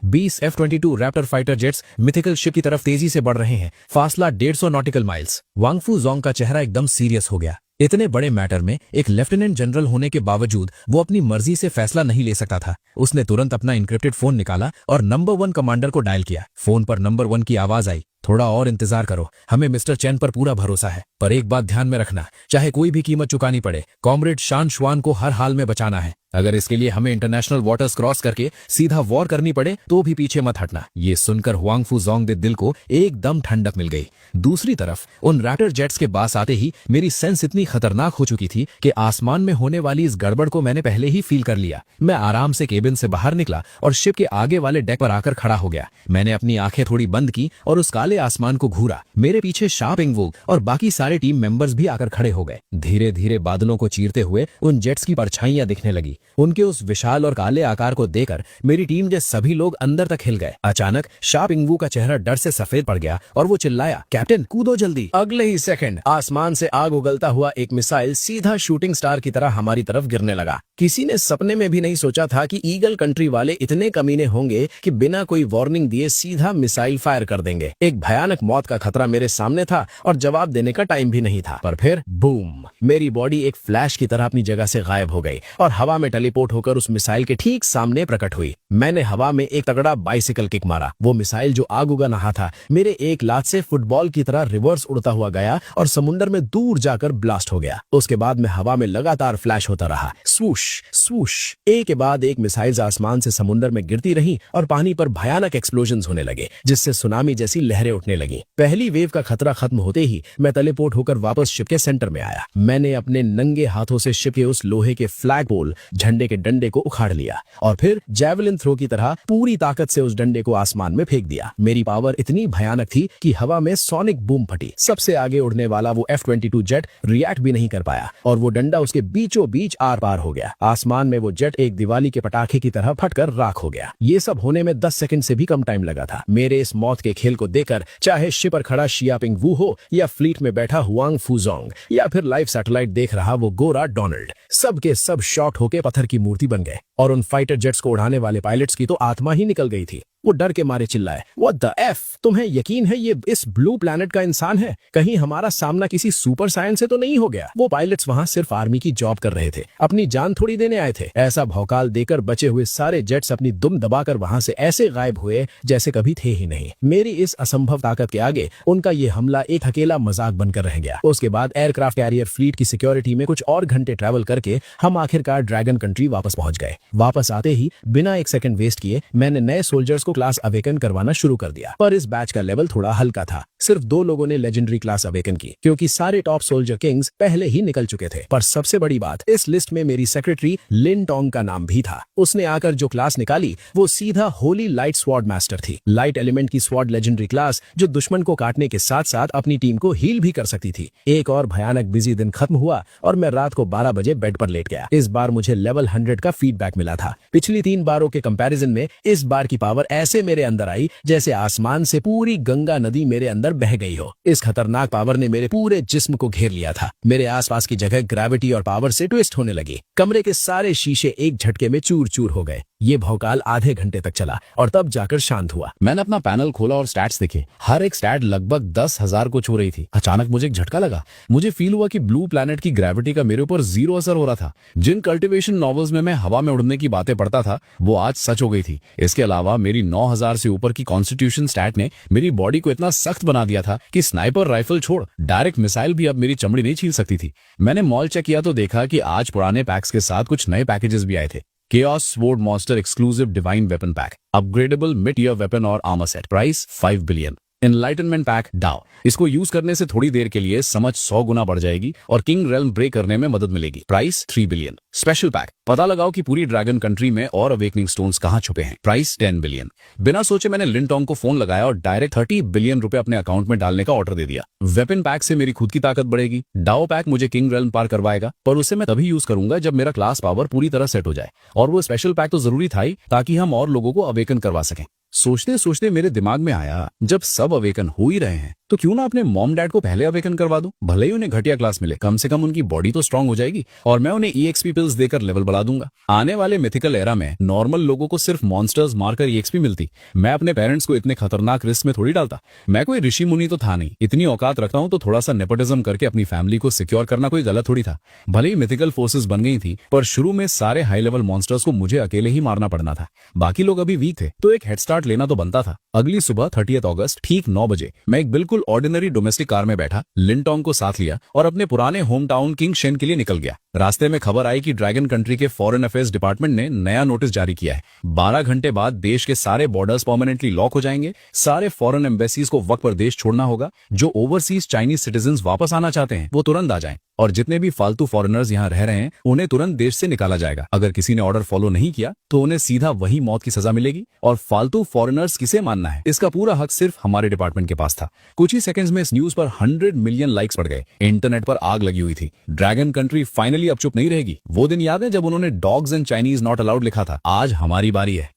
A: 20 F-22 Raptor fighter jets mythical ship की तरफ तेजी से बढ़ रहे हैं। फासला 150 नॉटिकल माइल्स। वांग फूजोंग का चेहरा एकदम सीरियस हो गया। इतने बड़े मैटर में एक लेफ्टिनेंट जनरल होने के बावजूद वो अपनी मर्जी से फैसला नहीं ले सकता था। उसने तुरंत अपना इंक्रिप्टेड फोन निकाला और नंबर 1 कमांडर को डायल किया। फोन पर नंबर 1 की आवाज आई, थोड़ा और इंतजार करो, हमें मिस्टर चैन पर पूरा भरोसा है, पर एक बात ध्यान में रखना, चाहे कोई भी कीमत चुकानी पड़े, कॉमरेड शान शुआन को हर हाल में बचाना है। अगर इसके लिए हमें इंटरनेशनल वाटर्स क्रॉस करके सीधा वॉर करनी पड़े तो भी पीछे मत हटना। ये सुनकर हुआंग फूजोंग के दिल को एकदम ठंडक मिल गई। दूसरी तरफ उन रैप्टर जेट्स के पास आते ही मेरी सेंस इतनी खतरनाक हो चुकी थी कि आसमान में होने वाली इस गड़बड़ को मैंने पहले ही फील कर लिया। मैं आराम से केबिन से बाहर निकला और शिप के आगे वाले डेक पर आकर खड़ा हो गया। मैंने अपनी आंखें थोड़ी बंद की और उस काले आसमान को घूरा। मेरे पीछे शार्प इंगवुक और बाकी सारे टीम मेंबर्स भी आकर खड़े हो गए। धीरे धीरे बादलों को चीरते हुए उन जेट्स की परछाइयां दिखने लगी। उनके उस विशाल और काले आकार को देखकर मेरी टीम के सभी लोग अंदर तक हिल गए। अचानक शार्प इंगवुक का चेहरा डर से सफेद पड़ गया और वो चिल्लाया, कैप्टन कूदो जल्दी। अगले ही सेकंड आसमान से आग उगलता हुआ एक मिसाइल सीधा शूटिंग स्टार की तरह हमारी तरफ गिरने लगा। किसी ने सपने में भी नहीं सोचा था कि ईगल कंट्री वाले इतने कमीने होंगे कि बिना कोई वार्निंग दिए सीधा मिसाइल फायर कर देंगे। एक भयानक मौत का खतरा मेरे सामने था और जवाब देने का टाइम भी नहीं था। पर फिर बूम, मेरी बॉडी एक फ्लैश की तरह अपनी जगह से गायब हो गई और हवा में टेलीपोर्ट होकर उस मिसाइल के ठीक सामने प्रकट हुई। मैंने हवा में एक तगड़ा बाइसिकल किक मारा। वो मिसाइल जो आग उगा रहा था मेरे एक लात से फुटबॉल की तरह रिवर्स उड़ता हुआ गया और समुद्र में दूर जाकर ब्लास्ट हो गया। उसके बाद मैं हवा में लगातार फ्लैश होता रहा। स्वूश स्वूश, एक के बाद एक मिसाइल्स आसमान से समुद्र में गिरती रही और पानी पर भयानक एक्सप्लोजन्स होने लगे, जिससे सुनामी जैसी लहरें उठने लगी। पहली वेव का खतरा खत्म होते ही मैं टेलीपोर्ट होकर वापस शिप के सेंटर में आया। मैंने अपने नंगे हाथों से शिप के उस लोहे के फ्लैग पोल, झंडे के डंडे को उखाड़ लिया और फिर जैवलिन थ्रो की तरह पूरी ताकत से उस डंडे को आसमान में फेंक दिया। मेरी पावर इतनी भयानक थी कि हवा में सोनिक बूम फटी। सबसे आगे उड़ने वाला वो F-22 जेट रिएक्ट भी नहीं कर पाया और वो डंडा उसके बीचों बीच आर पार हो गया। आसमान में वो जेट एक दिवाली के पटाखे की तरह फटकर राख हो गया। ये सब होने में 10 सेकंड से भी कम टाइम लगा था। मेरे इस मौत के खेल को देखकर चाहे शिप पर खड़ा शिया पिंग वू हो या फ्लीट में बैठा हुआंग फूजोंग या फिर लाइव सैटेलाइट देख रहा वो गोरा डोनाल्ड, सबके सब शॉक्ड होके पत्थर की मूर्ति बन गए और उन फाइटर जेट्स को उड़ाने वाले पायलट्स की तो आत्मा ही निकल गई थी।
B: वो डर के मारे चिल्लाए, व्हाट द एफ, तुम्हें यकीन है ये इस ब्लू प्लैनेट का इंसान है? कहीं हमारा सामना किसी सुपर साइंस से तो नहीं हो गया? वो पायलट्स वहां सिर्फ आर्मी की जॉब कर रहे थे, अपनी जान थोड़ी देने आए थे। ऐसा भौकाल देकर बचे हुए सारे जेट्स अपनी दुम दबाकर वहां से ऐसे गायब हुए जैसे कभी थे ही नहीं। मेरी इस असंभव ताकत के आगे उनका ये हमला एक अकेला मजाक बनकर रह गया। उसके बाद एयरक्राफ्ट कैरियर फ्लीट की सिक्योरिटी में कुछ और घंटे ट्रैवल करके हम आखिरकार ड्रैगन कंट्री वापस पहुंच गए। वापस आते ही बिना एक सेकंड वेस्ट किए मैंने नए सोल्जर्स को क्लास अवेकन करवाना शुरू कर दिया। पर इस बैच का लेवल थोड़ा हल्का था। सिर्फ 2 लोगों ने लेजेंडरी क्लास अवेकन की, क्योंकि सारे टॉप सोल्जर किंग्स पहले ही निकल चुके थे। पर सबसे बड़ी बात, इस लिस्ट में मेरी सेक्रेटरी लिन टोंग का नाम भी था। उसने आकर जो क्लास निकाली वो सीधा होली लाइट स्वॉर्ड मास्टर थी। लाइट एलिमेंट की स्वॉर्ड लेजेंडरी क्लास जो दुश्मन को काटने के साथ साथ अपनी टीम को हील भी कर सकती थी। एक और भयानक बिजी दिन खत्म हुआ और मैं रात को 12 बजे बेड पर लेट गया। इस बार मुझे लेवल 100 का फीडबैक मिला था। पिछली 3 बारों के कंपैरिजन में इस बार की पावर ऐसे मेरे अंदर आई जैसे आसमान से पूरी गंगा नदी मेरे अंदर बह गई हो। इस खतरनाक पावर ने मेरे पूरे जिस्म को घेर लिया था। मेरे आसपास की जगह ग्रेविटी और पावर से ट्विस्ट होने लगी। कमरे के सारे शीशे एक झटके में चूर चूर हो गए। ये भौकाल आधे घंटे तक चला और तब जाकर शांत हुआ।
A: मैंने अपना पैनल खोला और स्टैट्स देखे। हर एक स्टैट लगभग 10,000 को छू रही थी। अचानक मुझे एक झटका लगा। मुझे फील हुआ कि ब्लू प्लैनेट की ग्रेविटी का मेरे ऊपर 0 असर हो रहा था। जिन कल्टीवेशन नॉवेल्स में मैं हवा में उड़ने की बातें पढ़ता था वो आज सच हो गई थी। इसके अलावा मेरी 9,000 से ऊपर की कॉन्स्टिट्यूशन स्टैट ने मेरी बॉडी को इतना सख्त बना दिया था कि स्नाइपर राइफल छोड़ डायरेक्ट मिसाइल भी अब मेरी चमड़ी नहीं छील सकती थी। मैंने मॉल चेक किया तो देखा कि आज पुराने पैक्स के साथ कुछ नए पैकेजेस भी आए थे। Chaos Sword Monster Exclusive Divine Weapon Pack, Upgradable Mid-Tier Weapon और Armor Set, Price 5 billion। Enlightenment Pack DAO, इसको यूज करने से थोड़ी देर के लिए समझ 100 गुना बढ़ जाएगी और किंग रेल्म ब्रेक करने में मदद मिलेगी। Price 3 billion. स्पेशल पैक, पता लगाओ कि पूरी ड्रैगन कंट्री में और अवेकनिंग स्टोन्स कहां छुपे हैं। Price 10 billion. बिना सोचे मैंने लिन टोंग को फोन लगाया और डायरेक्ट 30 बिलियन रुपए अपने अकाउंट में डालने का ऑर्डर दे दिया। वेपन पैक से मेरी खुद की ताकत बढ़ेगी। डाओ पैक मुझे किंग रेल्म पार करवाएगा, पर उसे मैं तभी यूज करूंगा जब मेरा क्लास पावर पूरी तरह सेट हो जाए। और वो स्पेशल पैक तो जरूरी था ही, ताकि हम और लोगों को अवेकन करवा सकें। सोचते सोचते मेरे दिमाग में आया, जब सब अवेकन हो ही रहे हैं तो क्यों ना अपने मॉम डैड को पहले अवेकन करवा दूं। भले ही उन्हें घटिया क्लास मिले, कम से कम उनकी बॉडी तो स्ट्रांग हो जाएगी और मैं उन्हें EXP पिल्स देकर लेवल बढ़ा दूंगा। आने वाले मिथिकल एरा में नॉर्मल लोगों को सिर्फ मॉन्स्टर्स मारकर EXP मिलती। मैं अपने पेरेंट्स को इतने खतरनाक रिस्क में थोड़ी डालता। मैं कोई ऋषि मुनि तो था नहीं। इतनी औकात रखता हूं तो थोड़ा सा नेपोटिज्म करके अपनी फैमिली को सिक्योर करना कोई गलत थोड़ी था। भले ही मिथिकल फोर्सेस बन गई थी, पर शुरू में सारे हाई लेवल मॉन्स्टर्स को मुझे अकेले ही मारना पड़ना था। बाकी लोग अभी वीक थे तो एक हेड स्टार्ट लेना तो बनता था। अगली सुबह 30 अगस्त ठीक 9 बजे मैं एक बिल्कुल ऑर्डिनरी डोमेस्टिक कार में बैठा, लिन टोंग को साथ लिया और अपने पुराने होम टाउन किंग शेन के लिए निकल गया। रास्ते में खबर आई कि ड्रैगन कंट्री के फॉरेन अफेयर्स डिपार्टमेंट ने नया नोटिस जारी किया है। 12 घंटे बाद देश के सारे बॉर्डर्स परमानेंटली लॉक हो जाएंगे। सारे फॉरेन एम्बेसीज को वक्त पर देश छोड़ना होगा। जो ओवरसीज चाइनीज सिटीजन वापस आना चाहते हैं वो तुरंत आ जाएं और जितने भी फालतू फॉरेनर्स यहाँ रह रहे हैं उन्हें तुरंत देश से निकाला जाएगा। अगर किसी ने ऑर्डर फॉलो नहीं किया तो उन्हें सीधा वही मौत की सजा मिलेगी। और फालतू फॉरेनर्स किसे मानना है, इसका पूरा हक सिर्फ हमारे डिपार्टमेंट के पास था। कुछ ही सेकंड्स में इस न्यूज पर 100 मिलियन लाइक्स पड़ गए। इंटरनेट पर आग लगी हुई थी। ड्रैगन कंट्री फाइनली अब चुप नहीं रहेगी। वो दिन याद है जब उन्होंने dogs and Chinese not allowed लिखा था? आज हमारी बारी है।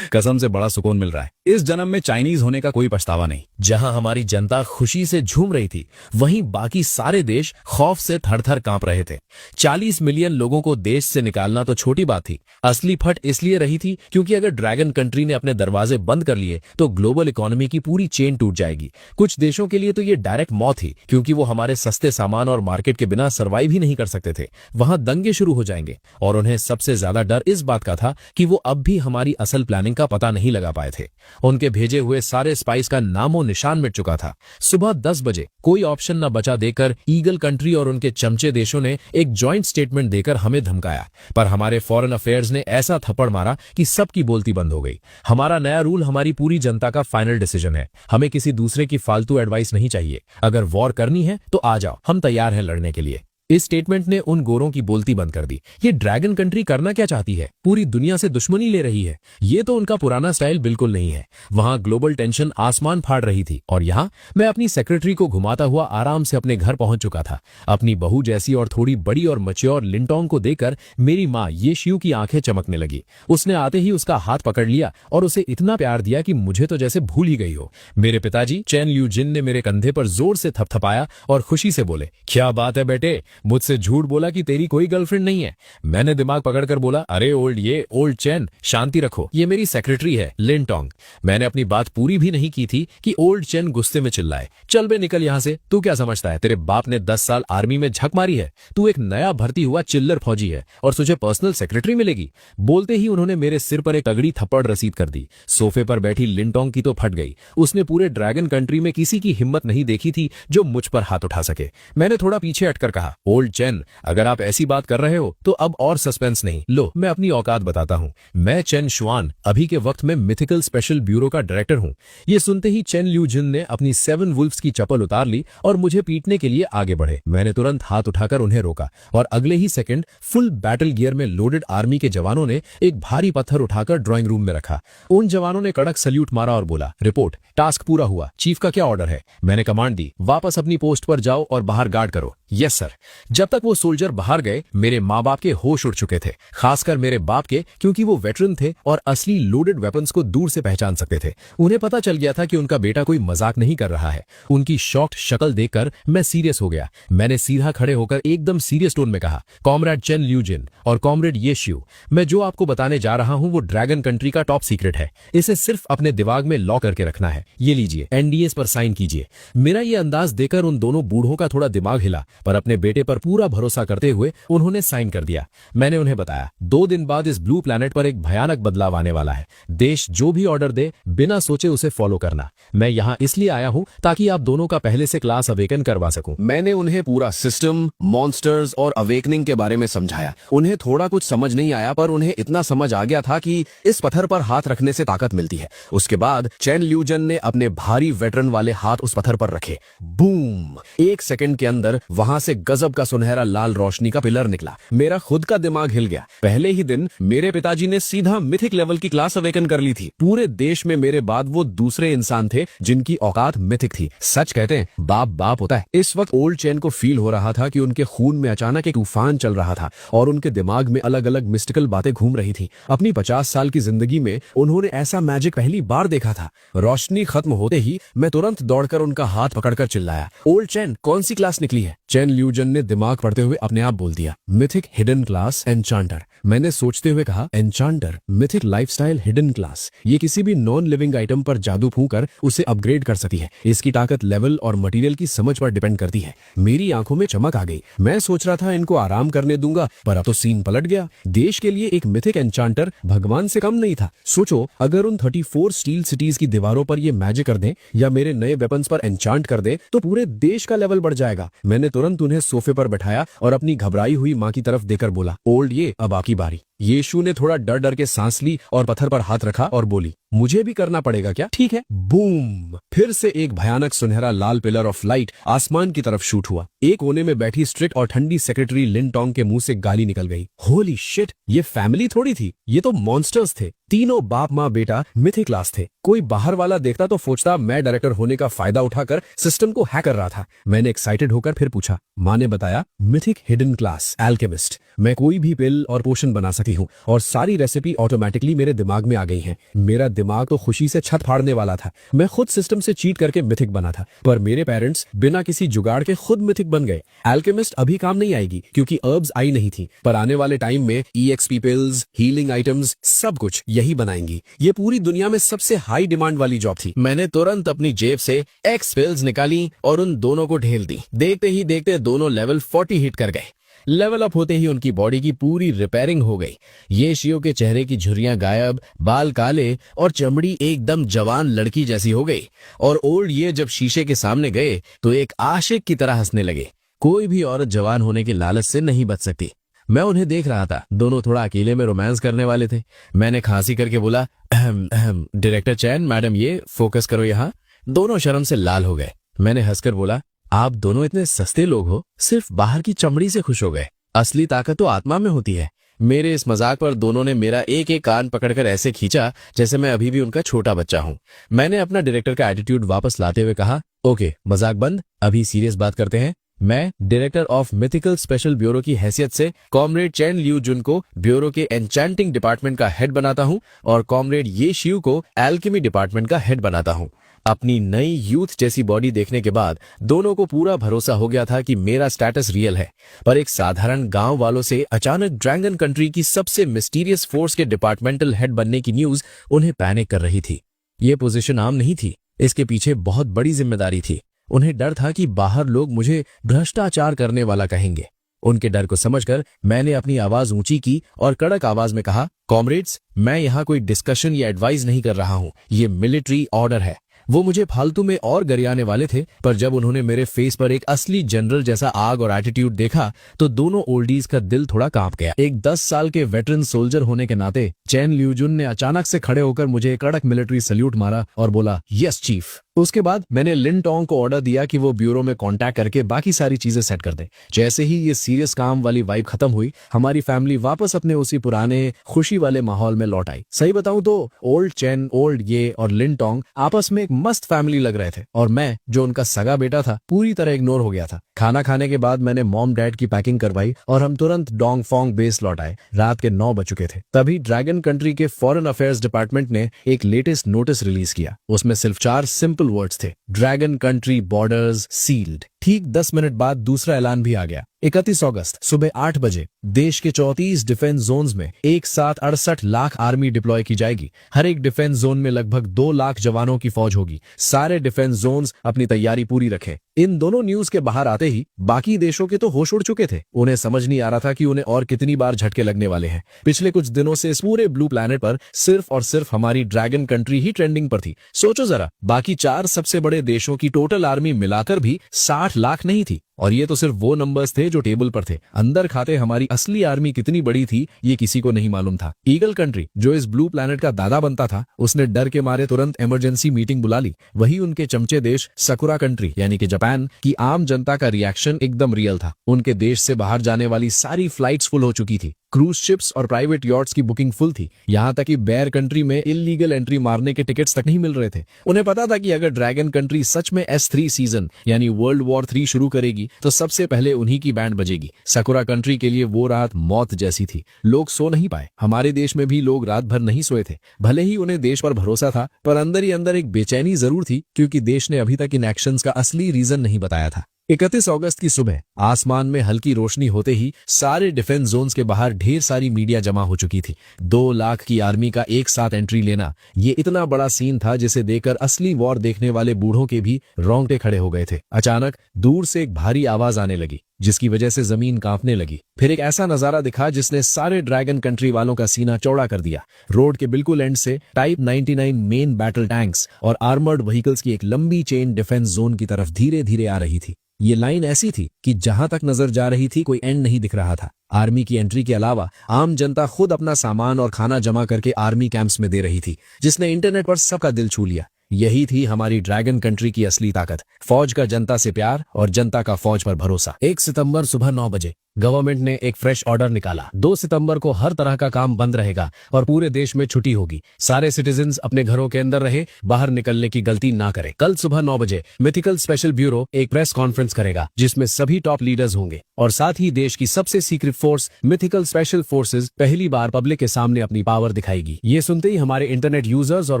A: कसम से बड़ा सुकून मिल रहा है। इस जन्म में चाइनीज होने का कोई पछतावा नहीं।
B: जहां हमारी जनता खुशी से झूम रही थी, वहीं बाकी सारे देश खौफ से थर-थर कांप रहे थे। 40 मिलियन लोगों को देश से निकालना तो छोटी बात थी, असली फट इसलिए रही थी क्योंकि अगर ड्रैगन कंट्री ने अपने दरवाजे बंद कर लिए तो ग्लोबल इकोनॉमी की पूरी चेन टूट जाएगी। कुछ देशों के लिए तो ये डायरेक्ट मौत थी, क्योंकि वो हमारे सस्ते सामान और मार्केट के बिना सर्वाइव ही नहीं कर सकते थे। वहां दंगे शुरू हो जाएंगे और उन्हें सबसे ज्यादा डर इस बात का था कि वो अब भी हमारी असल प्लानिंग का पता नहीं लगा पाए थे। उनके भेजे हुए सारे स्पाइस का नामो निशान मिट चुका था। सुबह 10 बजे कोई ऑप्शन न बचा देकर ईगल कंट्री और उनके चमचे देशों ने एक जॉइंट स्टेटमेंट देकर हमें धमकाया, पर हमारे फॉरेन अफेयर्स ने ऐसा थप्पड़ मारा कि सबकी बोलती बंद हो गई। हमारा नया रूल हमारी पूरी जनता का फाइनल डिसीजन है। हमें किसी दूसरे की फालतू एडवाइस नहीं चाहिए। अगर वॉर करनी है तो आ जाओ, हम तैयार हैं लड़ने के लिए। इस स्टेटमेंट ने उन गोरों की बोलती बंद कर दी। ये ड्रैगन कंट्री करना क्या चाहती है? पूरी दुनिया से दुश्मनी ले रही है। ये तो उनका पुराना स्टाइल बिल्कुल नहीं है। वहां ग्लोबल टेंशन आसमान फाड़ रही थी और यहां मैं अपनी सेक्रेटरी को घुमाता हुआ आराम से अपने घर पहुंच चुका था। अपनी बहू जैसी और थोड़ी बड़ी और मैच्योर लिन टोंग को देखकर मेरी माँ ये शिव की आंखें चमकने लगी। उसने आते ही उसका हाथ पकड़ लिया और उसे इतना प्यार दिया कि मुझे तो जैसे भूल ही गई हो। मेरे पिताजी चेन ल्यू जिन ने मेरे कंधे पर जोर से थपथपाया और खुशी से बोले, क्या बात है बेटे,
A: मुझसे झूठ बोला कि तेरी कोई गर्लफ्रेंड नहीं है। मैंने दिमाग पकड़कर बोला, अरे ओल्ड चैन, शांति रखो, ये मेरी सेक्रेटरी है लिन टोंग। मैंने अपनी बात पूरी भी नहीं की थी कि ओल्ड चैन गुस्से में चिल्लाए, चल बे निकल यहां से, तू क्या समझता है तेरे बाप ने 10 साल आर्मी में झक मारी है? तू एक नया भर्ती हुआ चिल्लर फौजी है और तुझे पर्सनल सेक्रेटरी मिलेगी। बोलते ही उन्होंने मेरे सिर पर एक तगड़ी थप्पड़ रसीद कर दी। सोफे पर बैठी लिन टोंग की तो फट गई। उसने पूरे ड्रैगन कंट्री में किसी की हिम्मत नहीं देखी थी जो मुझ पर हाथ उठा सके। मैंने थोड़ा पीछे हटकर कहा, ओल्ड चैन, अगर आप ऐसी बात कर रहे हो तो अब और सस्पेंस नहीं, लो मैं अपनी औकात बताता हूं। मैं चेन शुआन, अभी के वक्त में मिथिकल स्पेशल ब्यूरो का डायरेक्टर हूं। ये सुनते ही चेन ल्यूजिन ने अपनी 7 वुल्फ्स की चप्पल उतार ली और मुझे पीटने के लिए आगे बढ़े। मैंने तुरंत हाथ उठाकर उन्हें रोका और अगले ही सेकंड फुल बैटल गियर में लोडेड आर्मी के जवानों ने एक भारी पत्थर उठाकर ड्राइंग रूम में रखा। उन जवानों ने कड़क सल्यूट मारा और बोला, रिपोर्ट, टास्क पूरा हुआ, चीफ का क्या ऑर्डर है? मैंने कमांड दी, वापस अपनी पोस्ट पर जाओ और बाहर गार्ड करो। Yes sir. जब तक वो सोल्जर बाहर गए मेरे माँ बाप के होश उड़ चुके थे, खासकर मेरे बाप के, क्योंकि वो वेटरन थे और असली लोडेड वेपन्स को दूर से पहचान सकते थे। उन्हें पता चल गया था कि उनका बेटा कोई मजाक नहीं कर रहा है। उनकी शॉक्ड शक्ल देखकर मैं सीरियस हो गया। मैंने सीधा खड़े होकर एकदम सीरियस टोन में कहा, कॉमरेड चेन ल्यूजिन और कॉमरेड ये शिव, मैं जो आपको बताने जा रहा हूं वो ड्रैगन कंट्री का टॉप सीक्रेट है। इसे सिर्फ अपने दिमाग में लॉक करके रखना है। ये लीजिए, एनडीएस पर साइन कीजिए। मेरा ये अंदाज देकर उन दोनों बूढ़ों का थोड़ा दिमाग हिला, पर अपने बेटे पर पूरा भरोसा करते हुए उन्होंने साइन कर दिया। मैंने उन्हें बताया, 2 दिन बाद इस ब्लू प्लैनेट पर एक भयानक बदलाव आने वाला है। देश जो भी ऑर्डर दे बिना सोचे उसे फॉलो करना। मैं यहाँ इसलिए आया हूँ ताकि आप दोनों का पहले से क्लास अवेकन करवा सकूं।
B: मैंने उन्हें पूरा सिस्टम, मॉन्स्टर्स और अवेकनिंग के बारे में समझाया। उन्हें थोड़ा कुछ समझ नहीं आया, पर उन्हें इतना समझ आ गया था कि इस पत्थर पर हाथ रखने से ताकत मिलती है। उसके बाद चेन ल्यूजन ने अपने भारी वेटरन वाले हाथ उस पत्थर पर रखे। बूम! 1 सेकंड के अंदर वहां से गजब का सुनहरा लाल रोशनी का पिलर निकला। मेरा खुद का दिमाग हिल गया। पहले ही दिन मेरे पिताजी ने सीधा मिथिक लेवल की क्लास अवेकन कर ली थी। पूरे देश में मेरे बाद वो दूसरे इंसान थे जिनकी औकात मिथिक थी। सच कहते हैं, बाप बाप होता है। इस वक्त ओल्ड चैन को फील हो रहा था कि उनके खून में अचानक एक तूफान चल रहा था और उनके दिमाग में अलग अलग मिस्टिकल बातें घूम रही थी। अपनी 50 साल की जिंदगी में उन्होंने ऐसा मैजिक पहली बार देखा था। रोशनी खत्म होते ही मैं तुरंत दौड़कर उनका हाथ पकड़कर चिल्लाया, ओल्ड चैन, कौन सी क्लास निकली है? चैन ल्यूजन ने दिमाग पढ़ते हुए अपने आप बोल दिया, मिथिक हिडन क्लास एन्चांटर। मैंने सोचते हुए कहा, एन्चांटर, मिथिक लाइफस्टाइल हिडन क्लास। ये किसी भी नॉन लिविंग आइटम पर जादू फूंकर उसे अपग्रेड कर सकती है। इसकी ताकत लेवल और मटेरियल की समझ पर डिपेंड करती है। मेरी आंखों में चमक आ गई। मैं सोच रहा था इनको आराम करने दूंगा, पर अब तो सीन पलट गया। देश के लिए एक मिथिक एन्चांटर भगवान से कम नहीं था। सोचो, अगर उन 34 स्टील सिटीज की दीवारों पर ये मैजिक कर दें या मेरे नए वेपन्स पर एन्चांट कर दे तो पूरे देश का लेवल बढ़ जाएगा। मैंने तुरंत उन्हें सोफे पर बैठाया और अपनी घबराई हुई माँ की तरफ देकर बोला, ओल्ड ये, अब आपकी बारी। यीशु ने थोड़ा डर डर के सांस ली और पत्थर पर हाथ रखा और बोली, मुझे भी करना पड़ेगा क्या? ठीक है। बूम! फिर से एक भयानक सुनहरा लाल पिलर ऑफ लाइट आसमान की तरफ शूट हुआ। एक कोने में बैठी स्ट्रिक्ट और ठंडी सेक्रेटरी लिन टोंग के मुंह से गाली निकल गई। होली शिट, ये फैमिली थोड़ी थी, ये तो मॉन्स्टर्स थे। तीनों बाप माँ बेटा मिथिक क्लास थे। कोई बाहर वाला देखता तो सोचता मैं डायरेक्टर होने का फायदा उठाकर सिस्टम को हैक कर रहा था। मैंने एक्साइटेड होकर फिर पूछा। माँ ने बताया, मिथिक हिडन क्लास एल्केमिस्ट। मैं कोई भी पिल और पोशन बना सकती हूँ और सारी रेसिपी ऑटोमेटिकली मेरे दिमाग में आ गई हैं। मेरा दिमाग तो खुशी से छत फाड़ने वाला था। मैं खुद सिस्टम से चीट करके मिथिक बना था, पर मेरे पेरेंट्स बिना किसी जुगाड़ के खुद मिथिक बन गए। एल्केमिस्ट अभी काम नहीं आएगी क्योंकि अर्ब्स आई नहीं थी, पर आने वाले टाइम में EXP पिल्स, हीलिंग आइटम्स, सब कुछ यही बनाएंगी। ये पूरी दुनिया में सबसे हाई डिमांड वाली जॉब थी। मैंने तुरंत अपनी जेब से X पिल्स निकाली और उन दोनों को ढेल दी। देखते ही देखते दोनों लेवल 40 हिट कर गए। लेवल अप होते ही उनकी बॉडी की पूरी रिपेयरिंग हो गई। ये शियो के चेहरे की झुर्रियां गायब, बाल काले और चमड़ी एकदम जवान लड़की जैसी हो गई। और ओल्ड ये जब शीशे के सामने गए तो एक आशिक की तरह हंसने लगे। कोई भी औरत जवान होने के लालच से नहीं बच सकती। मैं उन्हें देख रहा था, दोनों थोड़ा अकेले में रोमांस करने वाले थे। मैंने खांसी करके बोला, डायरेक्टर चैन, मैडम ये फोकस करो यहाँ। दोनों शर्म से लाल हो गए। मैंने हंसकर बोला, आप दोनों इतने सस्ते लोग हो, सिर्फ बाहर की चमड़ी से खुश हो गए। असली ताकत तो आत्मा में होती है। मेरे इस मजाक पर दोनों ने मेरा एक एक कान पकड़कर ऐसे खींचा जैसे मैं अभी भी उनका छोटा बच्चा हूं। मैंने अपना डायरेक्टर का एटीट्यूड वापस लाते हुए कहा, ओके मजाक बंद, अभी सीरियस बात करते हैं। मैं director of mythical special bureau की हैसियत से कॉमरेड चेन ल्यूजुन को ब्यूरो के एन्चेंटिंग डिपार्टमेंट का हेड बनाता हूं और कॉमरेड ये शिव को एल्केमी डिपार्टमेंट का हेड बनाता हूं। अपनी नई यूथ जैसी बॉडी देखने के बाद दोनों को पूरा भरोसा हो गया था कि मेरा स्टेटस रियल है। पर एक साधारण गांव वालों से अचानक ड्रैगन कंट्री की सबसे मिस्टीरियस फोर्स के डिपार्टमेंटल हेड बनने की न्यूज उन्हें पैनिक कर रही थी। ये पोजीशन आम नहीं थी, इसके पीछे बहुत बड़ी जिम्मेदारी थी। उन्हें डर था कि बाहर लोग मुझे भ्रष्टाचार करने वाला कहेंगे। उनके डर को समझकर मैंने अपनी आवाज ऊंची की और कड़क आवाज में कहा, कॉमरेड्स, मैं यहाँ कोई डिस्कशन या एडवाइस नहीं कर रहा हूँ, ये मिलिट्री ऑर्डर है। वो मुझे फालतू में और गरियाने वाले थे, पर जब उन्होंने मेरे फेस पर एक असली जनरल जैसा आग और एटीट्यूड देखा तो दोनों ओल्डीज का दिल थोड़ा कांप गया। एक 10 साल के वेटरन सोल्जर होने के नाते चैन ल्यूजुन ने अचानक से खड़े होकर मुझे एक कड़क मिलिट्री सल्यूट मारा और बोला, यस चीफ। उसके बाद मैंने लिन टोंग को ऑर्डर दिया कि वो ब्यूरो में कांटेक्ट करके बाकी सारी चीजें सेट कर दे। जैसे ही ये सीरियस काम वाली वाइब खत्म हुई, हमारी फैमिली वापस अपने उसी पुराने खुशी वाले माहौल में लौट आई। सही बताऊं तो ओल्ड चैन, ओल्ड ये और लिन टोंग आपस में एक मस्त फैमिली लग रहे थे और मैं, जो उनका सगा बेटा था, पूरी तरह इग्नोर हो गया था। खाना खाने के बाद मैंने मॉम डैड की पैकिंग करवाई और हम तुरंत डोंग फोंग बेस लौट आए। रात के 9 बज चुके थे। तभी ड्रैगन कंट्री के फॉरेन अफेयर्स डिपार्टमेंट ने एक लेटेस्ट नोटिस रिलीज किया। उसमें सिर्फ 4 सिंपल वर्ड्स थे, ड्रैगन कंट्री बॉर्डर्स सील्ड। ठीक 10 मिनट बाद दूसरा ऐलान भी आ गया। 31 अगस्त सुबह 8 बजे देश के 34 डिफेंस जोन्स में एक साथ 68 लाख आर्मी डिप्लॉय की जाएगी। हर एक डिफेंस जोन में लगभग 2 लाख जवानों की फौज होगी। सारे डिफेंस जोन्स अपनी तैयारी पूरी रखें। इन दोनों न्यूज के बाहर आते ही बाकी देशों के तो होश उड़ चुके थे। उन्हें समझ नहीं आ रहा था कि उन्हें और कितनी बार झटके लगने वाले हैं। पिछले कुछ दिनों से इस पूरे ब्लू प्लैनेट पर सिर्फ और सिर्फ हमारी ड्रैगन कंट्री ही ट्रेंडिंग पर थी। सोचो जरा, बाकी 4 सबसे बड़े देशों की टोटल आर्मी मिलाकर भी 60 लाख नहीं थी। और ये तो सिर्फ वो नंबर्स थे जो टेबल पर थे। अंदर खाते हमारी असली आर्मी कितनी बड़ी थी ये किसी को नहीं मालूम था। ईगल कंट्री, जो इस ब्लू प्लैनेट का दादा बनता था, उसने डर के मारे तुरंत इमरजेंसी मीटिंग बुला ली। वही उनके चमचे देश सकुरा कंट्री यानी कि जापान की आम जनता का रिएक्शन एकदम रियल था। उनके देश से बाहर जाने वाली सारी फ्लाइट्स फुल हो चुकी थी। क्रूज शिप्स और प्राइवेट यॉट्स की बुकिंग फुल थी। यहाँ तक कि बेयर कंट्री में इलीगल एंट्री मारने के टिकट्स तक नहीं मिल रहे थे। उन्हें पता था कि अगर ड्रैगन कंट्री सच में S3 सीजन यानी वर्ल्ड वॉर 3 शुरू करेगी तो सबसे पहले उन्हीं की बैंड बजेगी। सकुरा कंट्री के लिए वो रात मौत जैसी थी। लोग सो नहीं पाए। हमारे देश में भी लोग रात भर नहीं सोए थे। भले ही उन्हें देश पर भरोसा था, पर अंदर ही अंदर एक बेचैनी जरूर थी, क्योंकि देश ने अभी तक इन एक्शंस का असली रीजन नहीं बताया था। 31 अगस्त की सुबह आसमान में हल्की रोशनी होते ही सारे डिफेंस जोन्स के बाहर ढेर सारी मीडिया जमा हो चुकी थी। 2 लाख की आर्मी का एक साथ एंट्री लेना, ये इतना बड़ा सीन था जिसे देखकर असली वॉर देखने वाले बूढ़ों के भी रोंगटे खड़े हो गए थे। अचानक दूर से एक भारी आवाज आने लगी, जिसकी वजह से जमीन कांपने लगी। फिर एक ऐसा नजारा दिखा जिसने सारे ड्रैगन कंट्री वालों का सीना चौड़ा कर दिया। रोड के बिल्कुल एंड से टाइप 99 मेन बैटल टैंक्स और आर्मर्ड व्हीकल्स की एक लंबी चेन डिफेंस जोन की तरफ धीरे धीरे आ रही थी। ये लाइन ऐसी थी कि जहां तक नजर जा रही थी कोई एंड नहीं दिख रहा था। आर्मी की एंट्री के अलावा आम जनता खुद अपना सामान और खाना जमा करके आर्मी कैंप्स में दे रही थी, जिसने इंटरनेट पर सबका दिल छू लिया। यही थी हमारी ड्रैगन कंट्री की असली ताकत। फौज का जनता से प्यार और जनता का फौज पर भरोसा। 1 सितंबर सुबह 9 बजे गवर्नमेंट ने एक फ्रेश ऑर्डर निकाला। 2 सितंबर को हर तरह का काम बंद रहेगा और पूरे देश में छुट्टी होगी। सारे सिटीजन्स अपने घरों के अंदर रहे, बाहर निकलने की गलती ना करें। कल सुबह 9 बजे मिथिकल स्पेशल ब्यूरो एक प्रेस कॉन्फ्रेंस करेगा, जिसमें सभी टॉप लीडर्स होंगे और साथ ही देश की सबसे secret force mythical special forces पहली बार पब्लिक के सामने अपनी पावर दिखाएगी। ये सुनते ही हमारे इंटरनेट यूजर्स और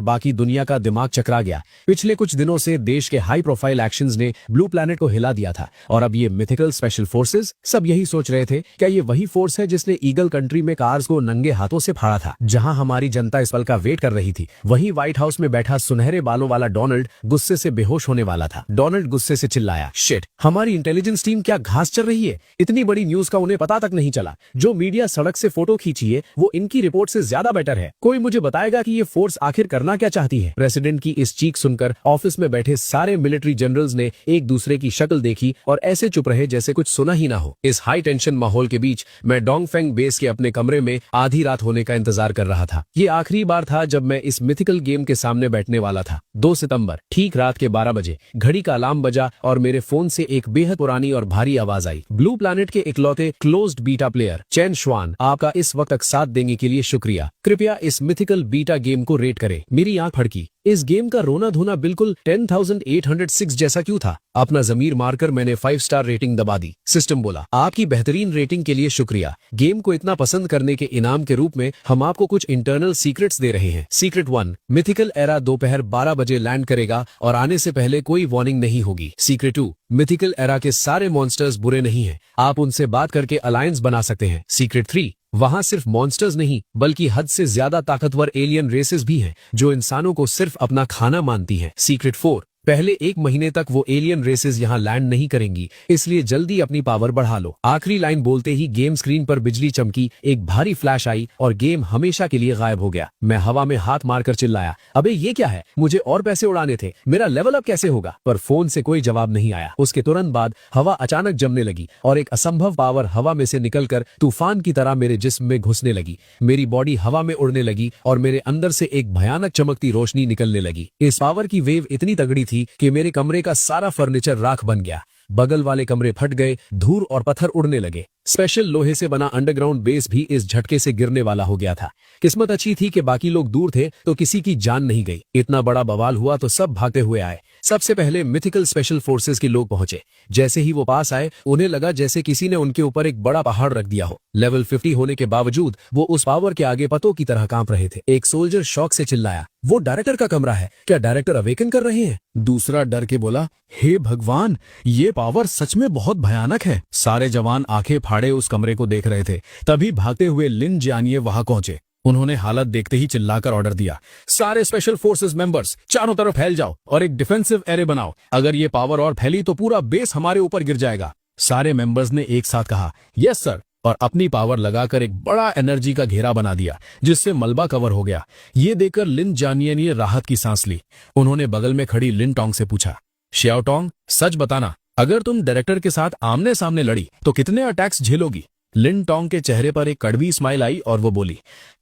B: बाकी दुनिया का दिमाग चकरा गया। पिछले कुछ दिनों से देश के हाई प्रोफाइल एक्शंस ने ब्लू प्लैनेट को हिला दिया था और अब ये मिथिकल स्पेशल फोर्सेज, सब यही सोच रहे थे क्या ये वही फोर्स है जिसने ईगल कंट्री में कार्स को नंगे हाथों से फाड़ा था। जहां हमारी जनता इस पल का वेट कर रही थी, वहीं व्हाइट हाउस में बैठा सुनहरे बालों वाला डोनाल्ड गुस्से से बेहोश होने वाला था। डोनाल्ड गुस्से से चिल्लाया, शिट, हमारी इंटेलिजेंस टीम क्या घास चल रही है? इतनी बड़ी न्यूज का उन्हें पता तक नहीं चला। जो मीडिया सड़क से फोटो खींची है वो इनकी रिपोर्ट से ज्यादा बेटर है। कोई मुझे बताएगा कि ये फोर्स आखिर करना क्या चाहती है? प्रेसिडेंट की इस चीख सुनकर ऑफिस में बैठे सारे मिलिट्री जनरल्स ने एक दूसरे की शक्ल देखी और ऐसे चुप रहे जैसे कुछ सुना ही ना हो। इस हाई टेंशन माहौल के बीच मैं डोंगफेंग बेस के अपने कमरे में आधी रात होने का इंतजार कर रहा था। ये आखिरी बार था जब मैं इस मिथिकल गेम के सामने बैठने वाला था। 2 सितंबर ठीक रात के 12 बजे घड़ी का अलार्म बजा और मेरे फोन से एक बेहद पुरानी और भारी आवाज आई। ब्लू प्लैनेट के इकलौते क्लोज्ड बीटा प्लेयर चैन श्वान आपका इस वक्त तक साथ देने के लिए शुक्रिया। कृपया इस मिथिकल बीटा गेम को रेट करें। मेरी आंख फड़की। इस गेम का रोना धोना बिल्कुल 10,806 जैसा क्यों था? अपना जमीर मारकर मैंने 5 स्टार रेटिंग दबा दी। सिस्टम बोला, आपकी बेहतरीन रेटिंग के लिए शुक्रिया। गेम को इतना पसंद करने के इनाम के रूप में हम आपको कुछ इंटरनल सीक्रेट्स दे रहे हैं। सीक्रेट 1, मिथिकल एरा दोपहर 12 बजे लैंड करेगा और आने से पहले कोई वार्निंग नहीं होगी। सीक्रेट 2, मिथिकल एरा के सारे मॉन्स्टर्स बुरे नहीं हैं, आप उनसे बात करके अलायंस बना सकते हैं। सीक्रेट 3, वहां सिर्फ मॉन्स्टर्स नहीं बल्कि हद से ज्यादा ताकतवर एलियन रेसेस भी हैं जो इंसानों को सिर्फ अपना खाना मानती हैं। सीक्रेट 4, पहले 1 महीने तक वो एलियन रेसेस यहाँ लैंड नहीं करेंगी, इसलिए जल्दी अपनी पावर बढ़ा लो। आखिरी लाइन बोलते ही गेम स्क्रीन पर बिजली चमकी, एक भारी फ्लैश आई और गेम हमेशा के लिए गायब हो गया। मैं हवा में हाथ मारकर चिल्लाया, अबे ये क्या है? मुझे और पैसे उड़ाने थे, मेरा लेवल अप कैसे होगा? पर फोन से कोई जवाब नहीं आया। उसके तुरंत बाद हवा अचानक जमने लगी और एक असंभव पावर हवा में से निकलकर तूफान की तरह मेरे जिस्म में घुसने लगी। मेरी बॉडी हवा में उड़ने लगी और मेरे अंदर से एक भयानक चमकती रोशनी निकलने लगी। इस पावर की वेव इतनी तगड़ी थी कि मेरे कमरे का सारा फर्नीचर राख बन गया। बगल वाले कमरे फट गए, धूल और पत्थर उड़ने लगे। स्पेशल लोहे से बना अंडरग्राउंड बेस भी इस झटके से गिरने वाला हो गया था। किस्मत अच्छी थी कि बाकी लोग दूर थे तो किसी की जान नहीं गई। इतना बड़ा बवाल हुआ तो सब भागते हुए आए। सबसे पहले मिथिकल स्पेशल फोर्सेस के लोग पहुंचे। जैसे ही वो पास आए, उन्हें लगा जैसे किसी ने उनके ऊपर एक बड़ा पहाड़ रख दिया हो। लेवल 50 होने के बावजूद वो उस पावर के आगे पतों की तरह कांप रहे थे। एक सोल्जर शौक से चिल्लाया, वो डायरेक्टर का कमरा है, क्या डायरेक्टर अवेकन कर रहे हैं?
A: दूसरा डर के बोला, हे भगवान, ये पावर सच में बहुत भयानक है। सारे जवान आंखें फाड़े उस कमरे को देख रहे थे। तभी भागते हुए लिन जानिए वहां पहुंचे। उन्होंने हालत देखते ही चिल्लाकर ऑर्डर दिया, सारे स्पेशल फोर्सेस मेंबर्स चारों तरफ फैल जाओ और एक डिफेंसिव एरे बनाओ। अगर ये पावर और फैली तो पूरा बेस हमारे ऊपर गिर जाएगा। सारे मेंबर्स ने एक साथ कहा, यस सर, और अपनी पावर लगाकर एक बड़ा एनर्जी का घेरा बना दिया जिससे मलबा कवर हो गया। ये देखकर लिन जानिए ने राहत की सांस ली। उन्होंने बगल में खड़ी लिन टोंग से पूछा, शियाओ टोंग, सच बताना, अगर तुम डायरेक्टर के साथ आमने सामने लड़ी तो कितने अटैक्स झेलोगी? लिन टोंग के चेहरे पर एक कड़वी स्माइल आई और वो बोली,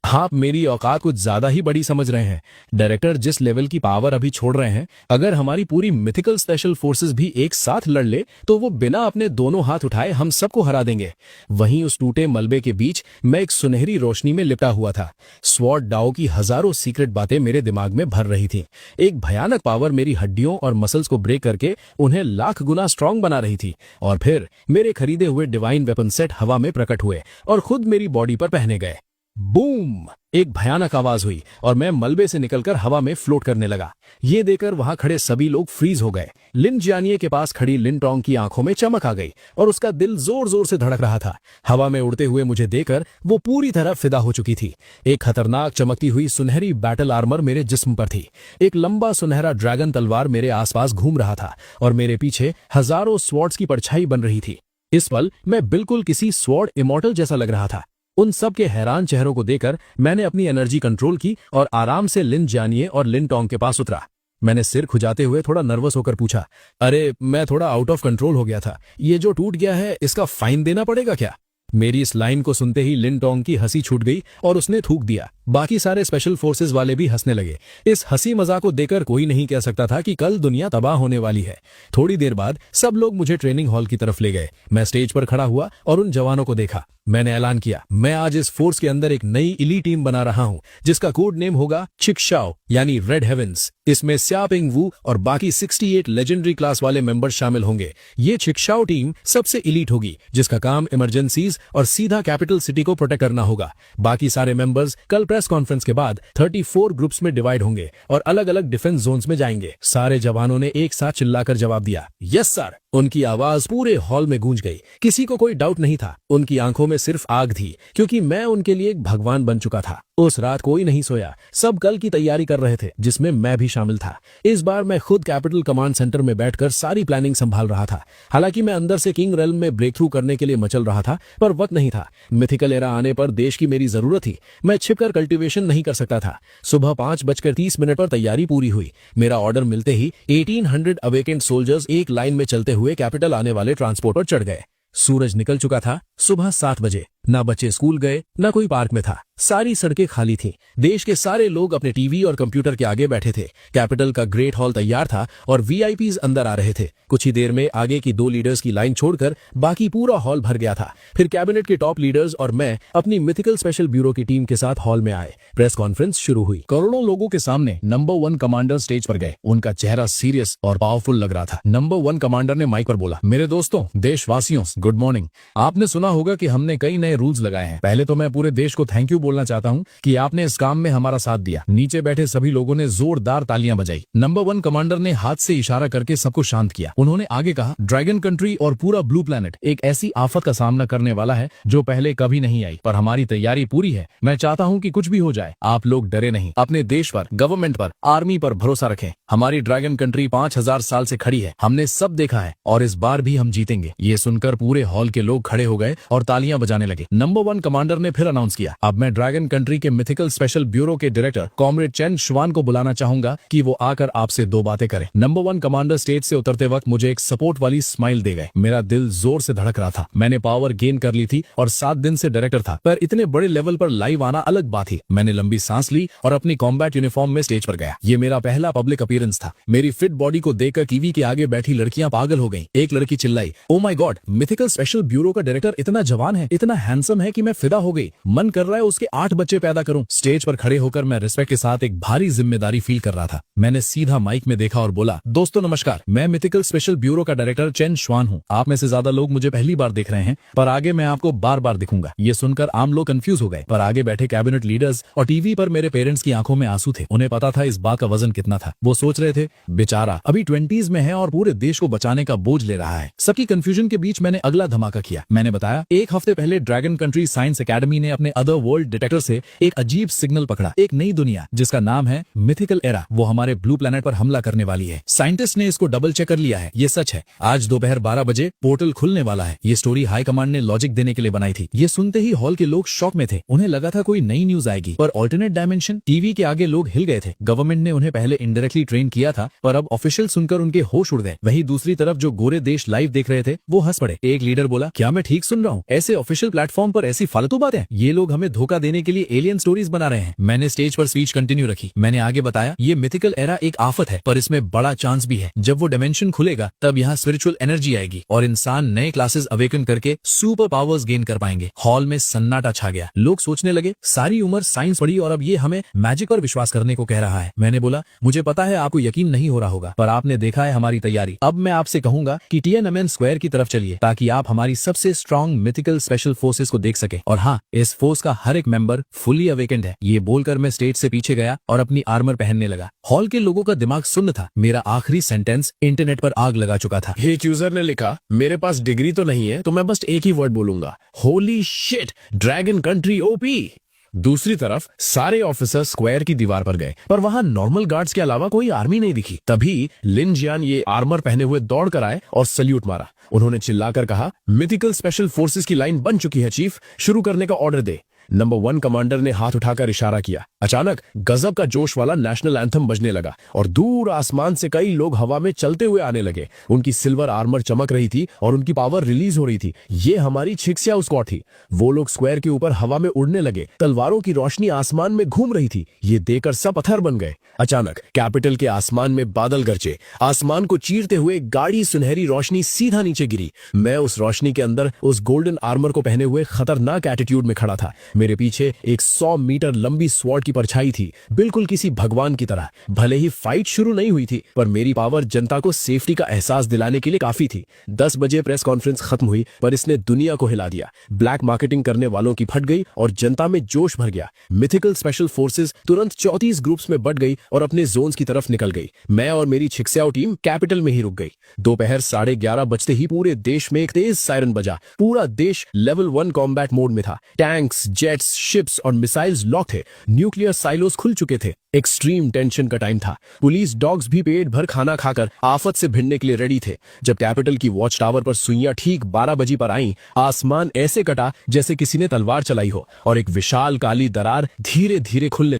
A: आप मेरी औकात कुछ ज्यादा ही बड़ी समझ रहे हैं। डायरेक्टर जिस लेवल की पावर अभी छोड़ रहे हैं, अगर हमारी पूरी मिथिकल स्पेशल फोर्सेस भी एक साथ लड़ ले तो वो बिना अपने दोनों हाथ उठाए हम सबको हरा देंगे। वहीं उस टूटे मलबे के बीच मैं एक सुनहरी रोशनी में लिपटा हुआ था। स्वॉर्ड डाओ की हजारों सीक्रेट बातें मेरे दिमाग में भर रही थी। एक भयानक पावर मेरी हड्डियों और मसल्स को ब्रेक करके उन्हें लाख गुना स्ट्रांग बना रही थी। और फिर मेरे खरीदे हुए डिवाइन वेपन सेट हवा में प्रकट हुए और खुद मेरी बॉडी पर पहने गए। बूम! एक भयानक आवाज हुई और मैं मलबे से निकलकर हवा में फ्लोट करने लगा। ये देखकर वहां खड़े सभी लोग फ्रीज हो गए। लिन जानिए के पास खड़ी लिन टोंग की आंखों में चमक आ गई और उसका दिल जोर जोर से धड़क रहा था। हवा में उड़ते हुए मुझे देखकर वो पूरी तरह फिदा हो चुकी थी। एक खतरनाक चमकती हुई सुनहरी बैटल आर्मर मेरे जिस्म पर थी। एक लंबा सुनहरा ड्रैगन तलवार मेरे आसपास घूम रहा था और मेरे पीछे हजारों स्वॉर्ड्स की परछाई बन रही थी। इस पल मैं बिल्कुल किसी स्वॉर्ड इमॉर्टल जैसा लग रहा था। उन सब के हैरान चेहरों को देखकर मैंने अपनी एनर्जी कंट्रोल की और आराम से लिन जानिए और लिन टोंग के पास उतरा। मैंने सिर खुजाते हुए थोड़ा नर्वस होकर पूछा, अरे मैं थोड़ा आउट ऑफ कंट्रोल हो गया था, ये जो टूट गया है इसका फाइन देना पड़ेगा क्या? मेरी इस लाइन को सुनते ही लिन टोंग की हंसी छूट गई और उसने थूक दिया। बाकी सारे स्पेशल फोर्सेस वाले भी हंसने लगे। इस हंसी मजाक को देखकर कोई नहीं कह सकता था कि कल दुनिया तबाह होने वाली है। थोड़ी देर बाद सब लोग मुझे ट्रेनिंग हॉल की तरफ ले गए। मैं स्टेज पर खड़ा हुआ और उन जवानों को देखा। मैंने ऐलान किया, मैं आज इस फोर्स के अंदर एक नई इली टीम बना रहा हूं जिसका कोड नेम होगा चिकशाओ यानी रेड हेवेंस। इसमें स्यापिंग वू और बाकी 68 लेजेंडरी क्लास वाले मेंबर्स शामिल होंगे। ये चिकशाओ टीम सबसे इलीट होगी जिसका काम इमरजेंसीज और सीधा कैपिटल सिटी को प्रोटेक्ट करना होगा। बाकी सारे मेंबर्स कल प्रेस कॉन्फ्रेंस के बाद 34 ग्रुप्स में डिवाइड होंगे और अलग अलग डिफेंस जोन्स में जाएंगे। सारे जवानों ने एक साथ चिल्लाकर जवाब दिया, यस सर। उनकी आवाज पूरे हॉल में गूंज गई। किसी को कोई डाउट नहीं था। उनकी आंखों में सिर्फ आग थी क्योंकि मैं उनके लिए एक भगवान बन चुका था। उस रात कोई नहीं सोया। सब कल की तैयारी कर रहे थे जिसमें मैं भी शामिल था। इस बार मैं खुद कैपिटल कमांड सेंटर में बैठकर सारी प्लानिंग संभाल रहा था। हालांकि मैं अंदर से किंग रेल्म में ब्रेक थ्रू करने के लिए मचल रहा था, पर वक्त नहीं था। मिथिकल एरा आने पर देश की मेरी जरूरत थी। मैं छिपकर कल्टीवेशन नहीं कर सकता था। सुबह 5:30 पर तैयारी पूरी हुई। मेरा ऑर्डर मिलते ही 1800 अवेकेंड सोल्जर्स एक लाइन में चलते हुए कैपिटल आने वाले ट्रांसपोर्ट पर चढ़ गए। सूरज निकल चुका था। सुबह 7 बजे। ना बच्चे स्कूल गए, ना कोई पार्क में था।
B: सारी सड़कें खाली थी। देश के सारे लोग अपने टीवी और कंप्यूटर के आगे बैठे थे। कैपिटल का ग्रेट हॉल तैयार था और वीआईपीज अंदर आ रहे थे। कुछ ही देर में आगे की 2 लीडर्स की लाइन छोड़कर बाकी पूरा हॉल भर गया था। फिर कैबिनेट के टॉप लीडर्स और मैं अपनी मिथिकल स्पेशल ब्यूरो की टीम के साथ हॉल में आए। प्रेस कॉन्फ्रेंस शुरू हुई।
C: करोड़ों लोगों के सामने नंबर 1 कमांडर स्टेज पर गए। उनका चेहरा सीरियस और पावरफुल लग रहा था। नंबर 1 कमांडर ने माइक पर बोला, मेरे दोस्तों, देशवासियों, गुड मॉर्निंग। आपने सुना होगा कि हमने कई नए रूल्स लगाए हैं। पहले तो मैं पूरे देश को थैंक यू बोलना चाहता हूं कि आपने इस काम में हमारा साथ दिया। नीचे बैठे सभी लोगों ने जोरदार तालियां बजाई। नंबर 1 कमांडर ने हाथ से इशारा करके सबको शांत किया। उन्होंने आगे कहा, ड्रैगन कंट्री और पूरा ब्लू प्लैनेट एक ऐसी आफत का सामना करने वाला है जो पहले कभी नहीं आई, पर हमारी तैयारी पूरी है। मैं चाहता हूं कि कुछ भी हो जाए, आप लोग डरे नहीं। अपने देश पर, गवर्नमेंट पर, आर्मी पर भरोसा रखें। हमारी ड्रैगन कंट्री 5000 साल से खड़ी है। हमने सब देखा है और इस बार भी हम जीतेंगे। ये सुनकर पूरे हॉल के लोग खड़े हो गए और तालियां बजाने लगे। नंबर 1 कमांडर ने फिर अनाउंस किया, अब मैं ड्रैगन कंट्री के मिथिकल स्पेशल ब्यूरो के डायरेक्टर कॉमरेड चेन श्वान को बुलाना चाहूंगा कि वो आकर आपसे 2 बातें करें। नंबर 1 कमांडर स्टेज से उतरते वक्त मुझे एक सपोर्ट वाली स्माइल दे गए। मेरा दिल जोर से धड़क रहा था। मैंने पावर गेन कर ली थी और 7 दिन से डायरेक्टर था, पर इतने बड़े लेवल पर लाइव आना अलग बात थी। मैंने लंबी सांस ली और अपनी कॉम्बैट यूनिफॉर्म में स्टेज पर गया। ये मेरा पहला पब्लिक अपीयरेंस था। मेरी फिट बॉडी को देखकर टीवी के आगे बैठी लड़कियां पागल हो गईं। एक लड़की चिल्लाई, oh my God, mythical special bureau का डायरेक्टर इतना जवान है, इतना हैंडसम है कि मैं फिदा हो गई। मन कर रहा है उसके 8 बच्चे पैदा करूं। स्टेज पर खड़े होकर मैं रिस्पेक्ट के साथ एक भारी जिम्मेदारी फील कर रहा था। मैंने सीधा माइक में देखा और बोला, दोस्तों नमस्कार, मैं मिथिकल स्पेशल ब्यूरो का डायरेक्टर चेन श्वान हूं। आप में से ज्यादा लोग मुझे पहली बार देख रहे हैं, पर आगे मैं आपको बार बार दिखूंगा। ये सुनकर आम लोग कंफ्यूज हो गए, पर आगे बैठे कैबिनेट लीडर्स और टीवी पर मेरे पेरेंट्स की आंखों में आंसू थे। उन्हें पता था इस बात का वजन कितना था। वो सोच रहे थे, बेचारा अभी 20s में है और पूरे देश को बचाने का बोझ ले रहा है। सबकी कंफ्यूजन के बीच मैंने अगला धमाका किया। मैंने बताया, 1 हफ्ते पहले ड्रैगन कंट्री साइंस एकेडमी ने अपने अदर वर्ल्ड डिटेक्टर से एक अजीब सिग्नल पकड़ा। एक नई दुनिया जिसका नाम है मिथिकल एरा, वो हमारे ब्लू प्लैनेट पर हमला करने वाली है। साइंटिस्ट ने इसको डबल चेक कर लिया है। ये सच है। आज दोपहर 12 बजे पोर्टल खुलने वाला है। ये स्टोरी हाई कमांड ने लॉजिक देने के लिए बनाई थी। ये सुनते ही हॉल के लोग शॉक में थे। उन्हें लगा था कोई नई न्यूज आएगी, पर ऑल्टरनेट डायमेंशन। टीवी के आगे लोग हिल गए थे। गवर्नमेंट ने उन्हें पहले इनडायरेक्टली ट्रेन किया था, पर अब ऑफिशियल सुनकर उनके होश उड़ गए। वहीं दूसरी तरफ जो गोरे देश लाइव देख रहे थे वो हंस पड़े। एक लीडर बोला, क्या मैं ठीक सुन रहा हूँ? ऐसे ऑफिशियल प्लेटफॉर्म पर ऐसी फालतू बातें? ये लोग हमें धोखा देने के लिए एलियन स्टोरीज बना रहे हैं। मैंने स्टेज पर स्पीच कंटिन्यू रखी। मैंने आगे बताया, ये मिथिकल एरा एक आफत है, पर इसमें बड़ा चांस भी है। जब वो डायमेंशन खुलेगा तब यहाँ स्पिरिचुअल एनर्जी आएगी और इंसान नए क्लासेस अवेकन करके सुपर पावर्स गेन कर पाएंगे। हॉल में सन्नाटा छा गया। लोग सोचने लगे, सारी उम्र साइंस पढ़ी और अब ये हमें मैजिक पर विश्वास करने को कह रहा है। मैंने बोला, मुझे पता है आपको यकीन नहीं हो रहा होगा, पर आपने देखा है हमारी तैयारी। अब मैं आपसे कहूंगा कि टिएनएमएन स्क्वायर की तरफ चलिए, ताकि आप हमारी सबसे स्ट्रॉन्ग मिथिकल स्पेशल फोर्सेस को देख सके। और हाँ, इस फोर्स का हर एक मेंबर फुली अवेकेंड है। ये बोलकर मैं स्टेज से पीछे गया और अपनी आर्मर पहनने लगा। हॉल के लोगों का दिमाग सुन्न था। मेरा आखिरी सेंटेंस इंटरनेट पर आग लगा चुका था।
B: एक यूजर ने लिखा, मेरे पास डिग्री तो नहीं है, तो मैं बस एक ही वर्ड बोलूंगा, holy shit, dragon country OP. दूसरी तरफ सारे ऑफिसर स्क्वायर की दीवार पर गए, पर वहां नॉर्मल गार्ड्स के अलावा कोई आर्मी नहीं दिखी। तभी लिन जियान ये आर्मर पहने हुए दौड़ कर आए और सल्यूट मारा। उन्होंने चिल्लाकर कहा, मिथिकल स्पेशल फोर्सेस की लाइन बन चुकी है चीफ, शुरू करने का ऑर्डर दे। नंबर 1 कमांडर ने हाथ उठाकर इशारा किया। अचानक गजब का जोश वाला नेशनल एंथम बजने लगा और दूर आसमान से कई लोग हवा में चलते हुए आने लगे। उनकी सिल्वर आर्मर चमक रही थी और उनकी पावर रिलीज हो रही थी। ये हमारी छिक्स्याओ स्क्वाड थी। वो लोग स्क्वायर के ऊपर हवा में उड़ने लगे। तलवारों की रोशनी आसमान में घूम रही थी। ये देखकर सब पत्थर बन गए। अचानक कैपिटल के आसमान में बादल गरजे। आसमान को चीरते हुए गाढ़ी सुनहरी रोशनी सीधा नीचे गिरी। मैं उस रोशनी के अंदर उस गोल्डन आर्मर को पहने हुए खतरनाक एटीट्यूड में खड़ा था। मेरे पीछे एक 100 मीटर लंबी स्वॉर्ड की परछाई थी, बिल्कुल किसी भगवान की तरह। भले ही फाइट शुरू नहीं हुई थी, पर मेरी पावर जनता को सेफ्टी का एहसास दिलाने के लिए काफी थी। 10 बजे प्रेस कॉन्फ्रेंस खत्म हुई, पर इसने दुनिया को हिला दिया। ब्लैक मार्केटिंग करने वालों की फट गई और जनता में जोश भर गया। मिथिकल स्पेशल फोर्सेस तुरंत 34 ग्रुप्स में बट गई और अपने जोन्स की तरफ निकल गई। मैं और मेरी छिक्स्याओ टीम कैपिटल में ही रुक गई। दोपहर 11:30 बजते ही पूरे देश में एक तेज सायरन बजा। पूरा देश लेवल 1 कॉम्बैट मोड में था। टैंक्स, जेट्स, शिप्स और मिसाइल्स लॉक थे। न्यूक्लियर साइलोस खुल चुके थे। एक्सट्रीम टेंशन का टाइम था। पुलिस डॉग्स भी पेट भर खाना खाकर आफत से भिड़ने के लिए रेडी थे। जब कैपिटल की वॉच टावर पर सुइयां ठीक 12 बजे पर आईं, आसमान ऐसे कटा जैसे किसी ने तलवार चलाई हो और एक विशाल काली दरार धीरे धीरे खुलने